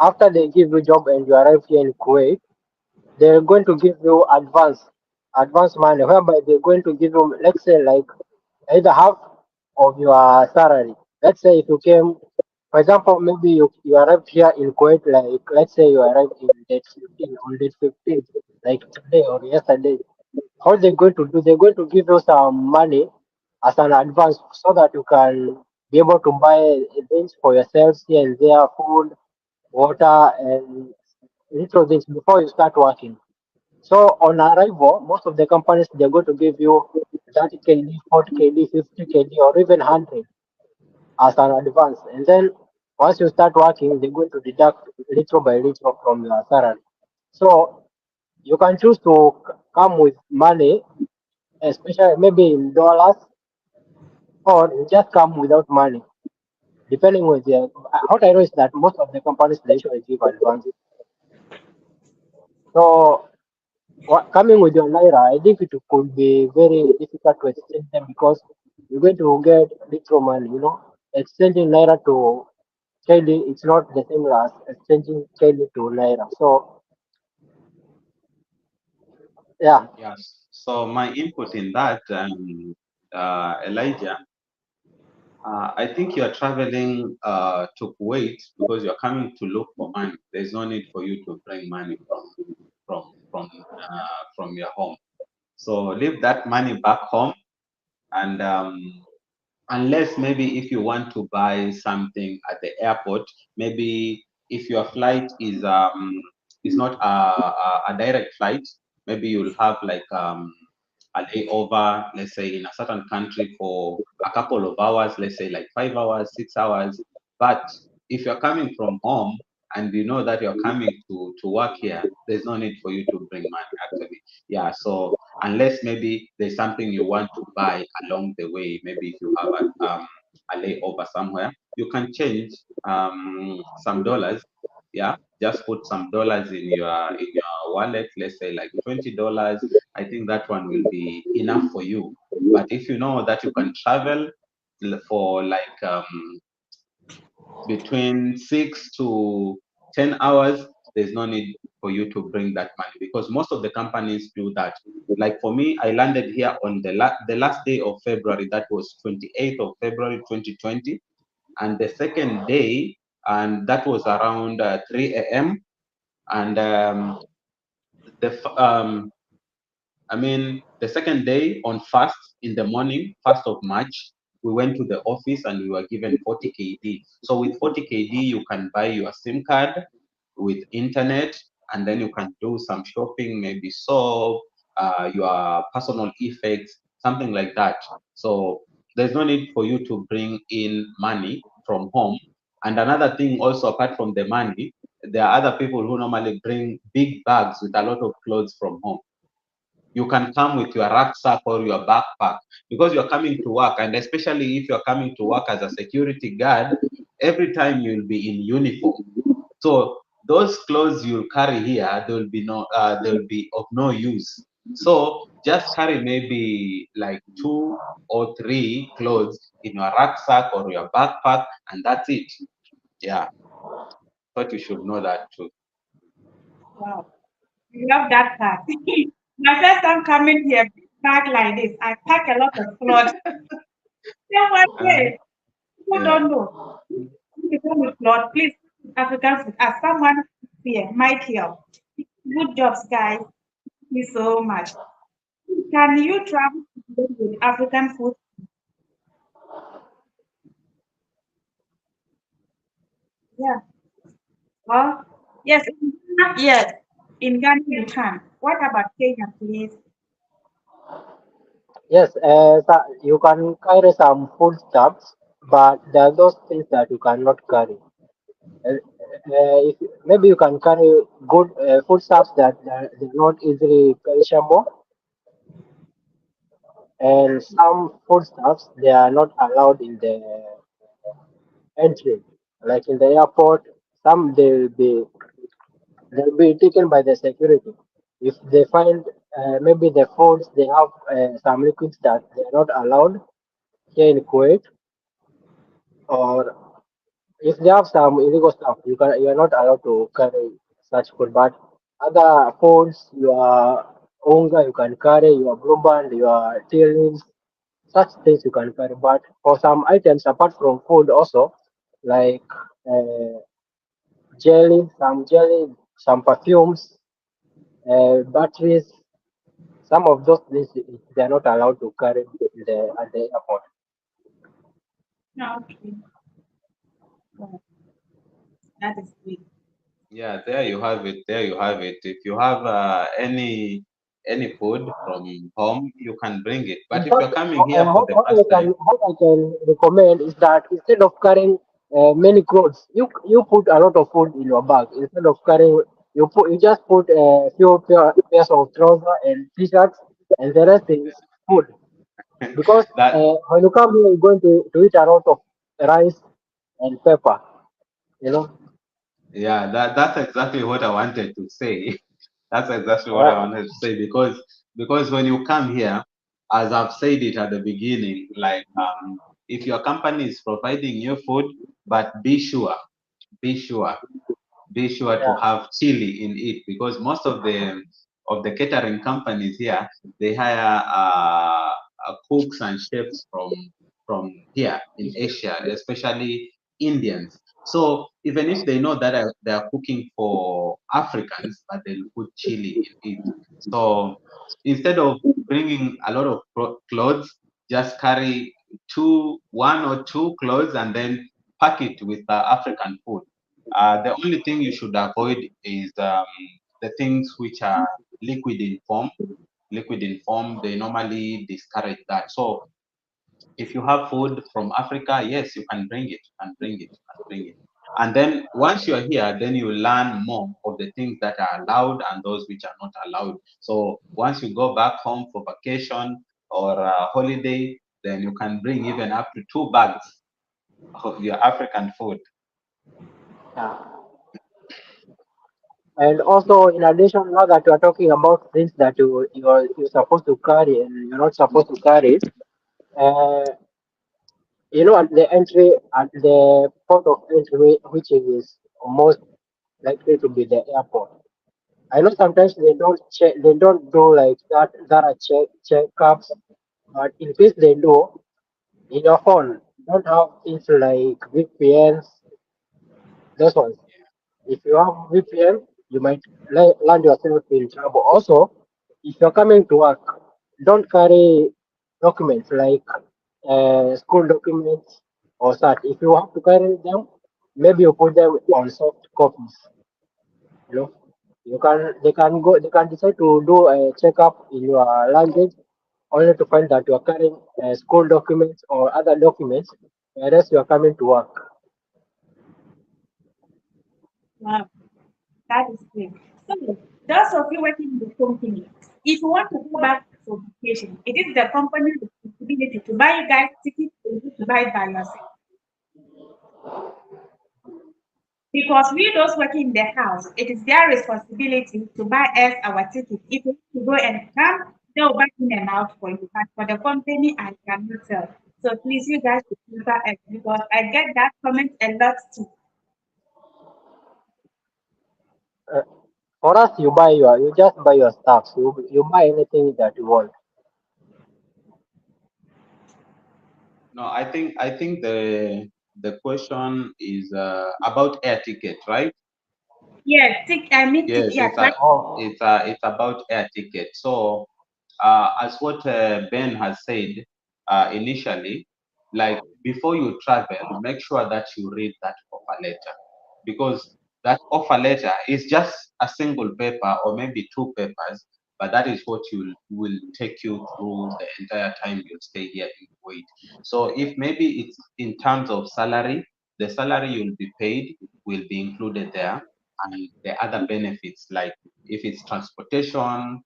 after they give you job and you arrive here in Kuwait, they're going to give you advance money, whereby they're going to give you, let's say, like either half of your salary. Let's say if you came, for example, maybe you arrived here in Kuwait, like let's say you arrived in date 15, on date 15, like today or yesterday. How they're going to do? They're going to give you some money as an advance so that you can be able to buy things for yourselves here and there, food, water, and little things before you start working. So on arrival, most of the companies they're going to give you 30 KD, 40 KD, 50 KD, or even 100 as an advance. And then once you start working, they're going to deduct little by little from your salary. So you can choose to come with money, especially maybe in dollars, or you just come without money, depending with the. What I know is that most of the companies they usually give advance. So coming with your naira, I think it could be very difficult to exchange them because you're going to get little money. Exchanging naira to KD, it's not the same as exchanging KD to naira. So yeah, Yes. So my input in that, Elijah, I think you are traveling to Kuwait because you're coming to look for money. There's no need for you to bring money from from your home. So leave that money back home, and unless maybe if you want to buy something at the airport, maybe if your flight is not a direct flight, maybe you'll have like a layover, let's say in a certain country for a couple of hours, let's say like 5 hours, 6 hours. But if you're coming from home and you know that you're coming to work here, there's no need for you to bring money actually. Yeah, so unless maybe there's something you want to buy along the way, maybe if you have a layover somewhere, you can change some dollars. Yeah, just put some dollars in your wallet. Let's say like $20. I think that one will be enough for you. But if you know that you can travel for like between 6 to 10 hours, there's no need for you to bring that money because most of the companies do that. Like for me, I landed here on the last day of February. That was 28th of February 2020, and the second day, and that was around 3 a.m. And the f- I mean, the second day on first in the morning, 1st of March, we went to the office and we were given 40 KD. So with 40 KD, you can buy your SIM card with internet, and then you can do some shopping, maybe soap, your personal effects, something like that. So there's no need for you to bring in money from home. And another thing also, apart from the money, there are other people who normally bring big bags with a lot of clothes from home. You can come with your rucksack or your backpack because you're coming to work, and especially if you're coming to work as a security guard, every time you'll be in uniform. So those clothes you'll carry here, they'll be of no use. So just carry maybe like 2 or 3 clothes in your rucksack or your backpack, and that's it. Yeah, but you should know that too. Wow. I love that part. My first time coming here, bag like this, I pack a lot of clothes. Then one Uh, day, people yeah. don't know. You come with clothes, please, African food. As someone here, Michael, good jobs, guys. Thank you so much. Can you travel with African food? Yeah. Well, yes, in Ghana, yes. In Ghana, you can. What about Kenya, please? Yes, you can carry some foodstuffs, but there are those things that you cannot carry. If, maybe you can carry good foodstuffs that are not easily perishable, and some foodstuffs they are not allowed in the entry, like in the airport. Some they'll be taken by the security. If they find maybe the foods they have some liquids that they are not allowed here in Kuwait, or if they have some illegal stuff, you are not allowed to carry such food. But other foods, your unga you can carry, your blue band, your tea leaves, such things you can carry. But for some items apart from food also, like uh, jelly, some perfumes, batteries, some of those things they are not allowed to carry at the airport. No, okay. Wow, that is great. Yeah, there you have it. There you have it. If you have any food from home, you can bring it. In But if fact, you're coming here for the first time, what I can recommend is that instead of carrying many clothes, you put a lot of food in your bag. Instead of carrying, you just put a few pairs of trousers and t-shirts, and the rest is food. Because that when you come here, you're going to eat a lot of rice and pepper. You know. yeah, that's exactly what I wanted to say. That's exactly what I Uh, wanted to say because when you come here, as I've said it at the beginning, like if your company is providing you food, but be sure be sure to yeah. have chili in it because most of the catering companies here they hire cooks and chefs from here in Asia, especially Indians. So even if they know that they are cooking for Africans, but they'll put chili in it. So instead of bringing a lot of clothes, just carry 1 or 2 clothes and then pack it with African food. The only thing you should avoid is the things which are liquid in form. Liquid in form, they normally discourage that. So if you have food from Africa, yes, you can bring it. You can bring it. You can bring it. And then once you're here, then you learn more of the things that are allowed and those which are not allowed. So once you go back home for vacation or holiday, then you can bring even up to 2 bags of your African food. Yeah. And also, in addition, now that you are talking about things that you're supposed to carry and you're not supposed to carry, uh, at the entry, at the port of entry, which is most likely to be the airport. I know sometimes they don't do like that are checkups, but in case they do, in your phone, don't have things like VPNs, those ones. If you have VPN, you might land yourself in trouble. Also, if you're coming to work, don't carry documents like school documents or such. If you have to carry them, maybe you put them on soft copies. You know, they can decide to do a checkup in your luggage only to find that you are carrying school documents or other documents, whereas you are coming to work. Wow, that is great. So, those of you working in the company, if you want to go back for vacation, it is the company's responsibility to buy you guys tickets or you to buy it by yourself. Because we those working in the house, it is their responsibility to buy us our ticket. If we want to go and come, they'll back in and out for you, but for the company, I cannot tell. So please, you guys should filter it because I get that comment a lot too. Uh, for us, you just buy your stuff. You buy anything that you want. No, I think the question is about air ticket, right? Yeah, I mean, Yes, yeah, right. Oh, it's about air ticket. So, as what Ben has said initially, like before you travel, make sure that you read that offer letter, because that offer letter is just a single paper or maybe two papers, but that is what will take you through the entire time you stay here in Kuwait. So, if maybe it's in terms of salary, the salary you'll be paid will be included there, and the other benefits like if it's transportation,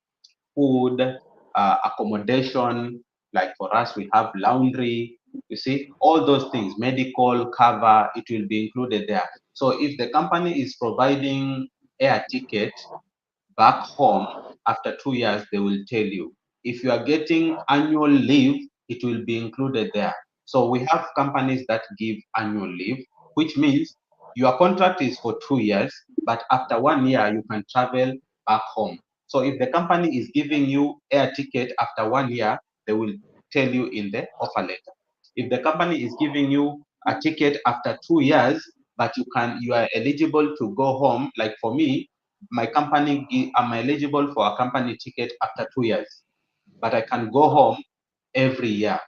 food, accommodation, like for us, we have laundry, you see, all those things, medical cover, it will be included there. So if the company is providing air ticket back home after 2 years, they will tell you. If you are getting annual leave, it will be included there. So we have companies that give annual leave, which means your contract is for 2 years, but after 1 year, you can travel back home. So if the company is giving you air ticket after 1 year, they will tell you in the offer letter. If the company is giving you a ticket after 2 years, but you are eligible to go home, like for me, my company, I'm eligible for a company ticket after 2 years, but I can go home every year.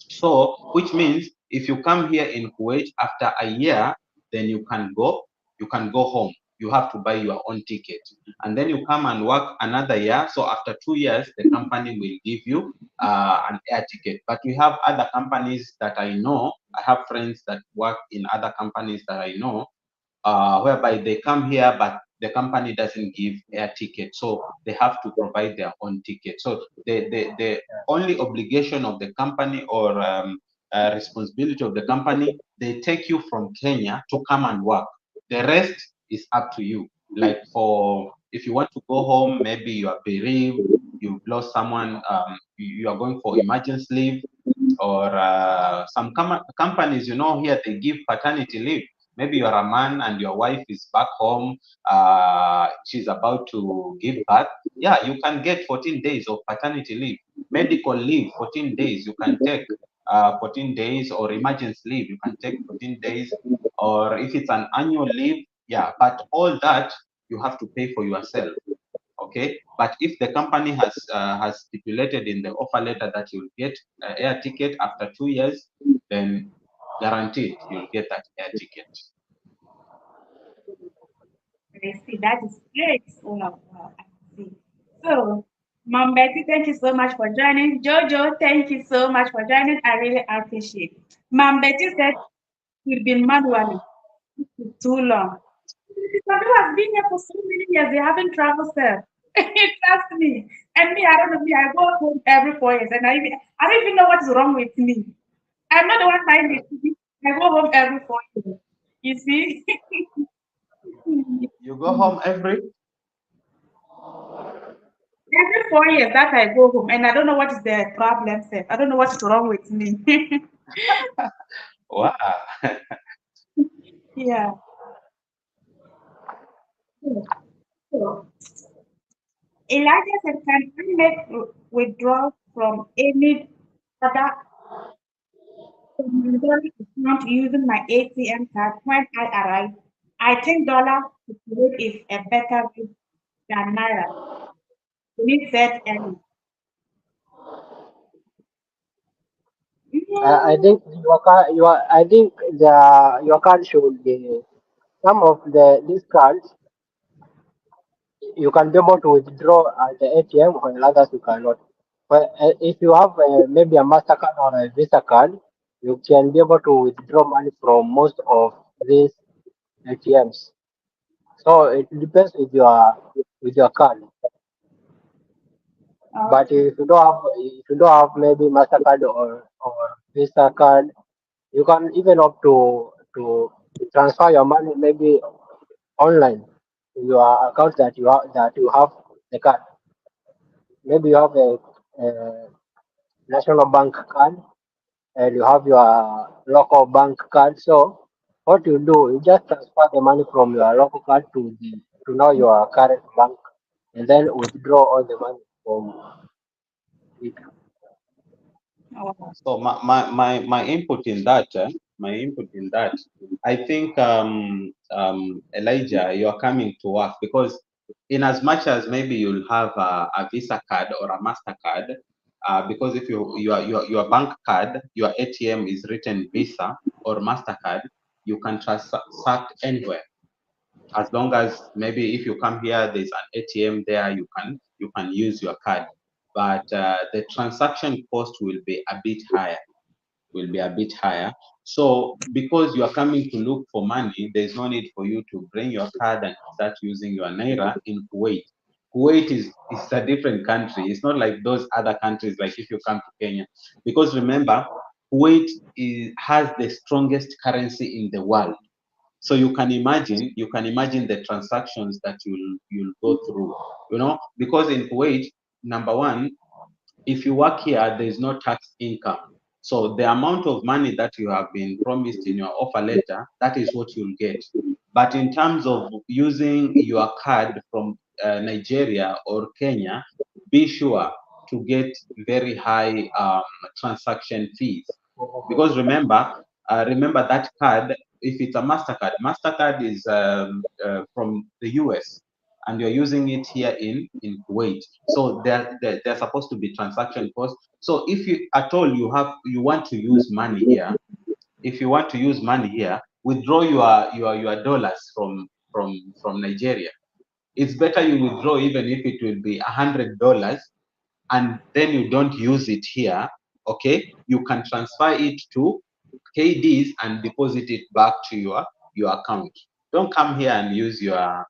So, which means if you come here in Kuwait after a year, then you can go home. You have to buy your own ticket. And then you come and work another year. So after 2 years, the company will give you an air ticket. But we have other companies that I know. I have friends that work in other companies that I know, whereby they come here, but the company doesn't give air ticket. So they have to provide their own ticket. So the only obligation of the company or responsibility of the company, they take you from Kenya to come and work. The rest is up to you. Like for, if you want to go home, maybe you are bereaved, you've lost someone, you are going for emergency leave, or some companies, here they give paternity leave. Maybe you're a man and your wife is back home, she's about to give birth. Yeah, you can get 14 days of paternity leave. Medical leave, 14 days, you can take 14 days, or emergency leave, you can take 14 days, or if it's an annual leave, yeah, but all that you have to pay for yourself. Okay, but if the company has stipulated in the offer letter that you'll get air ticket after 2 years, then guaranteed you'll get that air ticket. I see. That is great. Wow, wow, I see. So, Mom Betty, thank you so much for joining. Jojo, thank you so much for joining. I really appreciate it. Mom Betty said we've been manually for too long. Some people have been here for so many years, they haven't traveled, sir. Trust me. And me, I don't know, me, I go home every 4 years, and I don't even know what's wrong with me. I'm not the one buying the TV. I go home every 4 years. You see? You go home every. Every 4 years that I go home, and I don't know what is the problem, sir. I don't know what's wrong with me. Wow. Yeah. So, so, Elijah said, can I make withdrawal from any other monetary account using my ATM card when I arrive? I think dollar to Kuwait is a better rate than naira. We said earlier. I Mm, think I think your card should be some of these cards you can be able to withdraw at the ATM while others you cannot. But if you have maybe a Mastercard or a Visa card, you can be able to withdraw money from most of these ATMs. So it depends with your card. But okay. if you don't have maybe Mastercard or Visa card, you can even opt to transfer your money maybe online to your account that you have the card. maybe you have a national bank card and you have your local bank card. So what you do, you just transfer the money from your local card to now your current bank, and then withdraw all the money from it. Oh, So my input in that, I think Elijah, you are coming to work because in as much as maybe you'll have a Visa card or a Mastercard, because if your bank card, your ATM is written Visa or Mastercard, you can transact anywhere as long as maybe if you come here, there's an ATM there, you can use your card, but the transaction cost will be a bit higher So because you are coming to look for money, there's no need for you to bring your card and start using your naira in Kuwait. Kuwait is a different country. It's not like those other countries, like if you come to Kenya. Because remember, Kuwait has the strongest currency in the world. So you can imagine the transactions that you'll go through, because in Kuwait, number one, if you work here, there is no tax income. So the amount of money that you have been promised in your offer letter, that is what you'll get. But in terms of using your card from Nigeria or Kenya, be sure to get very high transaction fees. Because remember that card, if it's a Mastercard is from the US and you're using it here in Kuwait. So they're supposed to be transaction costs. So if you at all you want to use money here, if you want to use money here, withdraw your dollars from Nigeria. It's better you withdraw even if it will be $100 and then you don't use it here. Okay, you can transfer it to KDs and deposit it back to your account. Don't come here and use your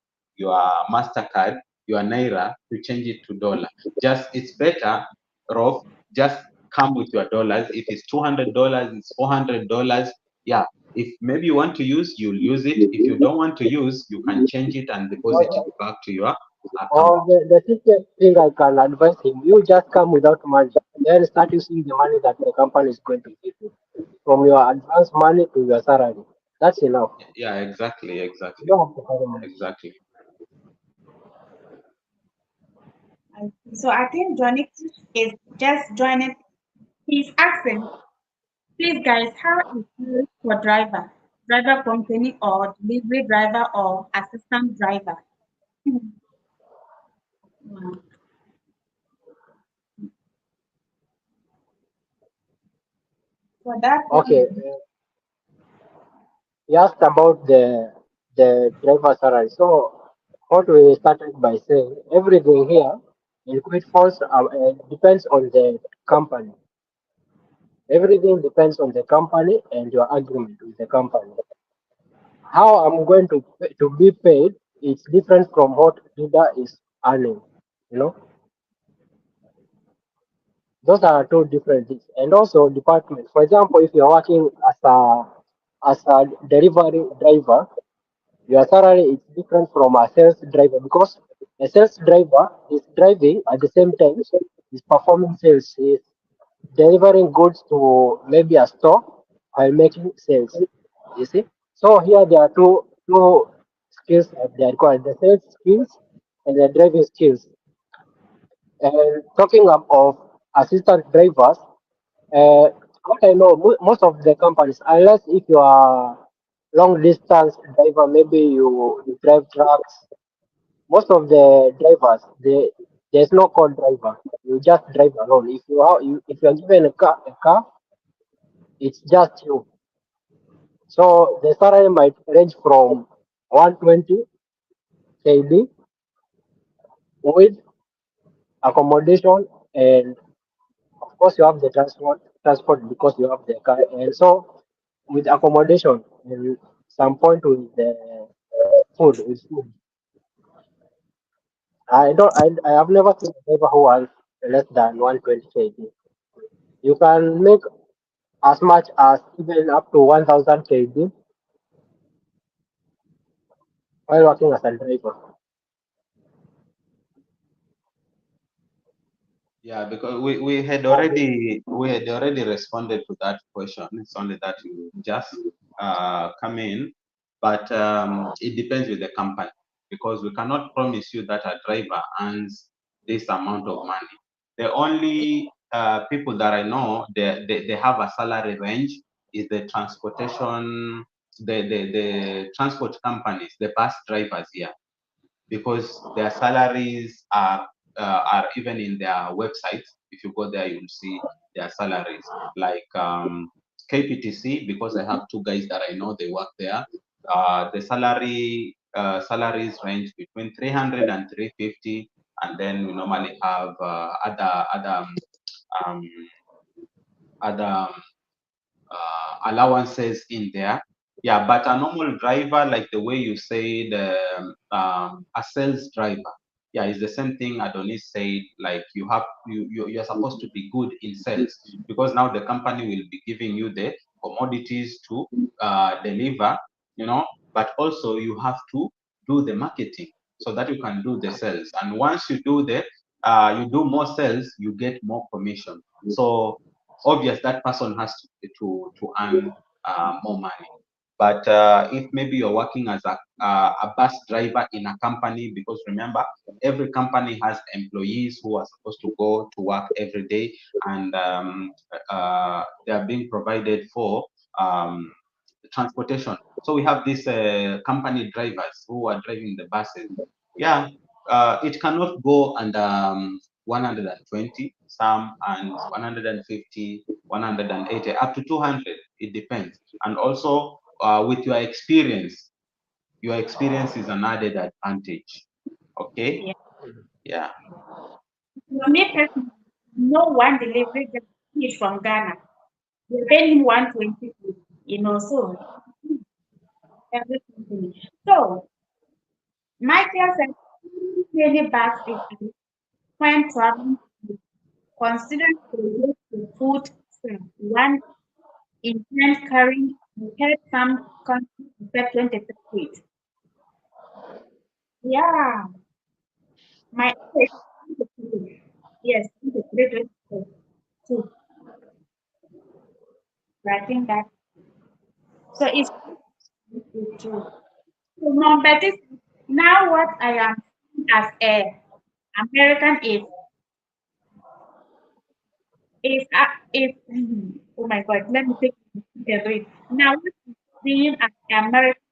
Mastercard, your Naira to change it to dollar. Just it's better, Rof, just come with your dollars. If it's $200, it's $400. Yeah. If maybe you want to use, you'll use it. If you don't want to use, you can change it and deposit it back to your account. Or the system thing I can advise him, you just come without money, then start using the money that the company is going to give you from your advance money to your salary. That's enough. Yeah, exactly, You exactly, don't have to carry money. exactly. I see. So I think Johnny is just joining. He's asking, please guys, how is it for driver company or delivery driver or assistant driver? Hmm. Wow. For that Okay, one, you asked about the driver salary. So what we started by saying, everything here in Quid Falls depends on the company. Everything depends on the company and your agreement with the company. How I'm going to be paid is different from what leader is earning. You know, those are two different things. And also department. For example, if you're working as a delivery driver, your salary is different from a sales driver because a sales driver is driving at the same time is performing sales. Is delivering goods to maybe a store while making sales. You see? So here there are two skills that they are called the sales skills and the driving skills. And talking of assistant drivers, what I know, most of the companies, unless if you are long distance driver, maybe you drive trucks. Most of the drivers, there's no co-driver. You just drive alone. If you are given a car, it's just you. So the salary might range from 120 KD with accommodation, and of course you have the transport because you have the car, and so with accommodation and some point with the food. I have never seen a driver who has less than 120 KD. You can make as much as even up to 1000 KD while working as a driver. Yeah, because we had already responded to that question. It's only that you just come in, but it depends with the company because we cannot promise you that a driver earns this amount of money. The only people that I know they have a salary range is the transportation, the transport companies, the bus drivers here because their salaries are even in their websites. If you go there, you'll see their salaries. Like KPTC, because I have two guys that I know they work there. The salaries range between 300 and 350, and then we normally have um, other allowances in there. Yeah, but a normal driver, like the way you said, a sales driver, yeah, it's the same thing Adonis said. Like you're supposed to be good in sales because now the company will be giving you the commodities to deliver, you know, but also you have to do the marketing so that you can do the sales. And once you do more sales, you get more commission. So obvious that person has to earn more money. But if maybe you're working as a bus driver in a company, because remember, every company has employees who are supposed to go to work every day, and they are being provided for um, transportation. So we have these company drivers who are driving the buses. Yeah, it cannot go under 120, some and 150, 180, up to 200. It depends. And also with your experience is an added advantage. Okay? Yeah. Yeah. For me personally, no one delivery just is from Ghana. They're paying 120, so every company. So Michael said many bags is when traveling to consider to the food stamp. One intent carrying had some countries affect 20 Yeah, my yes, 23 too. I think that so it's true. So now, but this, now what I am seeing as a American is oh my God, let me take it. Now what I'm seeing as American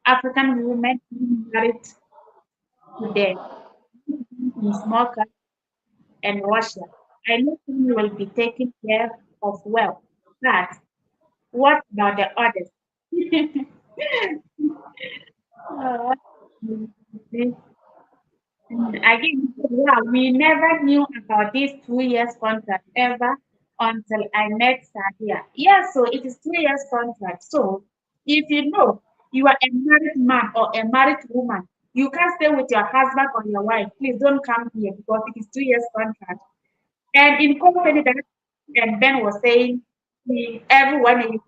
African women being married today in small countries and Russia. I know some will be taken care of well, but what about the others? Uh, Again, yeah, we never knew about this 2 years contract ever until I met Sadia. Yeah, so it is 2 years contract. So if you know you are a married man or a married woman, you can't stay with your husband or your wife. Please don't come here because it is 2 years contract. And in company that and Ben was saying, everyone is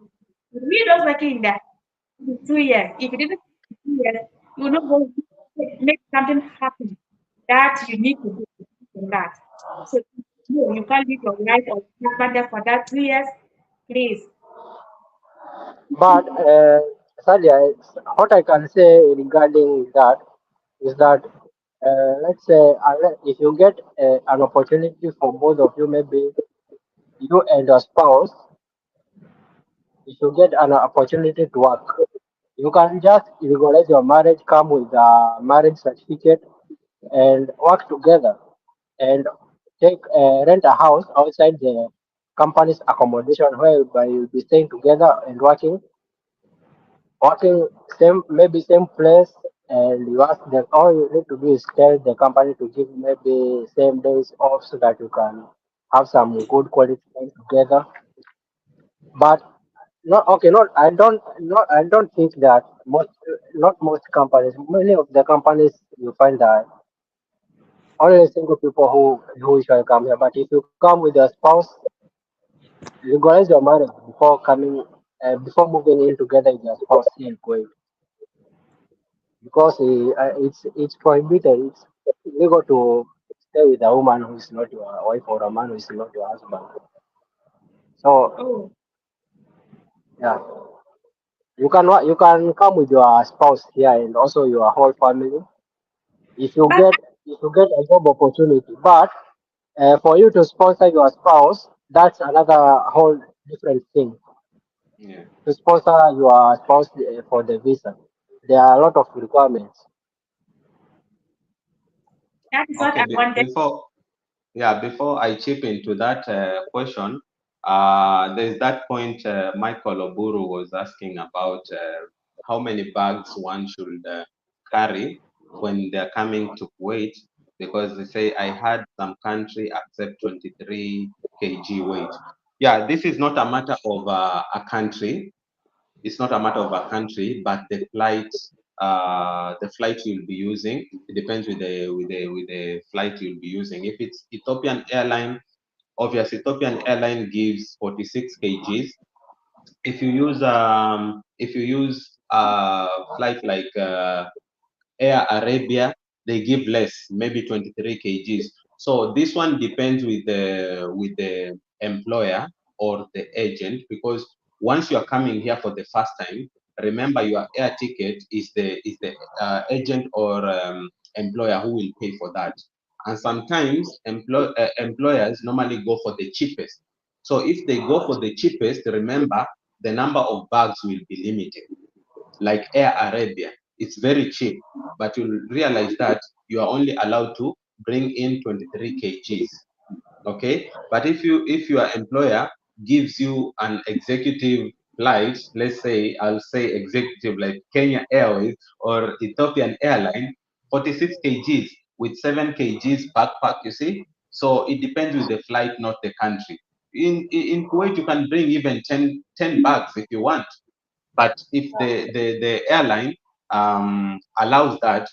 we those working in that 2 years. If you didn't 2 years, you will not go make something happen that you need to do in that. So no, you can't leave your wife or husband there for that 2 years. Please. But Sadia, what I can say regarding that is that let's say if you get an opportunity for both of you, maybe you and your spouse, if you get an opportunity to work, you can just regulate your marriage, come with a marriage certificate, and work together and take rent a house outside the company's accommodation whereby you'll be staying together and working same maybe same place, and you ask them all you need to do is tell the company to give you maybe same days off so that you can have some good quality time together. But not okay, not I don't think that not most companies, many of the companies you find that only single people who shall come here. But if you come with your spouse, legalize your marriage before coming before moving in together with your spouse here in Kuwait because it's prohibited. It's illegal to. stay with a woman who is not your wife or a man who is not your husband. So Oh, yeah, you can come with your spouse here and also your whole family if you but get if you get a job opportunity. But for you to sponsor your spouse, that's another whole different thing. Yeah. To sponsor your spouse for the visa, there are a lot of requirements. that is what Okay. I wanted. Before, yeah, before I chip into that question, there's that point Michael Oburu was asking about how many bags one should carry when they're coming to Kuwait, because they say I had some country accept 23 kg weight. Yeah, this is not a matter of a country. It's not a matter of a country, but the flight you'll be using. It depends with the flight you'll be using. If it's Ethiopian airline, obviously Ethiopian airline gives 46 kgs. If you use flight like Air Arabia, they give less, maybe 23 kgs. So this one depends with the employer or the agent, because once you are coming here for the first time, remember your air ticket is the agent or employer who will pay for that. And sometimes employers normally go for the cheapest. So if they go for the cheapest, remember the number of bags will be limited, like Air Arabia. It's very cheap, but you'll realize that you are only allowed to bring in 23 kgs. Okay, but if your employer gives you an executive flight, let's say I'll say executive like Kenya Airways or Ethiopian Airline, 46 kgs with 7 kgs backpack, you see. So it depends with the flight, not the country. In Kuwait you can bring even 10 bags if you want, but if the airline allows that,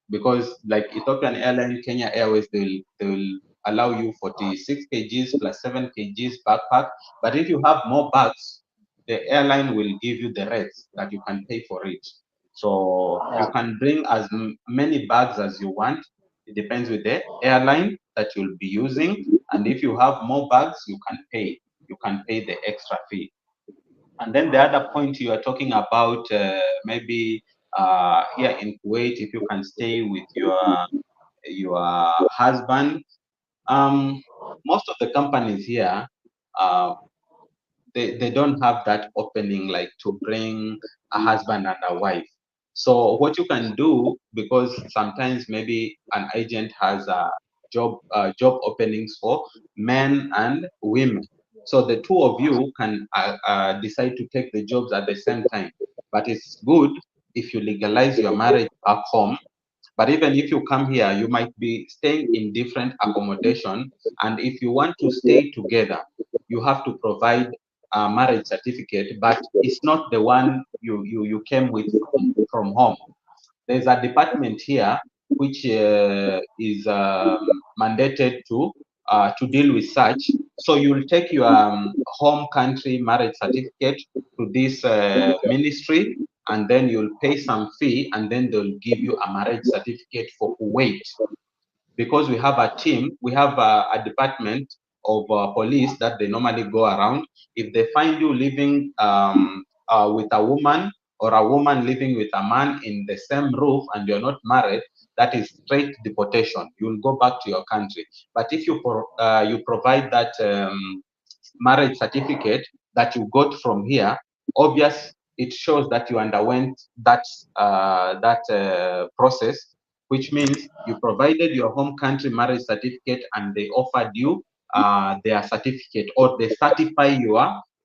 because like Ethiopian Airline, Kenya Airways, they'll allow you 46 kgs plus 7 kgs backpack. But if you have more bags, the airline will give you the rates that you can pay for it. So you Yeah, can bring as many bags as you want. It depends with the airline that you'll be using. And if you have more bags, you can pay. You can pay the extra fee. And then the other point you are talking about, maybe here in Kuwait, if you can stay with your husband. Um, Most of the companies here, uh, they don't have that opening like to bring a husband and a wife. So what you can do, because sometimes maybe an agent has a job openings for men and women. So the two of you can decide to take the jobs at the same time. But it's good if you legalize your marriage back home. But even if you come here, you might be staying in different accommodation. And if you want to stay together, you have to provide a marriage certificate, but it's not the one you came with from home. There's a department here which is mandated to deal with such. So you'll take your home country marriage certificate to this ministry, and then you'll pay some fee, and then they'll give you a marriage certificate for Kuwait. Because we have a team, we have a department of police that they normally go around. If they find you living with a woman, or a woman living with a man in the same roof and you're not married, that is straight deportation. You'll go back to your country. But if you provide that marriage certificate that you got from here, obvious it shows that you underwent that process, which means you provided your home country marriage certificate and they offered you their certificate, or they certify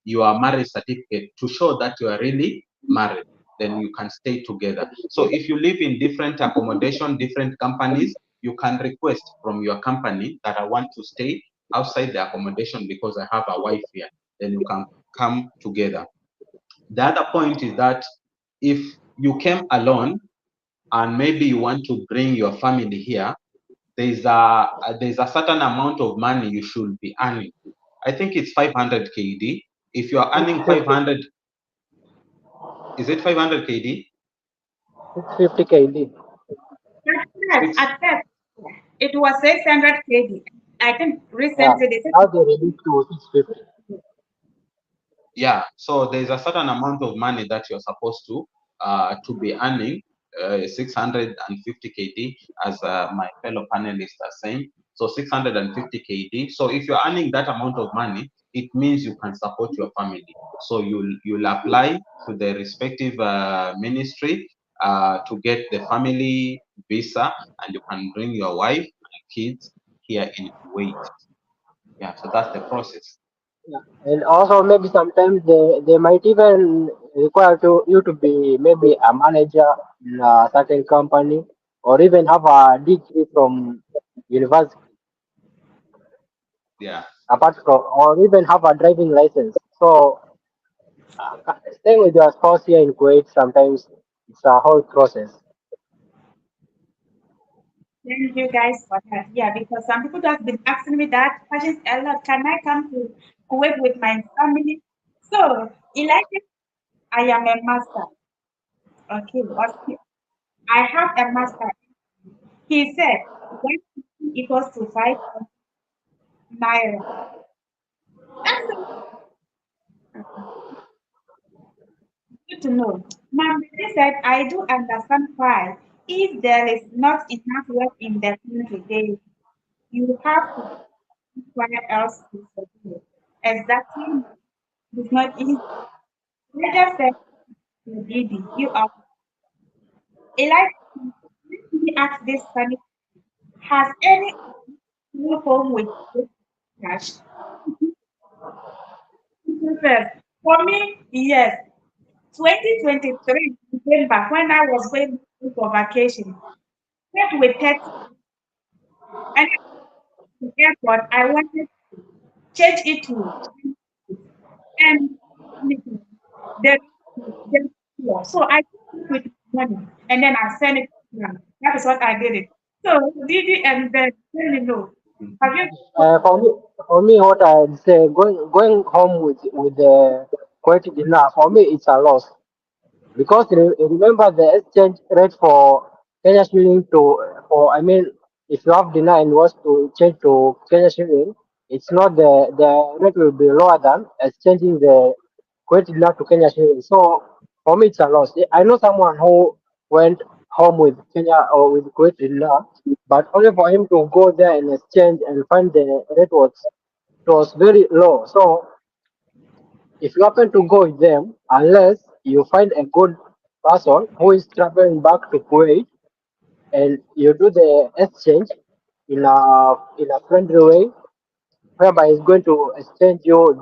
your marriage certificate to show that you are really married. Then you can stay together. So if you live in different accommodation, different companies, you can request from your company that I want to stay outside the accommodation because I have a wife here. Then you can come together. The other point is that if you came alone and maybe you want to bring your family here, there's a certain amount of money you should be earning. I think it's 500 KD. If you are earning 50, 500, is it 500 KD? 50 KD. At first, Six. at first. It was 600 kg. I think Yeah, recently they said now they reduced to 650. Yeah, so there's a certain amount of money that you're supposed to be earning, 650 kd, as my fellow panelists are saying. So 650 kd. So if you're earning that amount of money, it means you can support your family. So you'll apply to the respective ministry to get the family visa, and you can bring your wife and kids here in Kuwait. Yeah, so that's the process. Yeah. And also maybe sometimes they might even require you to be maybe a manager in a certain company or even have a degree from university Yeah. apart from or even have a driving license. So staying with your spouse here in Kuwait sometimes it's a whole process. thank you guys for that. Yeah, because some people just been asking me that questions a lot. Can I come to Kuwait with my family? So, Elijah, I am a master. Okay, okay. I have a master. He said 1 equals to 5 naira. That's so good to know. Ma'am, they said I do understand why. If there is not enough work in the country, they you have to find somewhere else to survive. Exactly, it's not easy. Let us say, Didi, you are. Elijah, let me ask this funny. Has any new home with this cash? First, for me, yes. 2023 December, when I was going for vacation, went with text and at the airport, I wanted to change it to and the, so I took it with money and then I sent it to them. That is what I did it. So Didi and Ben, let me know. Have you For me, what I'd say, going home with the Kuwait dinar, for me it's a loss. Because remember the exchange rate for Kenya shilling to for I mean if you have dinar and was to change to Kenya shilling, it's not the rate will be lower than exchanging the Kuwait dinar to Kenya shilling. So for me it's a loss. I know someone who went home with Kenya or with Kuwait dinar, but only for him to go there and exchange and find the rate was very low. So if you happen to go with them, unless you find a good person who is traveling back to Kuwait and you do the exchange in a friendly way, whereby he's going to exchange you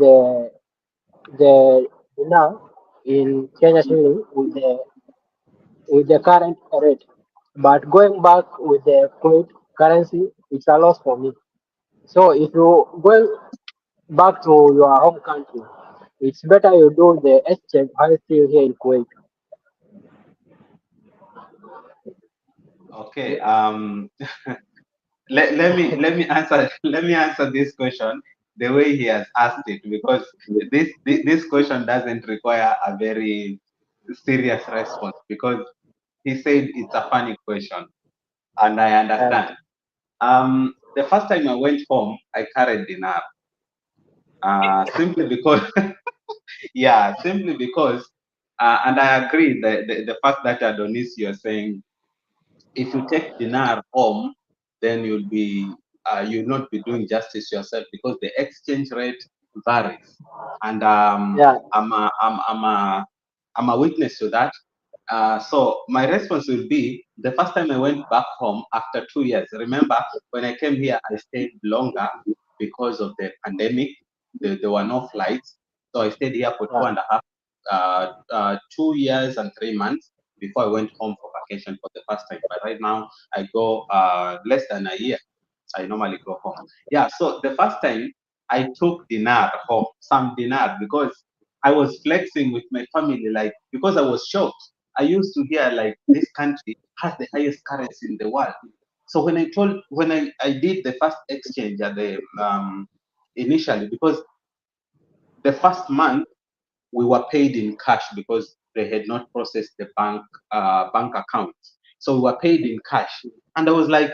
the dinar in Kenya shilling with the current rate. But going back with the Kuwait currency, it's a loss for me. So if you go back to your home country, it's better you do the exchange while still here in Kuwait. Okay. Let me answer let me answer this question the way he has asked it, because this question doesn't require a very serious response, because he said it's a funny question, and I Yeah, understand. The first time I went home, I carried dinar, simply because yeah, simply because and I agree the fact that Adonis, you're saying if you take dinar home, then you'll not be doing justice to yourself, because the exchange rate varies, and yeah, I'm a witness to that. So my response will be the first time I went back home after 2 years. Remember, when I came here, I stayed longer because of the pandemic. There were no flights, so I stayed here for yeah. 2.5, 2 years and 3 months before I went home for vacation for the first time. But right now, I go less than a year. I normally go home. Yeah. So the first time I took dinar home, some dinar, because I was flexing with my family, like because I was shocked. I used to hear like this country has the highest currency in the world. So when I did the first exchange at the initially, because the first month we were paid in cash because they had not processed the bank account. So we were paid in cash. And I was like,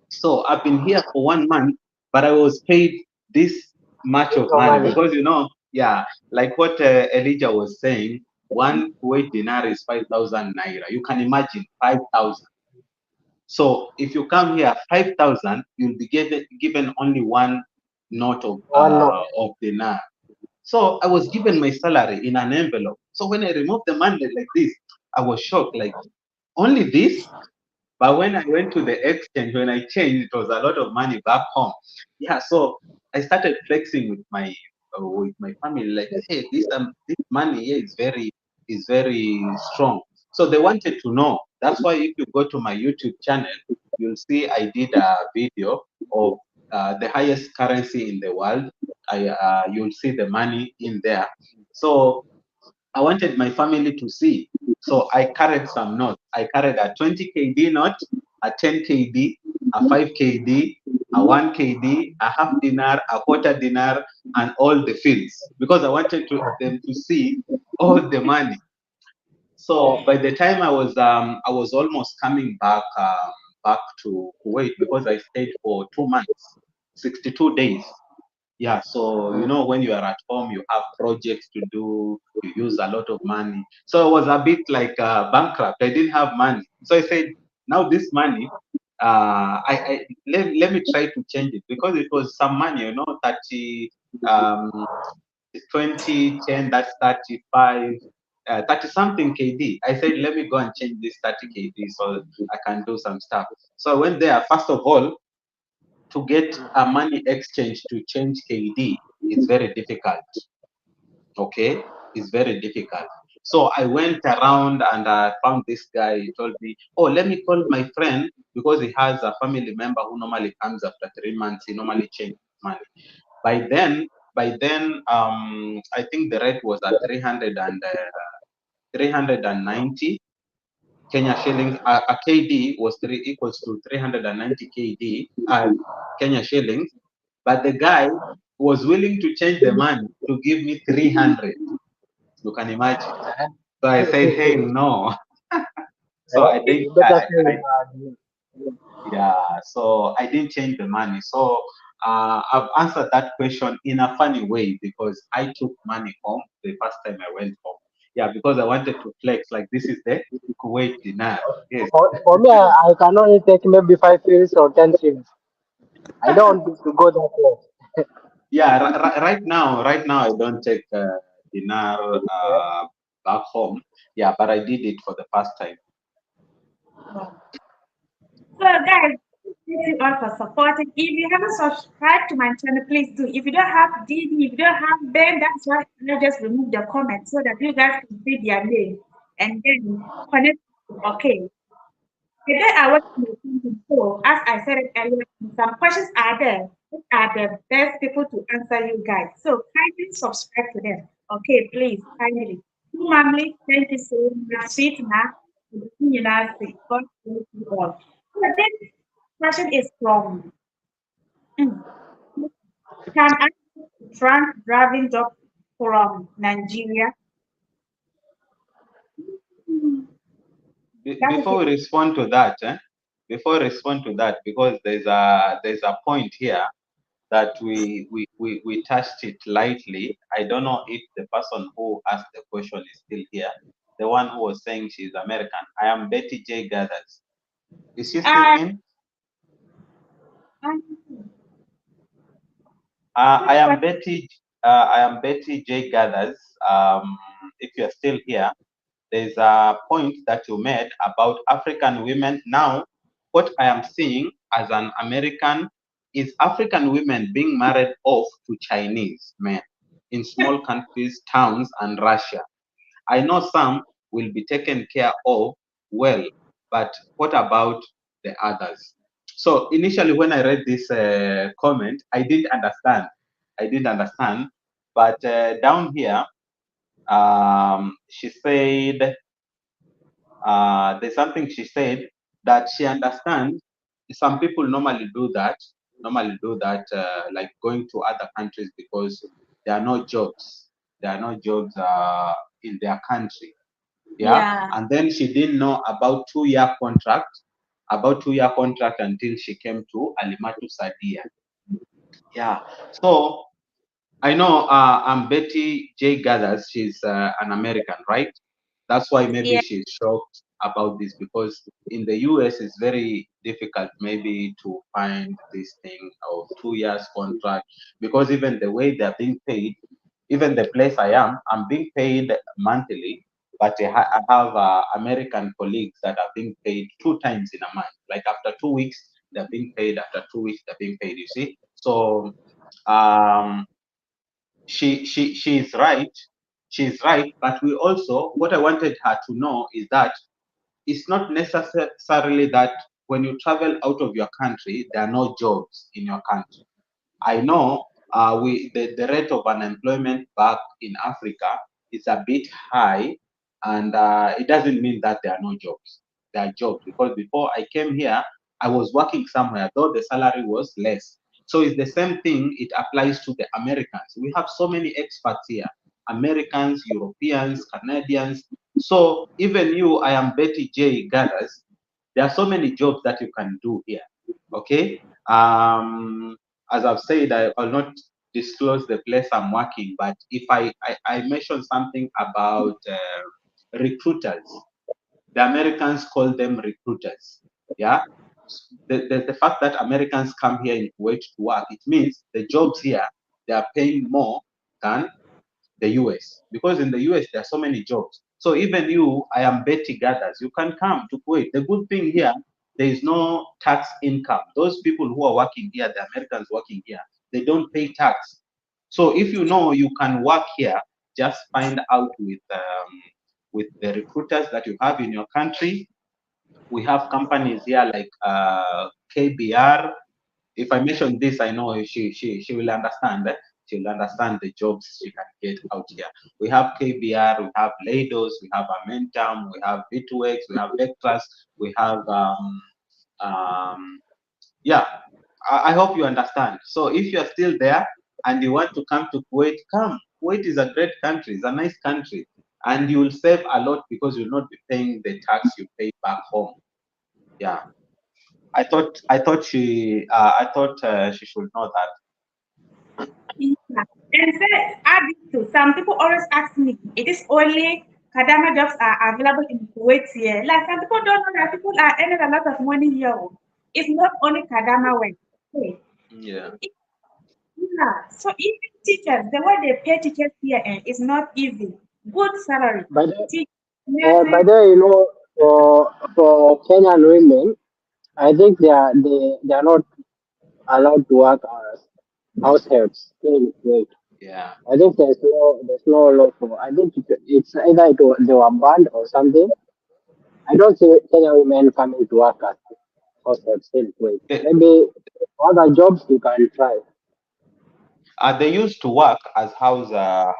So I've been here for 1 month, but I was paid this much of No money money. because yeah, like what Elijah was saying, one Kuwait dinar is 5,000 naira. You can imagine 5,000. So if you come here 5,000, you'll be given only one note One note. of dinar. So I was given my salary in an envelope. So when I removed the money like this, I was shocked. Like, only this? But when I went to the exchange, when I changed, it was a lot of money back home. Yeah, so I started flexing with my family, like, hey, this money here is very strong. So they wanted to know. That's why if you go to my YouTube channel, you'll see I did a video of the highest currency in the world. You'll see the money in there. So I wanted my family to see. So I carried some notes. I carried a 20 KD note, a 10 KD, a 5 KD, a 1 KD, a half dinar, a quarter dinar, and all the fields because I wanted them to see all the money. So by the time I was almost coming back to Kuwait because I stayed for 2 months, 62 days. Yeah, so when you are at home, you have projects to do, you use a lot of money. So I was a bit like bankrupt. I didn't have money. So I said, now this money, let me try to change it because it was some money, 30, um, 20, 10, that's 35, 30 something KD. I said, let me go and change this 30 KD so I can do some stuff. So I went there, first of all, to get a money exchange to change KD is very difficult. Okay, it's very difficult. So I went around and I found this guy. He told me, "Oh, let me call my friend because he has a family member who normally comes after 3 months. He normally changes money." By then, I think the rate was at 390 Kenya shillings. A KD was equals to 390 KD Kenya shillings, but the guy was willing to change the money to give me 300. You can imagine. So I said, hey, no. So I didn't. You better say Yeah. So I didn't change the money. So I've answered that question in a funny way because I took money home the first time I went home. Yeah, because I wanted to flex like this is the Kuwait dinar. Yes. for me, I can only take maybe 5 years or 10 years. I don't want to go that way. Yeah. Right now, I don't take dinar back home. Yeah, but I did it for the first time. Wow. So guys, thank you all for supporting. If you haven't subscribed to my channel, please do. If you don't have DD, if you don't have Ben, that's why I just remove the comment so that you guys can see their name and then connect. Okay. Today I want to so as I said it earlier, some questions are there. Who are the best people to answer you guys? So kindly subscribe to them. Okay, please, kindly. Family, thank you so much. Sweet ma, you know, God bless you all. So this question is from mm, can I drunk driving job from Nigeria? Mm, that is Before it. we respond to that, because there's a point here that we touched it lightly. I don't know if the person who asked the question is still here. The one who was saying she's American. I am Betty J. Gathers. Is she still Uh, in? um, I which am question? Betty. I am Betty J. Gathers. If you're still here, there's a point that you made about African women. Now, what I am seeing as an American is African women being married off to Chinese men in small countries, towns, and Russia. I know some will be taken care of well, but what about the others? So initially, when I read this comment, I didn't understand. But down here, she said there's something she said that she understands. Some people normally do that, like going to other countries because there are no jobs. There are no jobs in their country. Yeah, Yeah. and then she didn't know about 2-year contract. about 2 year contract until she came to Alimatu Sadia. Yeah. So I know I'm Betty J. Gathers. She's an American, right? That's why maybe Yeah. she's shocked about this, because in the US it's very difficult maybe to find this thing of 2 years contract, because even the way they're being paid, even the place I am, I'm being paid monthly, but I have American colleagues that are being paid 2 times in a month. Like after 2 weeks, they're being paid. After 2 weeks, they're being paid. You see, so um, she's right. She's right. But we also, what I wanted her to know is that it's not necessarily that when you travel out of your country, there are no jobs in your country. I know the rate of unemployment back in Africa is a bit high, and it doesn't mean that there are no jobs. There are jobs, because before I came here, I was working somewhere, though the salary was less. So it's the same thing. It applies to the Americans. We have so many experts here: Americans, Europeans, Canadians. So even you, I am Betty J. Gathers. There are so many jobs that you can do here. Okay. As I've said, I will not disclose the place I'm working, but if I mention something about recruiters, the Americans call them recruiters. Yeah. The fact that Americans come here in Kuwait to work, it means the jobs here, they are paying more than the US, because in the US there are so many jobs. So even you, I am Betty Gathers, you can come to Kuwait. The good thing here, there is no tax income. Those people who are working here, the Americans working here, they don't pay tax. So if you know you can work here, just find out with the recruiters that you have in your country. We have companies here like KBR. If I mention this, I know she will understand. She will understand the jobs she can get out here. We have KBR, we have Lados, we have Amentum, we have V2X, we have Vectras, we have um, yeah. I hope you understand. So if you are still there and you want to come to Kuwait, come. Kuwait is a great country. It's a nice country, and you will save a lot because you will not be paying the tax you pay back home. Yeah. I thought she should know that. Yeah. And say, add it to some people always ask me, it is only Kadama jobs are available in Kuwait here. Like some people don't know that people are earning a lot of money here. Oh. It's not only Kadama way. Okay. Yeah. Yeah. So even teachers, the way they pay teachers here is not easy. Good salary. By the Teach by nurses. the way, for Kenyan women, I think they are not allowed to work as house helps in Kuwait. Yeah. I think there's no law for. I think it's either they were banned or something. I don't see Kenyan women coming to work as house helps in Kuwait. They, Maybe other jobs you can try. they used to work as the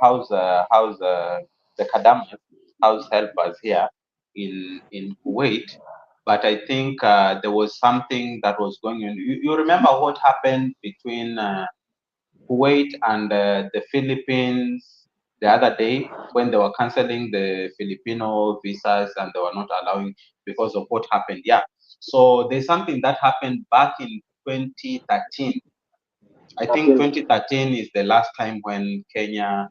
Kadamas, house helpers here in Kuwait, but I think there was something that was going on. You remember what happened between Kuwait and the Philippines the other day, when they were canceling the Filipino visas and they were not allowing, because of what happened? Yeah. So there's something that happened back in 2013. I think Nothing. 2013 is the last time when Kenya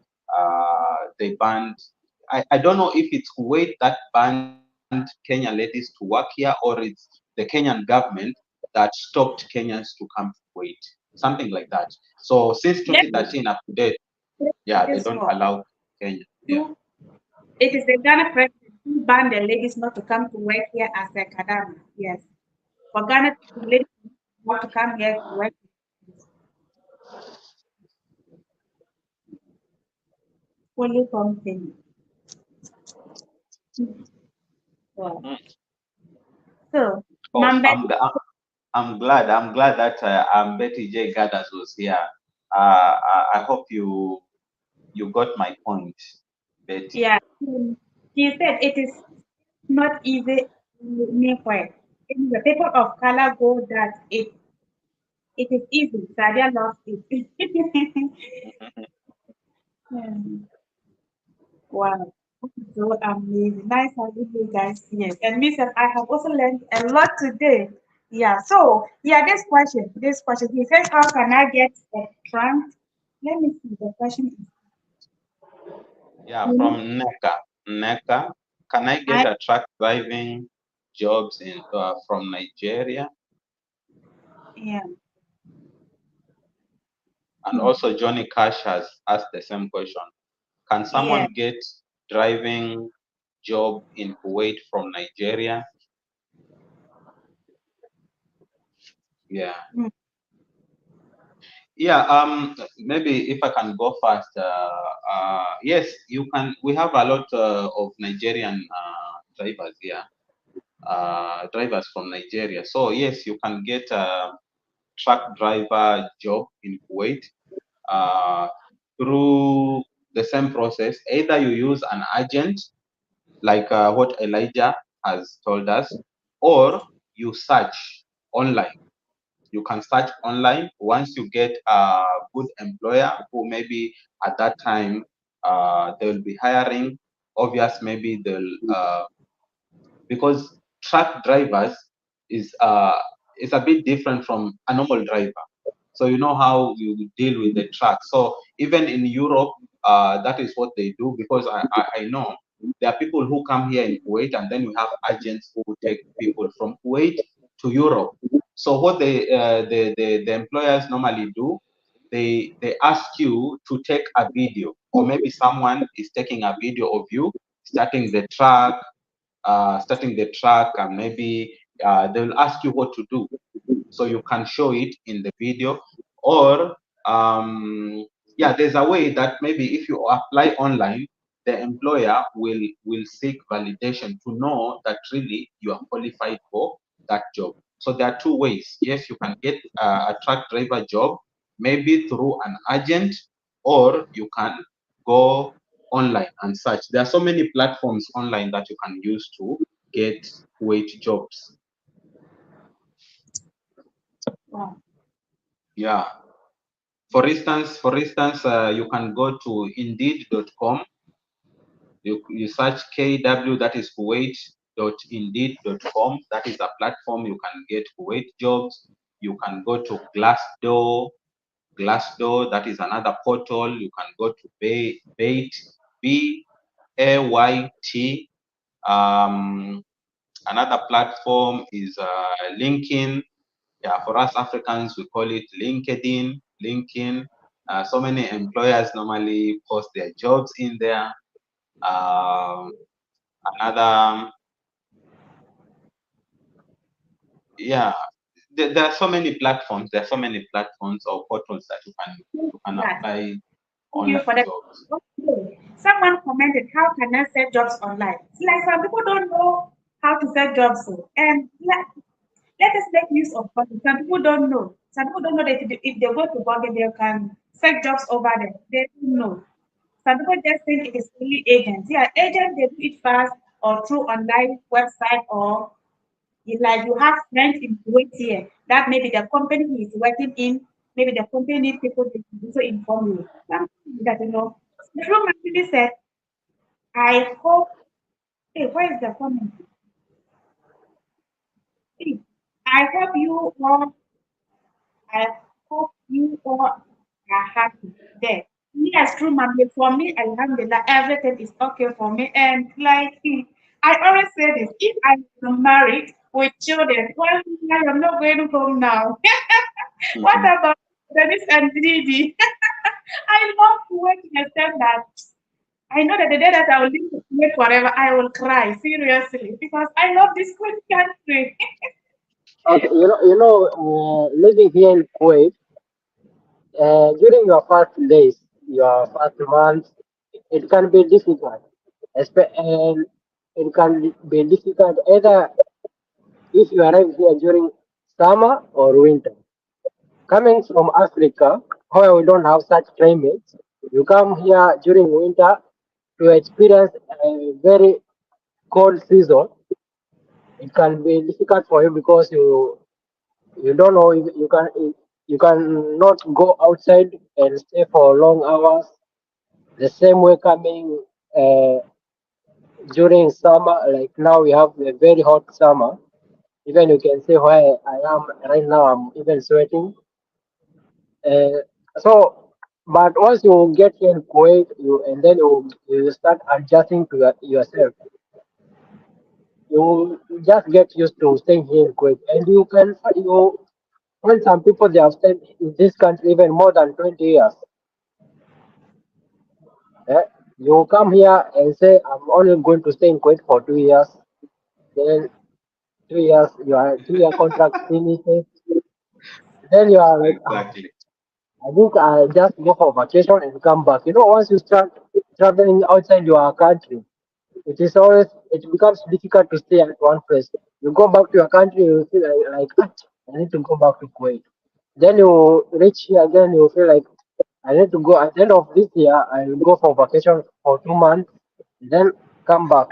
they banned. I don't know if it's Kuwait that banned Kenyan ladies to work here, or it's the Kenyan government that stopped Kenyans to come to Kuwait, something like that. So since Let 2013 up to date, me say yeah, they this don't for allow Kenya. Yeah. you. It is the Ghana president who banned the ladies not to come to work here as a Kadama. Yes. For Ghana, the ladies want to come here to work. Only from Kenya. Wow. Mm. So, Oh, number I'm glad that Betty J Gathers was here. I hope you got my point, Betty. yeah, he said it is not easy anywhere. In the people of color go that it is easy. Sadia loves it. Hmm. Wow. So amazing. Nice having you guys here. And me, sir, I have also learned a lot today. Yeah. So, yeah, this question, he says, how can I get a trunk? Let me see. The question Yeah, is, from Neka. Neka, can I get I, a truck driving jobs in from Nigeria? yeah, And hmm, also Johnny Cash has asked the same question. Can yeah, someone get driving job in Kuwait from Nigeria? Yeah. hmm, Yeah, maybe if I can go first, yes, you can. We have a lot of Nigerian drivers here, drivers from Nigeria. So yes, you can get a truck driver job in Kuwait uh, through the same process. Either you use an agent, like what Elijah has told us, or you search online. You can search online. Once you get a good employer who maybe at that time they will be hiring, obvious maybe they'll because truck drivers is a bit different from a normal driver. So you know how you deal with the truck. So even in Europe, that is what they do, because I know there are people who come here in Kuwait, and then you have agents who take people from Kuwait to Europe. So what the employers normally do, they ask you to take a video, or maybe someone is taking a video of you starting the truck, and maybe they will ask you what to do, so you can show it in the video. Or yeah, there's a way that maybe if you apply online, the employer will seek validation to know that really you are qualified for that job. So there are two ways. Yes, you can get a truck driver job maybe through an agent, or you can go online and search. There are so many platforms online that you can use to get wage jobs. wow. Yeah. You can go to indeed.com. You search KW, that is Kuwait.indeed.com. That is a platform you can get Kuwait jobs. You can go to Glassdoor, that is another portal. You can go to Bait, BAYT. Another platform is LinkedIn. Yeah, for us Africans, we call it LinkedIn. LinkedIn. So many employers normally post their jobs in there. Um, another, yeah, there are so many platforms. There are so many platforms or portals that you can Yeah, apply thank you for online that. jobs. Okay. Someone commented, how can I set jobs online? Like some people don't know how to set jobs. So, and yeah, let us make use of Google. Some people don't know. Some people don't know that if they go to Google, they can set jobs over there. They don't know. Some people just think it is only agents. Yeah, agents, they do it fast or through online website, or like you have friends in Kuwait here that maybe the company he is working in, maybe the company needs people to also inform you. Something that you know. So True really said, I hope, hey, where is the comment? Hey, I hope you all I hope you all are happy there. Yes, true, mommy. For me, alhamdulillah, everything is okay for me. And like I always say this, if I'm married with children, well, I am not going home now. What Mhm. about Dennis and Didi? I love Kuwait to the extent that I know that the day that I will live in Kuwait forever, I will cry seriously because I love this good country. Okay, living here in Kuwait, during your first days, your first months, it can be difficult. And it can be difficult either if you arrive here during summer or winter. Coming from Africa, where we don't have such climates, you come here during winter to experience a very cold season. It can be difficult for you because you don't know if you can not go outside and stay for long hours. The same way coming. during summer, like now we have a very hot summer. Even you can see where I am right now. I'm even sweating. Uh, so, but once you get here in Kuwait, and then you start adjusting to yourself. You just get used to staying here in Kuwait, and you find some people they have stayed in this country even more than 20 years. Eh? You come here and say, I'm only going to stay in Kuwait for 2 years. Then 2 years, your 2 year contract finishes. Then you are like, ah, Exactly. I think I just go for vacation and come back. Once you start traveling outside your country, it becomes difficult to stay at one place. You go back to your country, you feel like "Ah, I need to go back to Kuwait." Then you reach here again, you feel like I need to go at the end of this year. I'll go for vacation for 2 months, then come back.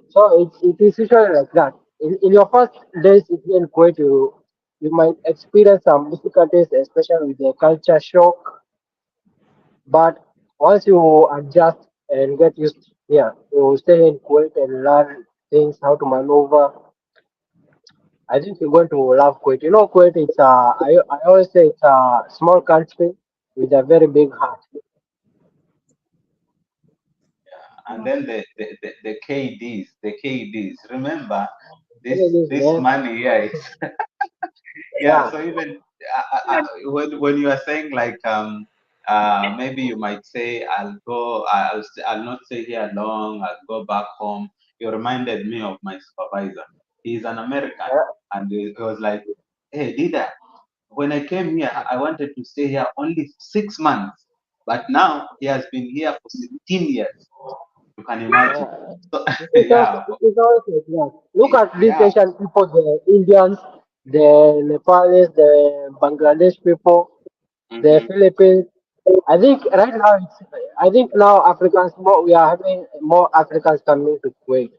So it is usually like that. In your first days in Kuwait, you might experience some difficulties, especially with the culture shock. But once you adjust and get used here, you stay in Kuwait and learn things, how to maneuver. I think you're going to love Kuwait. Kuwait, I always say it's a small country with a very big heart. And then the KDs. Remember, Look this at this, this man. money here is yeah. Yeah, So even when you are saying like maybe you might say I'll not stay here long. I'll go back home. You reminded me of my supervisor. He's an American, yeah, and he was like, "Hey, Dida, when I came here, I wanted to stay here only 6 months, but now he has been here for 16 years. You can imagine." yeah. So It yeah, is always like that. Look at these yeah. Asian people, the Indians, the Nepalese, the Bangladesh people, the Hmm. Philippines. I think right now, I think now we are having more Africans coming to Kuwait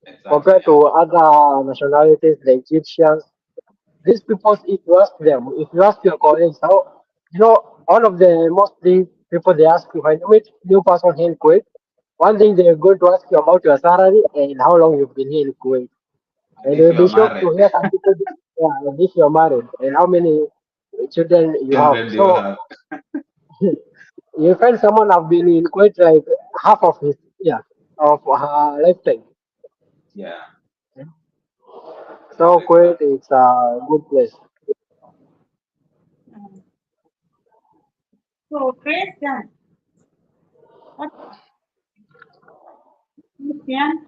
Exactly. compared to Yeah. other nationalities, the Egyptians. These people, if you ask them, if you ask your colleagues, one of the most things people they ask you when you meet new person here in Kuwait, one thing they're going to ask you about your salary and how long you've been here in Kuwait. And And if you'll you be are shocked married, to hear some people, yeah, and if you're married and how many children you have. children do you So have? you find someone have been in Kuwait like half of his, yeah, of her lifetime. Yeah. So Kuwait Exactly. is a good place. Mm. So Christian, what Christian,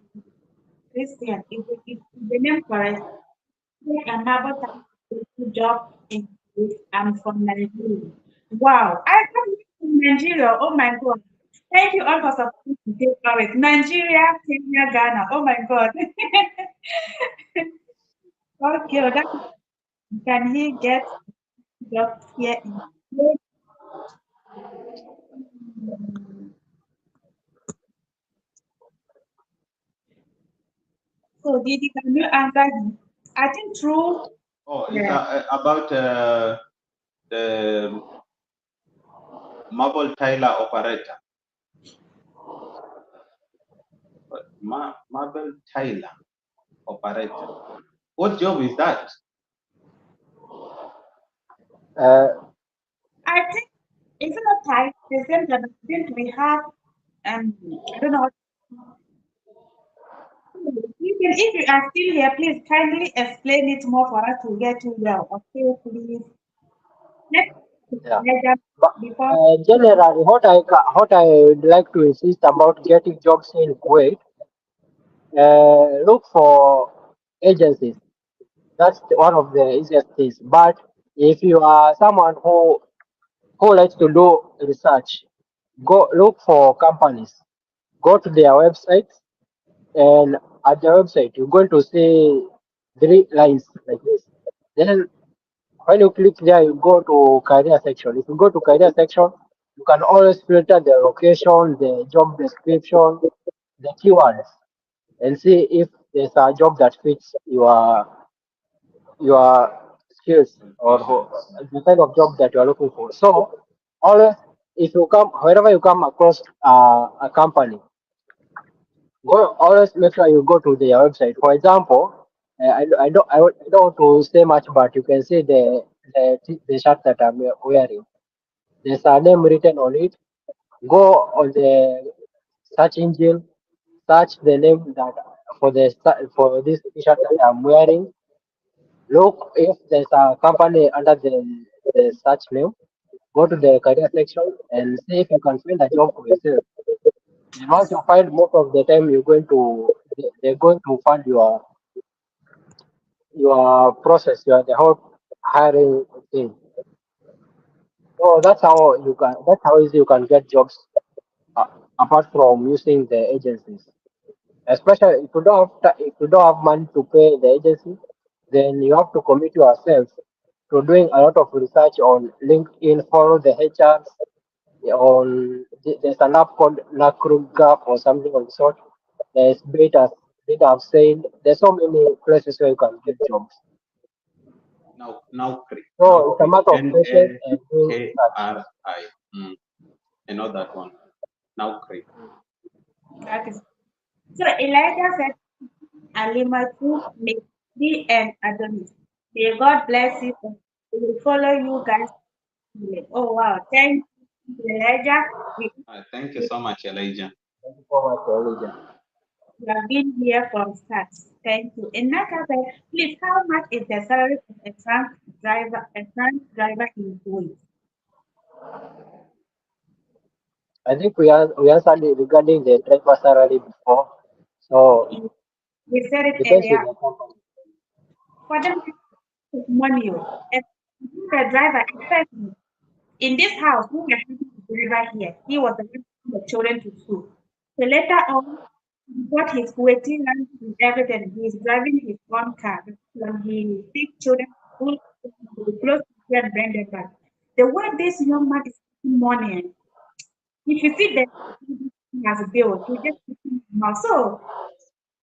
Christian, if the name correct, take another job in I'm from Nigeria. Wow, I come from Nigeria. Oh my God. Thank you all for supporting me. Take courage. Nigeria, Kenya, Ghana. Oh my God. Okay, well, that can he get job here in So Didi, can you answer him? I think through Oh, it's the about the marble tiler operator. Marble tiler operator. What job is that? Uh, I think it's not tight. The same that I think we have I don't know how if you are still here, please kindly explain it more for us to get you well. Okay, please. Let's yeah. measure But before. generally, what I would like to insist about getting jobs in Kuwait, look for agencies. That's one of the easiest things. But if you are someone who likes to do research, go look for companies. Go to their websites, and at their website, you're going to see three lines like this. Then when you click there, you go to career section. If you go to career section, you can always filter the location, the job description, the keywords, and see if there's a job that fits your skills or Qualifications. the kind of job that you are looking for. So always, if you come wherever you come across a company, Go always make sure you go to their website. For example, I don't want to say much, but you can see the shirt that I'm wearing. There's a name written on it. Go on the search engine, search the name that for this t-shirt that I'm wearing. Look if there's a company under the search name. Go to the career section and see if you can find a job for yourself. And once you find, most of the time they're going to fund your process, the whole hiring thing. So that's how easy you can get jobs, uh, apart from using the agencies. Especially if you don't have money to pay the agency, then you have to commit yourself to doing a lot of research on LinkedIn, follow the HRs there's an app called Gap or something of the sort. There's Beta have said there's so many places where you can get jobs. So it's a matter of patience and doing research. Naukri. Mm, I know that one. Naukri. That is so. Elijah said, Alimatu, Mekdi, and Adonis. May God bless you. And we will follow you guys. Oh wow! Thank you, Elijah. We, Thank you so much, Elijah. Thank you so much, Elijah. we have been here from start. Thank you. In Naka said, please, how much is the salary of a trunk driver in Kuwait? I think we answered it regarding the driver salary before. So We said it depends with earlier. the company. For them, it's money. And the driver, especially in this house, who were having the driver here, he was the one taking the children to school. So later on, he got his waiting and everything. He's driving his own car. When he takes children to school, he will close to here and bring them back. The way this young man is making money, if you see that he has a bill, he just putting his mouth. So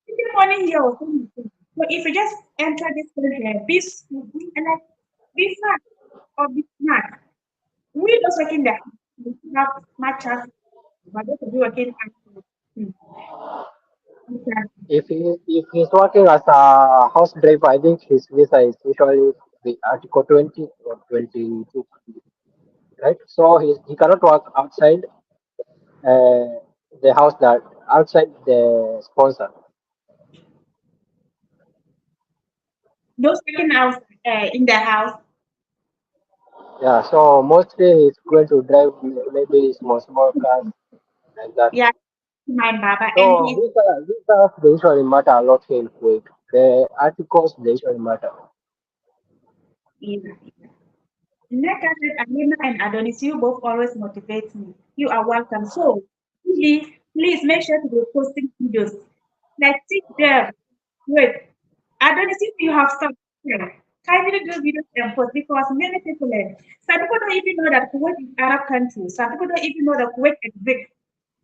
the money here was so much. So if you just enter this country, and like be fast or be smart, we just working there. We have much chance, but just to be working at If he's working as a house driver, I think his visa is usually the Article 20 or 22, right? So he cannot work outside uh, the house that outside the sponsor. those working out in the house. Yeah, so mostly he's going to drive maybe small cars like that. Yeah, my Baba, and So visas they usually matter a lot here in Kuwait. The articles they usually matter. he's Neka said, Alima and Adonis, you both always motivate me. You are welcome. So, please make sure to be posting videos. Like, teach them. Wait, Adonis, if you have some, kindly do videos and post because many people, some people don't even know that Kuwait is Arab country. Some people don't even know that Kuwait exists.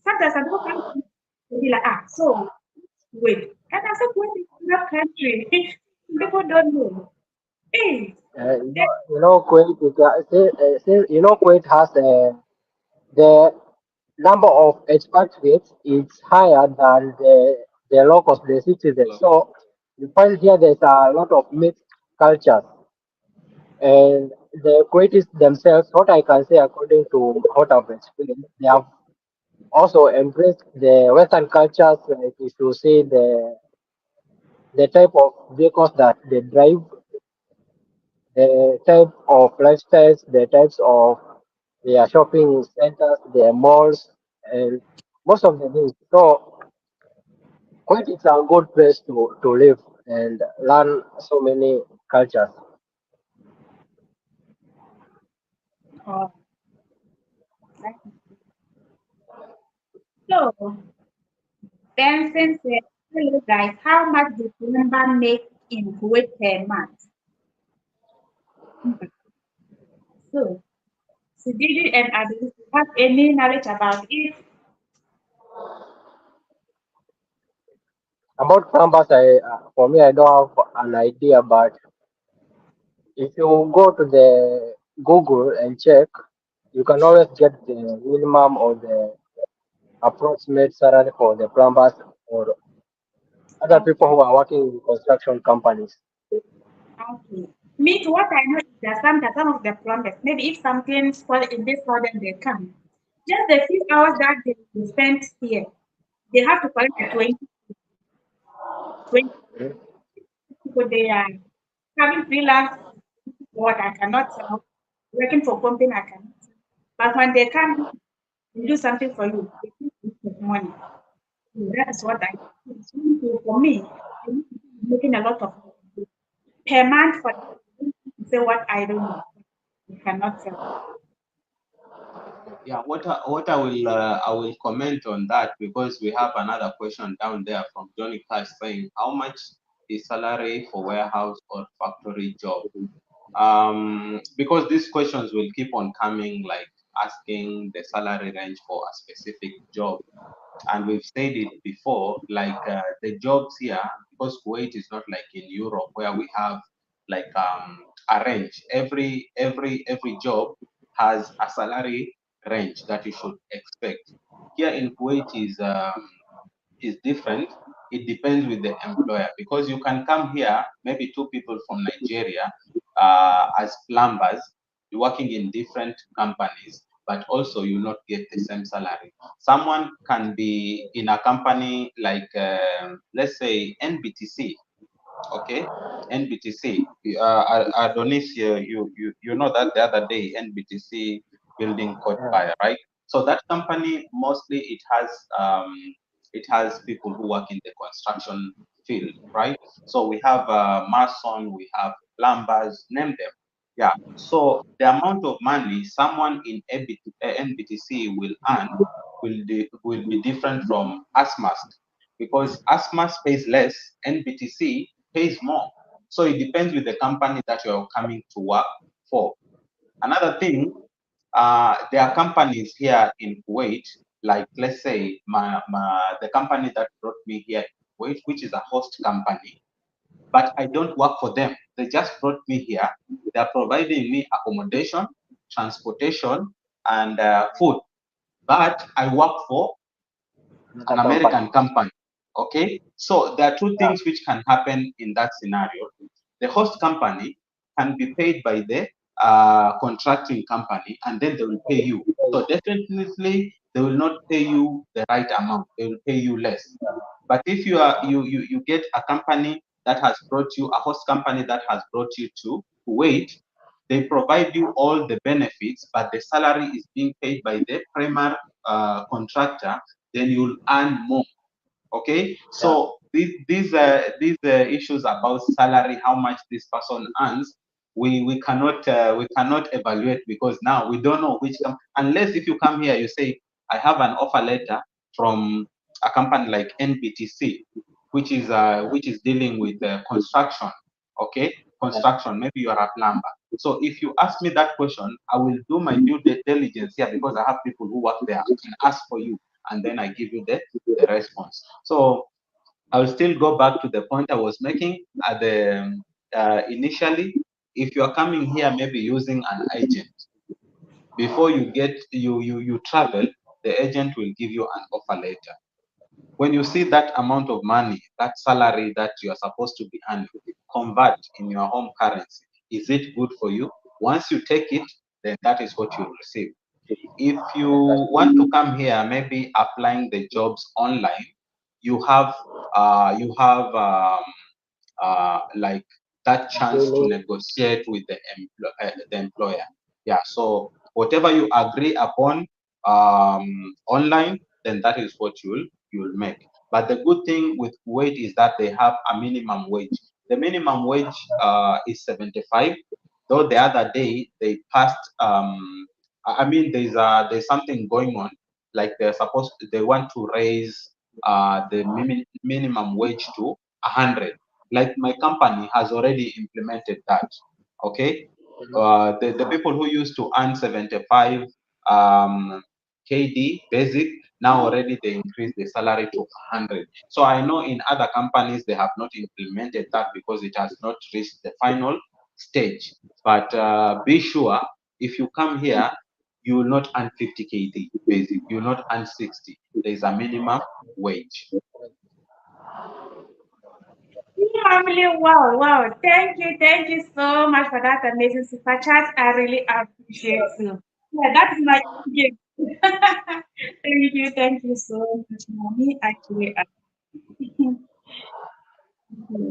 Sometimes some people come to be like, so, wait. And I said, Kuwait is Arab country. People don't know. Hey, Kuwait, Kuwait has the number of expatriates is higher than the locals, the citizens. So you find here there's a lot of mixed cultures. And the Kuwaitis themselves, what I can say according to what I've experienced, they have also embraced the Western cultures. Like if you see the type of vehicles that they drive, the type of lifestyles, the types of their shopping centers, their malls, and most of the things. So Kuwait is a good place to live and learn so many cultures. oh, so, Benson said, hello guys, how much does member make in Kuwait per month? So, Sidiri and Adil, have any knowledge about it? About numbers, for me, I don't have an idea, but if you go to the Google and check, you can always get the minimum or the approximate salary for the plumbers or other Okay. people who are working in construction companies. Okay. Me too, what I know is that some of the plumbers, maybe if something spoil in this house, then they come. Just the few hours that they spent here, they have to collect the 20 people they are having freelance what I cannot tell. Working for company I cannot tell. But when they come and do something for you, they give money. So that is what I so for me, I'm making a lot of per month for say what I don't know. I cannot tell. Yeah, I will comment on that because we have another question down there from Johnny Cash saying how much is salary for warehouse or factory job? Because these questions will keep on coming, like asking the salary range for a specific job. And we've said it before, like the jobs here, because Kuwait is not like in Europe where we have like a range. Every job has a salary range that you should expect. Here in Kuwait is different. It depends with the employer because you can come here, maybe two people from Nigeria, as plumbers, working in different companies, but also you not get the same salary. Someone can be in a company like, let's say, NBTC, okay, NBTC. Adonis, you know that the other day NBTC building caught Yeah, fire, right? So that company mostly it has people who work in the construction field, right? So we have mason, we have plumbers, name them. Yeah. So the amount of money someone in NBTC will earn will be different from ASMAS because ASMAS pays less, NBTC pays more. So it depends with the company that you're coming to work for. Another thing, there are companies here in Kuwait, like let's say the company that brought me here in Kuwait, which is a host company, but I don't work for them. They just brought me here. They are providing me accommodation, transportation, and food. But I work for another an company. American company. Okay, so there are two Yeah, things which can happen in that scenario. The host company can be paid by the contracting company, and then they will pay you. So definitely, they will not pay you the right amount. They will pay you less. But if you get a company that has brought you a host company that has brought you to Kuwait, they provide you all the benefits, but the salary is being paid by the primary contractor, then you'll earn more. Okay, yeah, so these issues about salary, how much this person earns, we cannot evaluate because now we don't know which unless if you come here you say I have an offer letter from a company like NBTC, which is dealing with construction. Okay, yeah. construction. Maybe you are a plumber. So if you ask me that question, I will do my due diligence here because I have people who work there. I can ask for you, and then I give you the response. So I'll still go back to the point I was making at the initially. If you are coming here, maybe using an agent, before you travel, the agent will give you an offer letter. When you see that amount of money, that salary that you are supposed to be earning, convert in your home currency. Is it good for you? Once you take it, then that is what you'll receive. If you want to come here, maybe applying the jobs online, you have like that chance to Really? negotiate with the employer. Yeah. So whatever you agree upon online, then that is what you'll make. But the good thing with Kuwait is that they have a minimum wage. The minimum wage is 75. Though the other day they passed. I mean, there's something going on. Like they want to raise the minimum wage to 100. Like my company has already implemented that. Okay, the people who used to earn 75 um, KD basic, now already they increase the salary to 100. So I know in other companies they have not implemented that because it has not reached the final stage. But be sure if you come here, you will not earn 50 KD basic. You will not earn 60. There is a minimum wage. Family, wow, wow. Thank you so much for that amazing super chat. I really appreciate you. Yeah, that is my gift. Thank you so much, mommy. I really appreciate you.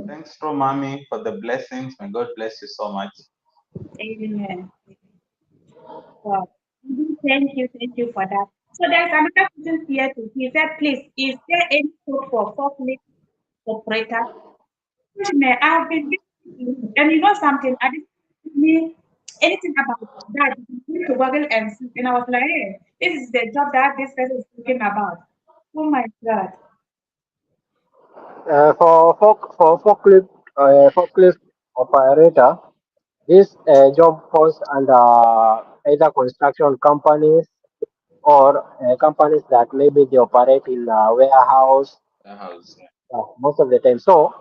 Thanks, bro, mommy, for the blessings. May God bless you so much. Amen. Wow. Thank you for that. So there's another question here too. He said, please, is there any code for forklift operator? I have been reading, and you know something, I didn't me anything about that. I went to Google and see, and I was like, hey, this is the job that this person is talking about. Oh my God. Forklift operator, this job falls under either construction companies or companies that maybe they operate in a warehouse Warehouse. most of the time. So,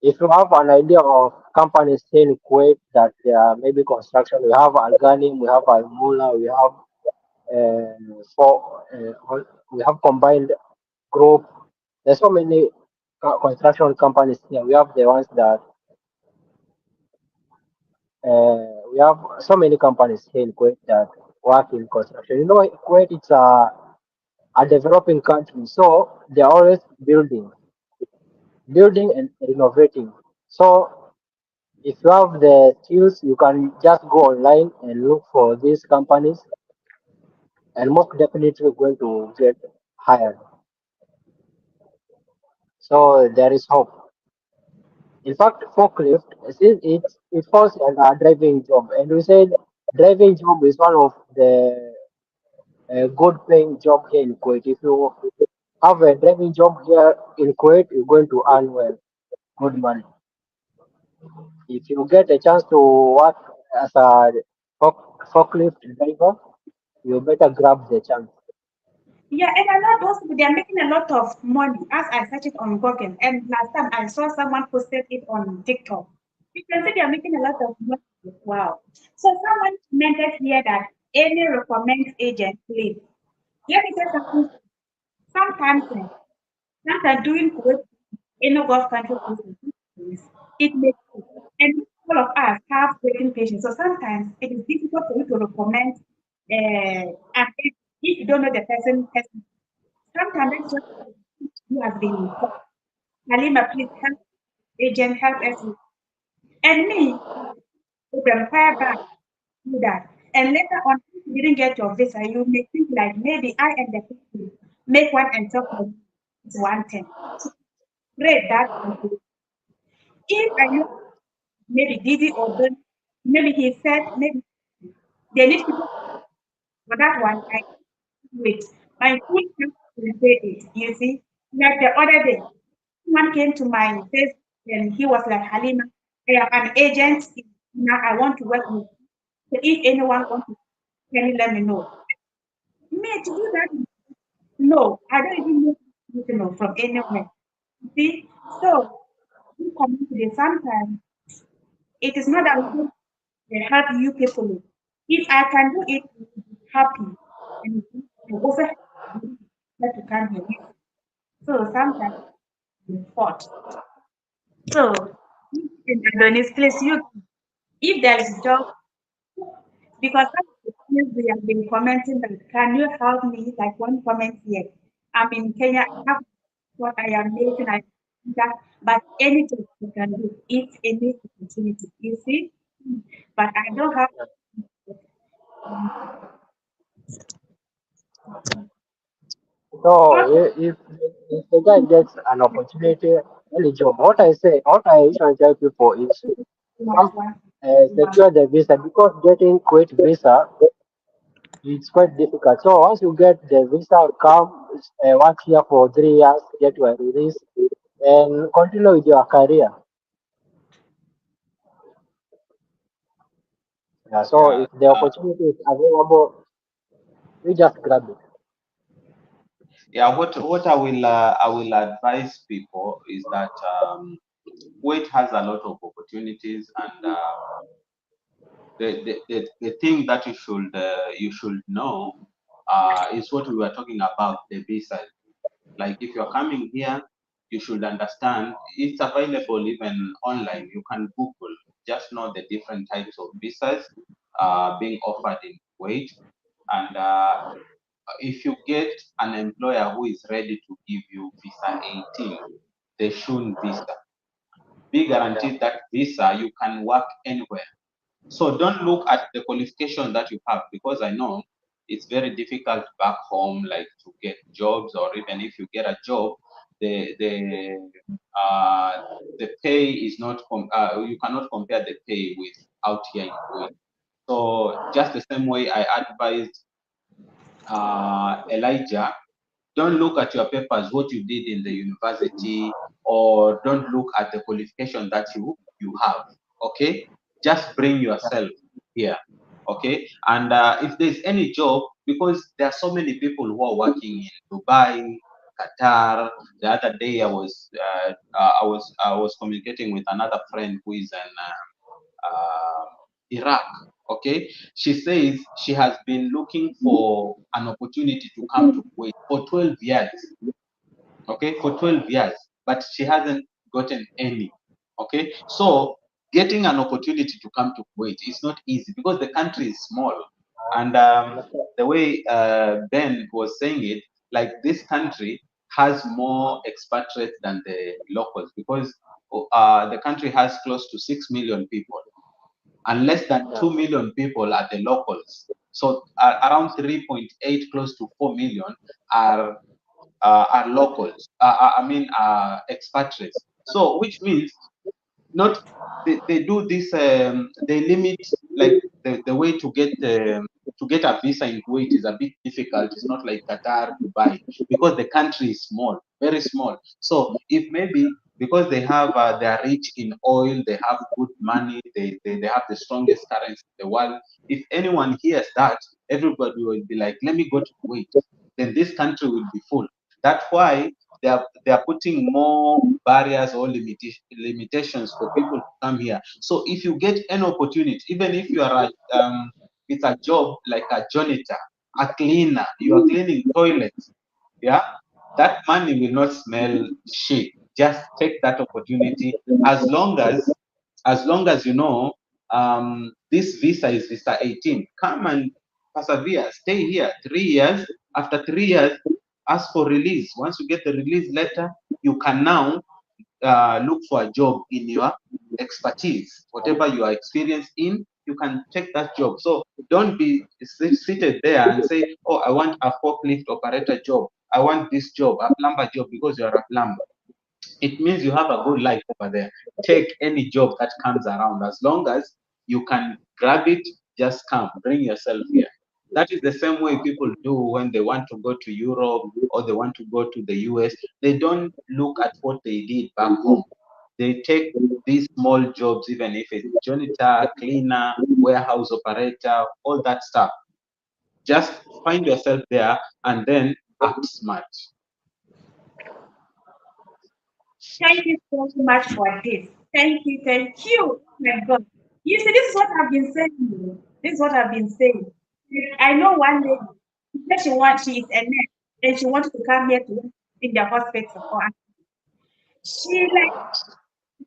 if you have an idea of companies here in Kuwait that they are maybe construction, we have Alganim, we have Almula, we have we have combined group. There's so many construction companies here. We have the ones that we have so many companies here in Kuwait that work in construction. You know, Kuwait it's a developing country, so they're always building and renovating. So if you have the skills, you can just go online and look for these companies, and most definitely you're going to get hired. So there is hope. In fact, forklift, since it falls under a driving job, and we said driving job is one of the good paying job here in Kuwait. If you have a driving job here in Kuwait, you're going to earn well, good money. If you get a chance to work as a forklift driver, you better grab the chance. Yeah, and I know those people, they are making a lot of money as I searched it on Google. And last time I saw someone posted it on TikTok. You can see they are making a lot of money. Wow. So someone commented here that any recommends agent, please. Let me say something. Sometimes, sometimes doing work in a Gulf country is it makes sense. And all of us have waiting patience. So sometimes it is difficult for you to recommend and if you don't know the person, sometimes that's just you have been called. Halima, please help agent help us with. And me, with the fire back, do that. And later on, if you didn't get your visa, you may think like maybe I am the person make one and talk for you. It's one thing. So great that if I know maybe Didi or Don, maybe he said maybe they need people for that one. I wait. My full help will say it. You see, like the other day, someone came to my face and he was like, Halima, I am an agent. Now I want to work with you. So if anyone wants to can you let me know? Me to do that? No, I don't even know from anywhere. You see, so in community sometimes it is not that we don't help you people. If I can do it, you will be happy. And you also have to come here. So sometimes we fought. So in Adonis place, you if there is job, because some of the things we have been commenting that can you help me? Like one comment here. I'm in Kenya, I have what I am making, I that but anything you can do if any opportunity, you see. But I don't have So if the guy gets an opportunity, any job, what I usually tell people is much first one. secure the visa because getting Kuwait visa it's quite difficult. So once you get the visa, come work here for 3 years, get your release, and continue with your career. Yeah. So Yeah. if the opportunity is available, we just grab it. Yeah. What I will advise people is that Kuwait has a lot of opportunities, and the thing that you should know is what we were talking about, the visa. Like if you're coming here, you should understand it's available even online. You can Google, just know the different types of visas being offered in Kuwait. And if you get an employer who is ready to give you visa 18, the Shun visa, be guaranteed that visa you can work anywhere. So don't look at the qualification that you have, because I know it's very difficult back home, like to get jobs, or even if you get a job, the the uh, the pay is not you cannot compare the pay with out here in Kuwait. So just the same way I advised Elijah, don't look at your papers, what you did in the university, or don't look at the qualification that you have. Okay, just bring yourself here. Okay, and if there's any job, because there are so many people who are working in Dubai, Qatar. The other day I was communicating with another friend who is in uh, Iraq. Okay, she says she has been looking for an opportunity to come to Kuwait for 12 years. Okay, for 12 years, but she hasn't gotten any. Okay, so getting an opportunity to come to Kuwait is not easy because the country is small. And the way Ben was saying it, like this country has more expatriates than the locals, because the country has close to 6 million people, and less than 2 million people are the locals. So around 3.8, close to 4 million are locals. I mean, expatriates. So which means not they do this. They limit, like the way to get a visa in Kuwait is a bit difficult. It's not like Qatar, Dubai, because the country is small, very small. So if maybe because they are rich in oil, they have good money, they have the strongest currency in the world. If anyone hears that, everybody will be like, let me go to Kuwait. Then this country will be full. That's why they are putting more barriers or limitations for people to come here. So if you get an opportunity, even if you are it's a job like a janitor, a cleaner, you are cleaning toilets, yeah, that money will not smell shit. Just take that opportunity, as long as you know this visa is visa 18. Come and persevere, stay here 3 years. After 3 years, ask for release. Once you get the release letter, you can now look for a job in your expertise. Whatever you are experienced in, you can take that job. So don't be seated there and say, oh, I want a forklift operator job. I want this job, a plumber job, because you're a plumber. It means you have a good life over there. Take any job that comes around. As long as you can grab it, just come, bring yourself here. That is the same way people do when they want to go to Europe or they want to go to the US. They don't look at what they did back home. They take these small jobs, even if it's janitor, cleaner, warehouse operator, all that stuff. Just find yourself there and then act smart. Thank you so much for this. Thank you, thank you. Oh my God. You see, this is what I've been saying. This is what I've been saying. I know one lady, she said she is a nurse and she wanted to come here to work in the hospital. She like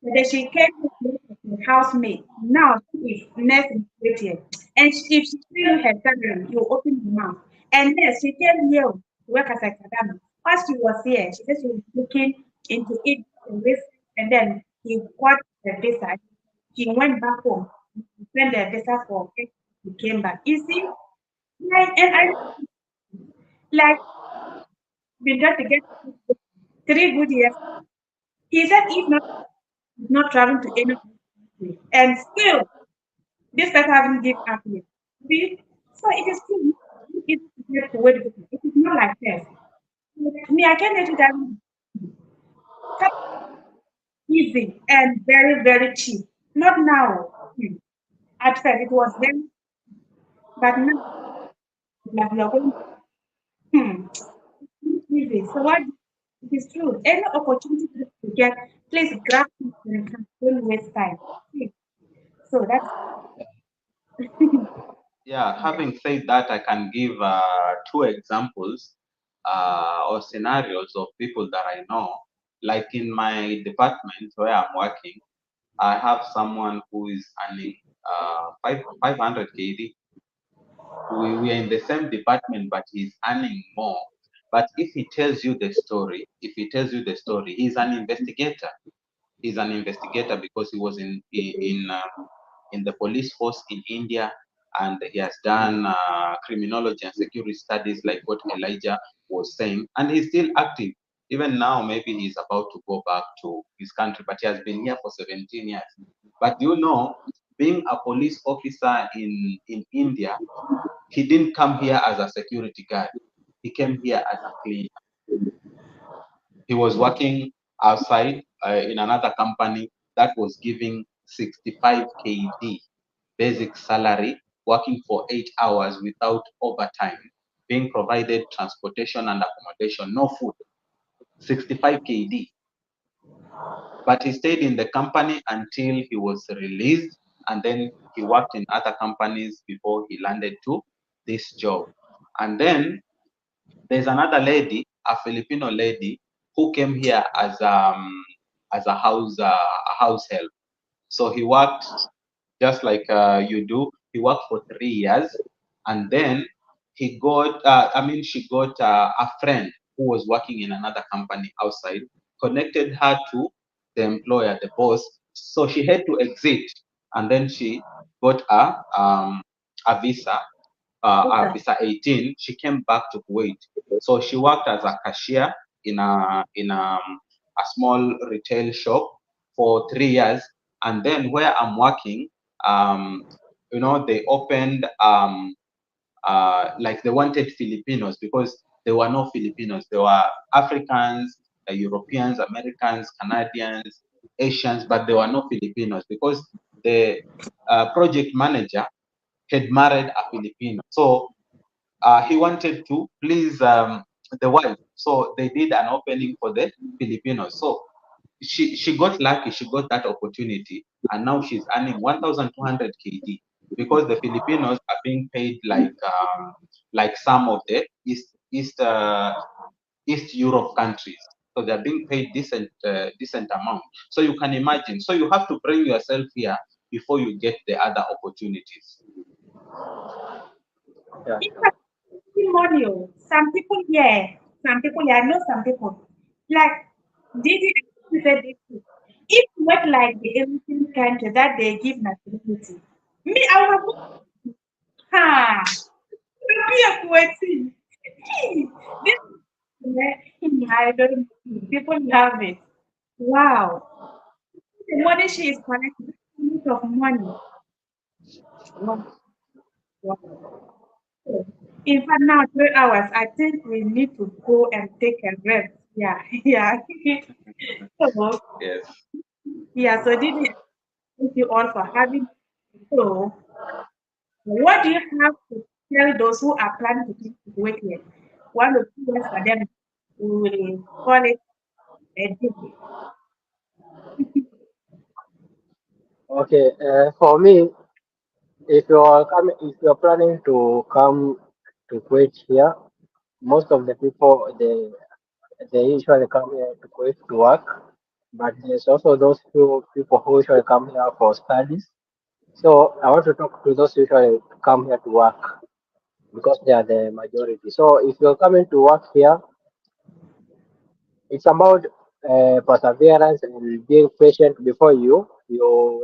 then she came to work as a housemaid. Now she is nurse in Kuwait. And if she feel her salary, you open her mouth. And yes, she came here to work as a kadama. While she was here, she said she was looking into it and this, and then he got the visa. He went back home, sent the visa for him. He came back. You see, like, and I like been trying to get 3 good years. He said if not, he's not traveling to any country. And still this person hasn't give up yet. See? So it is still not easy to get to where it is not like this. Me, I can let you down easy and very, very cheap. Not now. At first it was then, but now like we are going hmm, easy. So what it is true. Any opportunity to get, please grab it and don't waste time. See? So that's Yeah, having said that, I can give two examples or scenarios of people that I know. like in my department where I'm working, I have someone who is earning 500 KD. We are in the same department, but he's earning more. But if he tells you the story, he's an investigator. He's an investigator because he was in the police force in India, and he has done criminology and security studies, like what Elijah was saying, and he's still active. Even now, maybe he's about to go back to his country, but he has been here for 17 years. But you know, being a police officer in India, he didn't come here as a security guard. He came here as a cleaner. He was working outside in another company that was giving 65 KD basic salary, working for 8 hours without overtime, being provided transportation and accommodation, no food, 65 KD. But he stayed in the company until he was released, and then he worked in other companies before he landed to this job. And then there's another lady, a Filipino lady, who came here as a house help. So he worked just like you do. He worked for 3 years, and then she got a friend who was working in another company outside, connected her to the employer, the boss. So she had to exit, and then she got a visa, Okay. visa 18. She came back to Kuwait. So she worked as a cashier in a small retail shop for 3 years, and then where I'm working, um, they opened like they wanted Filipinos because there were no Filipinos. There were Africans, Europeans, Americans, Canadians, Asians, but there were no Filipinos because the project manager had married a Filipino. So he wanted to please the wife. So they did an opening for the Filipinos. So she got lucky, she got that opportunity, and now she's earning 1,200 KD because the Filipinos are being paid like some of the East Europe countries. So they're being paid decent amount. So you can imagine. So you have to bring yourself here before you get the other opportunities. Yeah, In sure. fact, testimonial, some people here, I know some people, like, did you said this too. If what like the Asian country that they give nationality, me, I would have, ha, be a poetry. This, I don't know. People love it. Wow. The money she is collecting, a lot of money. Wow. Wow. In fact, now 3 hours, I think we need to go and take a rest. Yeah, yeah. So, Yes. yeah, so Didi, thank you all for having me. So, what do you have to tell those who are planning to come to Kuwait here? 1 or 2 years for them, we will call it a day. Okay, for me, if you're planning to come to Kuwait here, most of the people they usually come here to Kuwait to work, but there's also those few people who usually come here for studies. So I want to talk to those who usually come here to work because they are the majority. So if you're coming to work here, it's about perseverance and being patient before you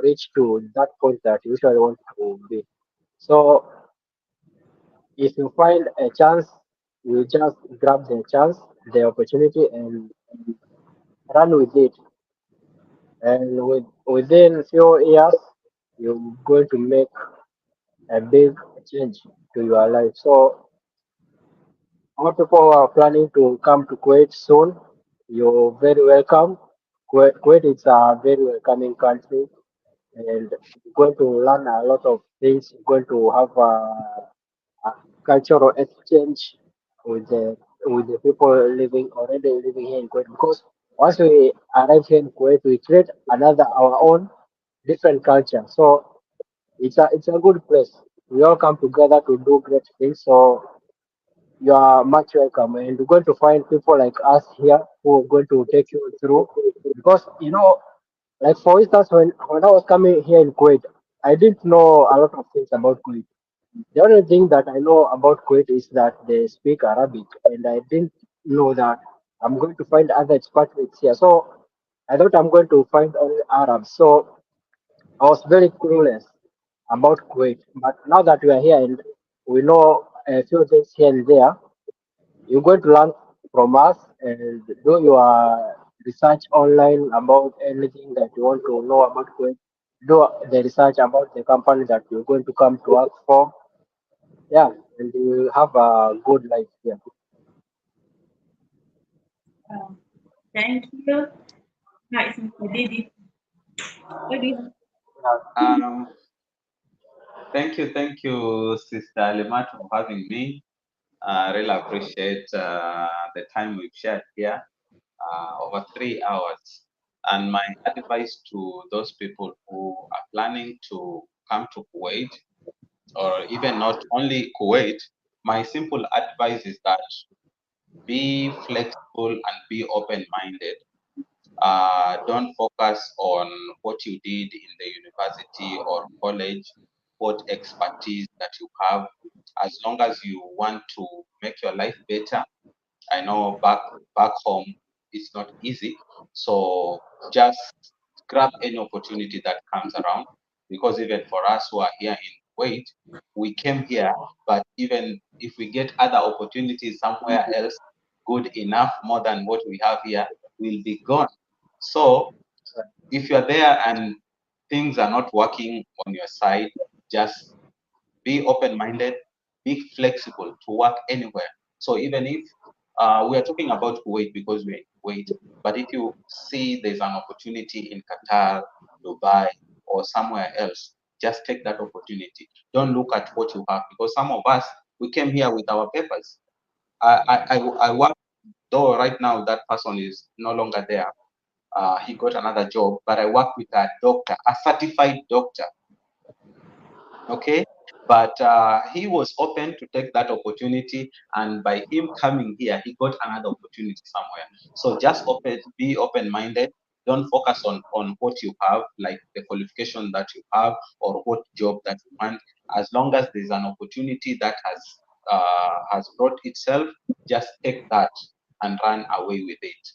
reach to that point that you usually want to be. So if you find a chance, you just grab the chance, the opportunity, and run with it. And within few years, you're going to make a big change to your life. So all people who are planning to come to Kuwait soon, you're very welcome. Kuwait is a very welcoming country, and you're going to learn a lot of things. You're going to have a cultural exchange with the people already living here in Kuwait. Because once we arrive here in Kuwait, we create another our own different culture. So it's a good place. We all come together to do great things. So you are much welcome, and you're going to find people like us here who are going to take you through. Because like for instance, when I was coming here in Kuwait, I didn't know a lot of things about Kuwait. The only thing that I know about Kuwait is that they speak Arabic, and I didn't know that I'm going to find other expatriates here. So I thought I'm going to find only Arabs. So I was very clueless about Kuwait. But now that we are here and we know a few things here and there, you're going to learn from us and do your research online about anything that you want to know about Kuwait. Do the research about the company that you're going to come to work for. Yeah, and you have a good life here. Um, Thank you. Nice, Mr. Didi. What do you have? Yeah, Um, thank you, Sister Limat, for having me. I really appreciate the time we've shared here, over 3 hours. And my advice to those people who are planning to come to Kuwait, or even not only Kuwait, my simple advice is that be flexible and be open-minded. Don't focus on what you did in the university or college, what expertise that you have. As long as you want to make your life better, I know back home it's not easy. So just grab any opportunity that comes around. Because even for us who are here in Kuwait, we came here, but even if we get other opportunities somewhere else, good enough, more than what we have here, we'll be gone. So if you're there and things are not working on your side, just be open-minded, be flexible to work anywhere. So even if we are talking about Kuwait because we're in Kuwait, but if you see there's an opportunity in Qatar, Dubai, or somewhere else, just take that opportunity. Don't look at what you have, because some of us, we came here with our papers. I work, though right now that person is no longer there. He got another job, but I work with a doctor, a certified doctor, okay. But he was open to take that opportunity, and by him coming here, he got another opportunity somewhere. So just be open-minded. Don't focus on what you have, like the qualification that you have or what job that you want. As long as there's an opportunity that has brought itself, just take that and run away with it.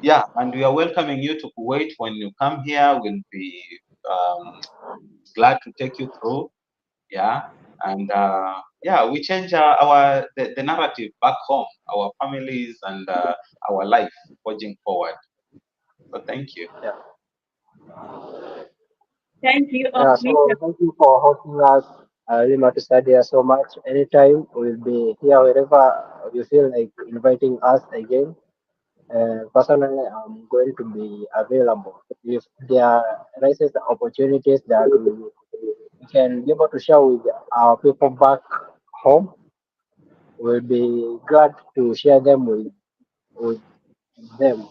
Yeah, and we are welcoming you to Kuwait. When you come here, we'll be glad to take you through. Yeah, and yeah, we change the narrative back home, our families, and our life forging forward. So thank you. yeah. Thank you, Yeah, Mr. so thank you for hosting us, Lima, to study us so much. Anytime we'll be here, wherever you feel like inviting us again. Personally, I'm going to be available. If there arises the opportunities that we can be able to share with our people back home, we'll be glad to share them with them.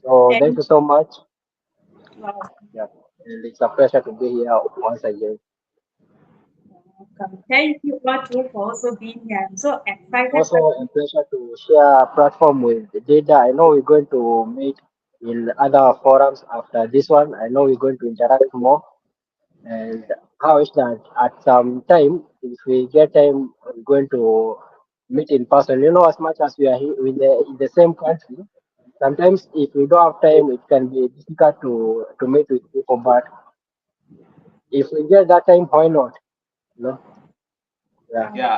So thank Thank you so much. you. Yeah, and it's a pleasure to be here once again. Welcome. Thank you, Otto, for also being here. I'm so It's excited. also a pleasure to share a platform with Data. I know we're going to meet in other forums after this one. I know we're going to interact more. And how is that at some time, if we get time, we're going to meet in person. As much as we are here in the same country, sometimes if we don't have time, it can be difficult to meet with people. But if we get that time, why not? You know? Yeah. Um, Yeah,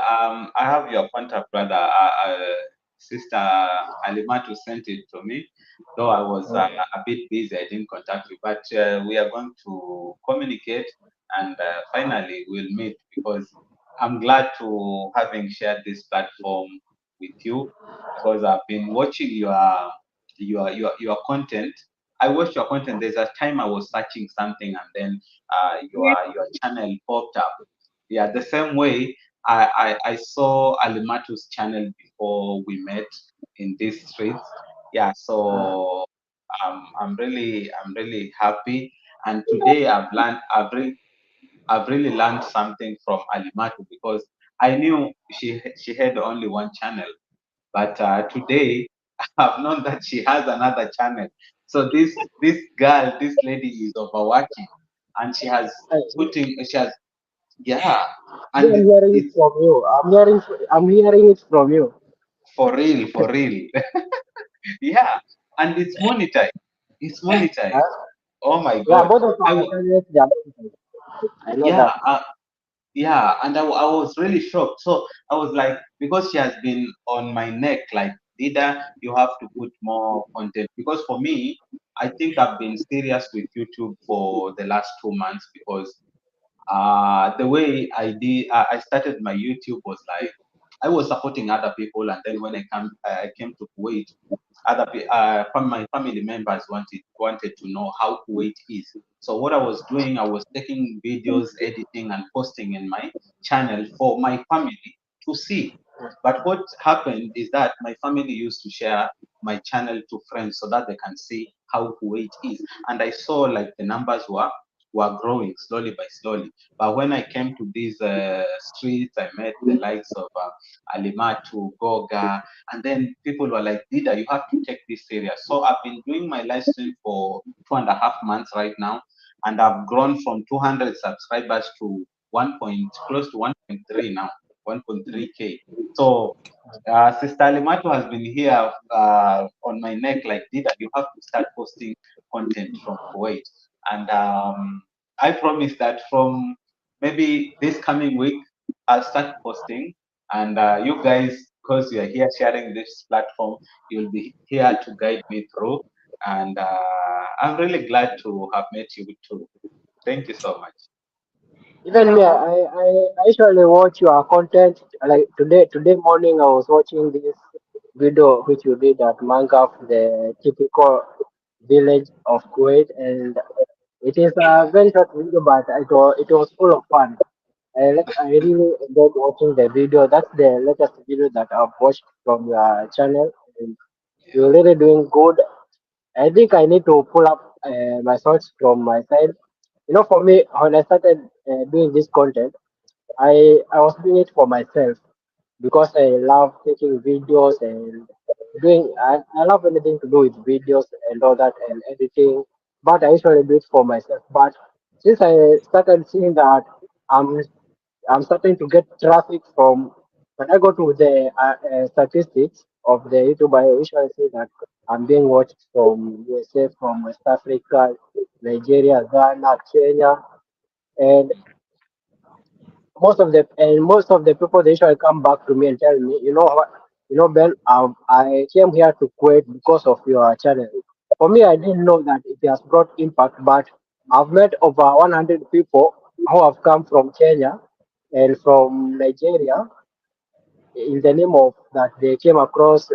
I have your contact, brother. Sister Alimatu sent it to me, though I was Okay. a bit busy. I didn't contact you, but we are going to communicate, and finally we'll meet, because I'm glad to having shared this platform with you, because I've been watching your content. I watched your content. There's a time I was searching something, and then yes, your channel popped up. Yeah, the same way I saw Alimatu's channel before we met in these streets. Yeah, so I'm really happy. And today I've really learned something from Alimatu, because I knew she had only one channel, but today I've known that she has another channel. So this girl, this lady is overworking, and she has, yeah, I'm and hearing it it's from you. I'm hearing it from you. for real, for real. Yeah, and it's monetized. It's monetized. Huh? Oh my Yeah, God. both of I our w- candidates, they are monetized. I know yeah, that. yeah, and I was really shocked. So I was like, because she has been on my neck, like, Dida, you have to put more content. Because for me, I think I've been serious with YouTube for the last 2 months, because the way I started my YouTube was like, I was supporting other people, and then when I came to Kuwait, from my family members wanted to know how Kuwait is. So what I was doing, I was taking videos, editing, and posting in my channel for my family to see. But what happened is that my family used to share my channel to friends so that they can see how Kuwait is, and I saw like the numbers were growing slowly by slowly. But when I came to these streets, I met the likes of Alimatu, Goga, and then people were like, Dida, you have to take this serious. So I've been doing my live stream for 2.5 months right now, and I've grown from 200 subscribers to close to 1.3 now, 1.3K. So Sister Alimato has been here on my neck like, Dida, you have to start posting content from Kuwait. And I promise that from maybe this coming week, I'll start posting. And you guys, because you are here sharing this platform, you'll be here to guide me through. And I'm really glad to have met you too. Thank you so much. Even me, I usually watch your content. Like today morning, I was watching this video which you did at Mangaf, the typical village of Kuwait, and it is a very short video, but it was full of fun. I really enjoyed watching the video. That's the latest video that I've watched from your channel, and you're really doing good. I think I need to pull up my thoughts from my side. For me, when I started doing this content, I was doing it for myself because I love taking videos and I love anything to do with videos and all that and editing. But I usually do it for myself. But since I started seeing that I'm I'm starting to get traffic from when I go to the statistics of the YouTube. I usually see that I'm being watched from USA, from West Africa, Nigeria, Ghana, Kenya, and most of the people they usually come back to me and tell me, you know what, Ben, I came here to Kuwait because of your channel. For me, I didn't know that it has brought impact, but I've met over 100 people who have come from Kenya and from Nigeria in the name of that they came across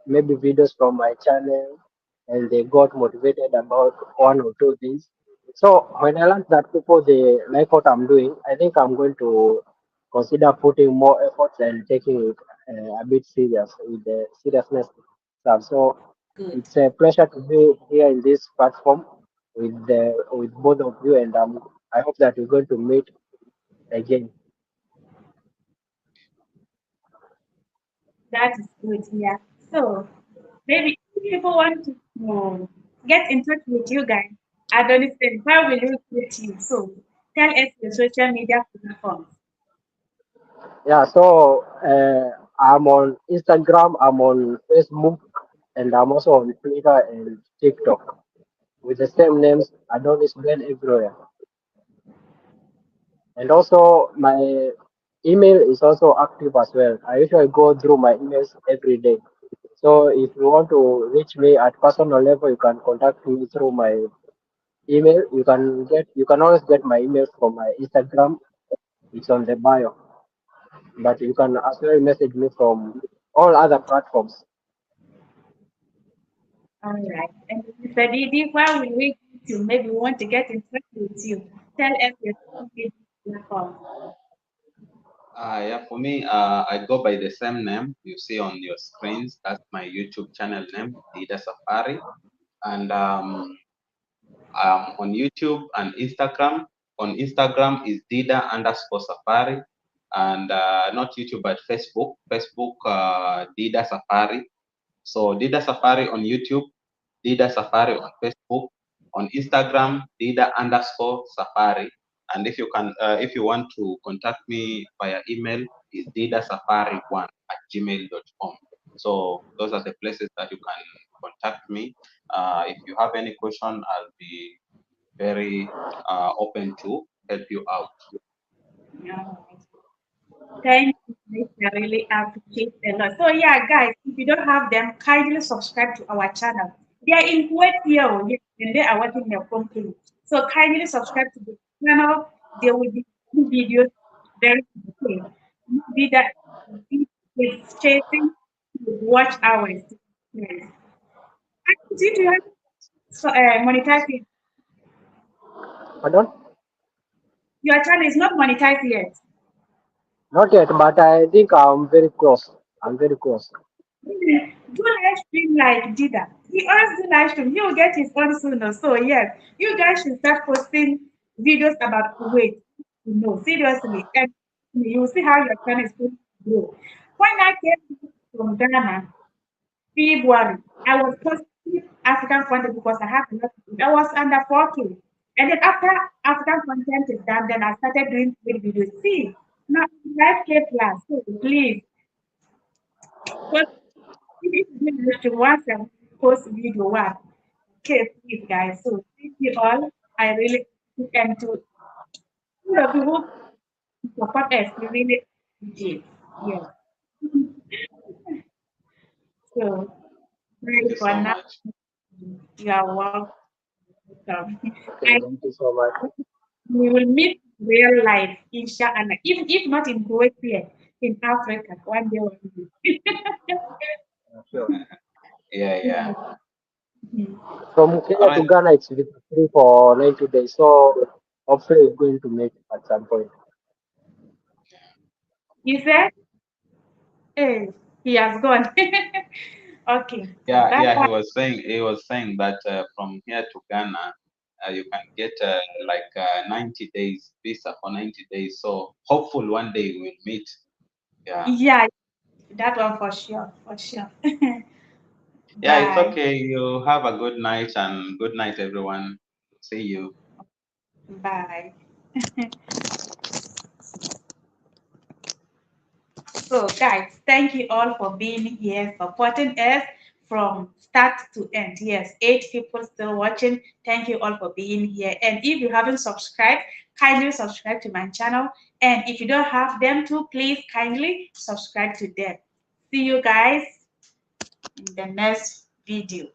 maybe videos from my channel and they got motivated about one or two things. So when I learned that people they like what I'm doing, I think I'm going to consider putting more efforts and taking it a bit serious with the seriousness stuff. So Good. it's a pleasure to be here in this platform with both of you, and I hope that we're going to meet again. That is good. Yeah. So maybe if people want to get in touch with you guys, Adonis, then where will you get you? So tell us your social media platforms. Yeah, so I'm on Instagram, I'm on Facebook, and I'm also on Twitter and TikTok with the same names, Adonis Ben everywhere. And also my email is also active as well. I usually go through my emails every day. So if you want to reach me at personal level, you can contact me through my email. You can always get my email from my Instagram. It's on the bio. But you can as well message me from all other platforms. All right. And Mr. Didi, where will we get you? Maybe we want to get in touch with you. Tell us your social media platforms. Yeah, for me, I go by the same name you see on your screens. That's my YouTube channel name, Dida Safari. And on YouTube and Instagram. On Instagram is Dida underscore Safari. and not YouTube, but Facebook. Facebook, Dida Safari. So Dida Safari on YouTube, Dida Safari on Facebook, on Instagram, Dida_Safari. And if you want to contact me via email, is didasafari1@gmail.com. So those are the places that you can contact me. If you have any question, I'll be very open to help you out. Yeah. Thank you, guys. I really appreciate a lot. So yeah, guys, if you don't have them, kindly subscribe to our channel. They are in Kuwait here, oh, yes, and they are watching their company. So kindly subscribe to the channel. There will be new videos very soon. Maybe that is chasing watch hours. Yes. And did you have monetized? Pardon? Your channel is not monetized yet. Not yet, but I think I'm very close. I'm very close. Do live stream like Dida. He always do live stream. He will get his own soon. So yes, you guys should start posting videos about Kuwait. No, seriously, and you will see how your channel is going to grow. When I came from Ghana, February, I was posting African content because I have a lot of it. I was under 4K. And then after African content is done, then I started doing Kuwait videos. See, now 5K plus. So please, post if you to once and post video one. Okay, please guys. So thank you all. I really and to all of you who support us, we really appreciate. Yes. So Thank bye you for so now. much. You are welcome. Okay, I thank you so much. we will meet real life, inshallah. If not in Kuwait here, in Africa, one day we'll meet. Sure. Yeah, yeah. Mhm. From All Kenya to right. Ghana, it's visa free for 90 days. So hopefully it's going to make it at some point. You said, hey, he has gone. Okay. Yeah, Bye yeah. bye. He was saying that from here to Ghana, you can get like 90 days visa for 90 days. So hopefully one day we'll meet. Yeah. Yeah, that one for sure, for sure. Yeah, it's Bye. okay. You have a good night and good night, everyone. See you. Bye. So, guys, thank you all for being here, supporting us from start to end. Yes, 8 people still watching. Thank you all for being here. And if you haven't subscribed, kindly subscribe to my channel. And if you don't have them too, please kindly subscribe to them. See you guys in the next video.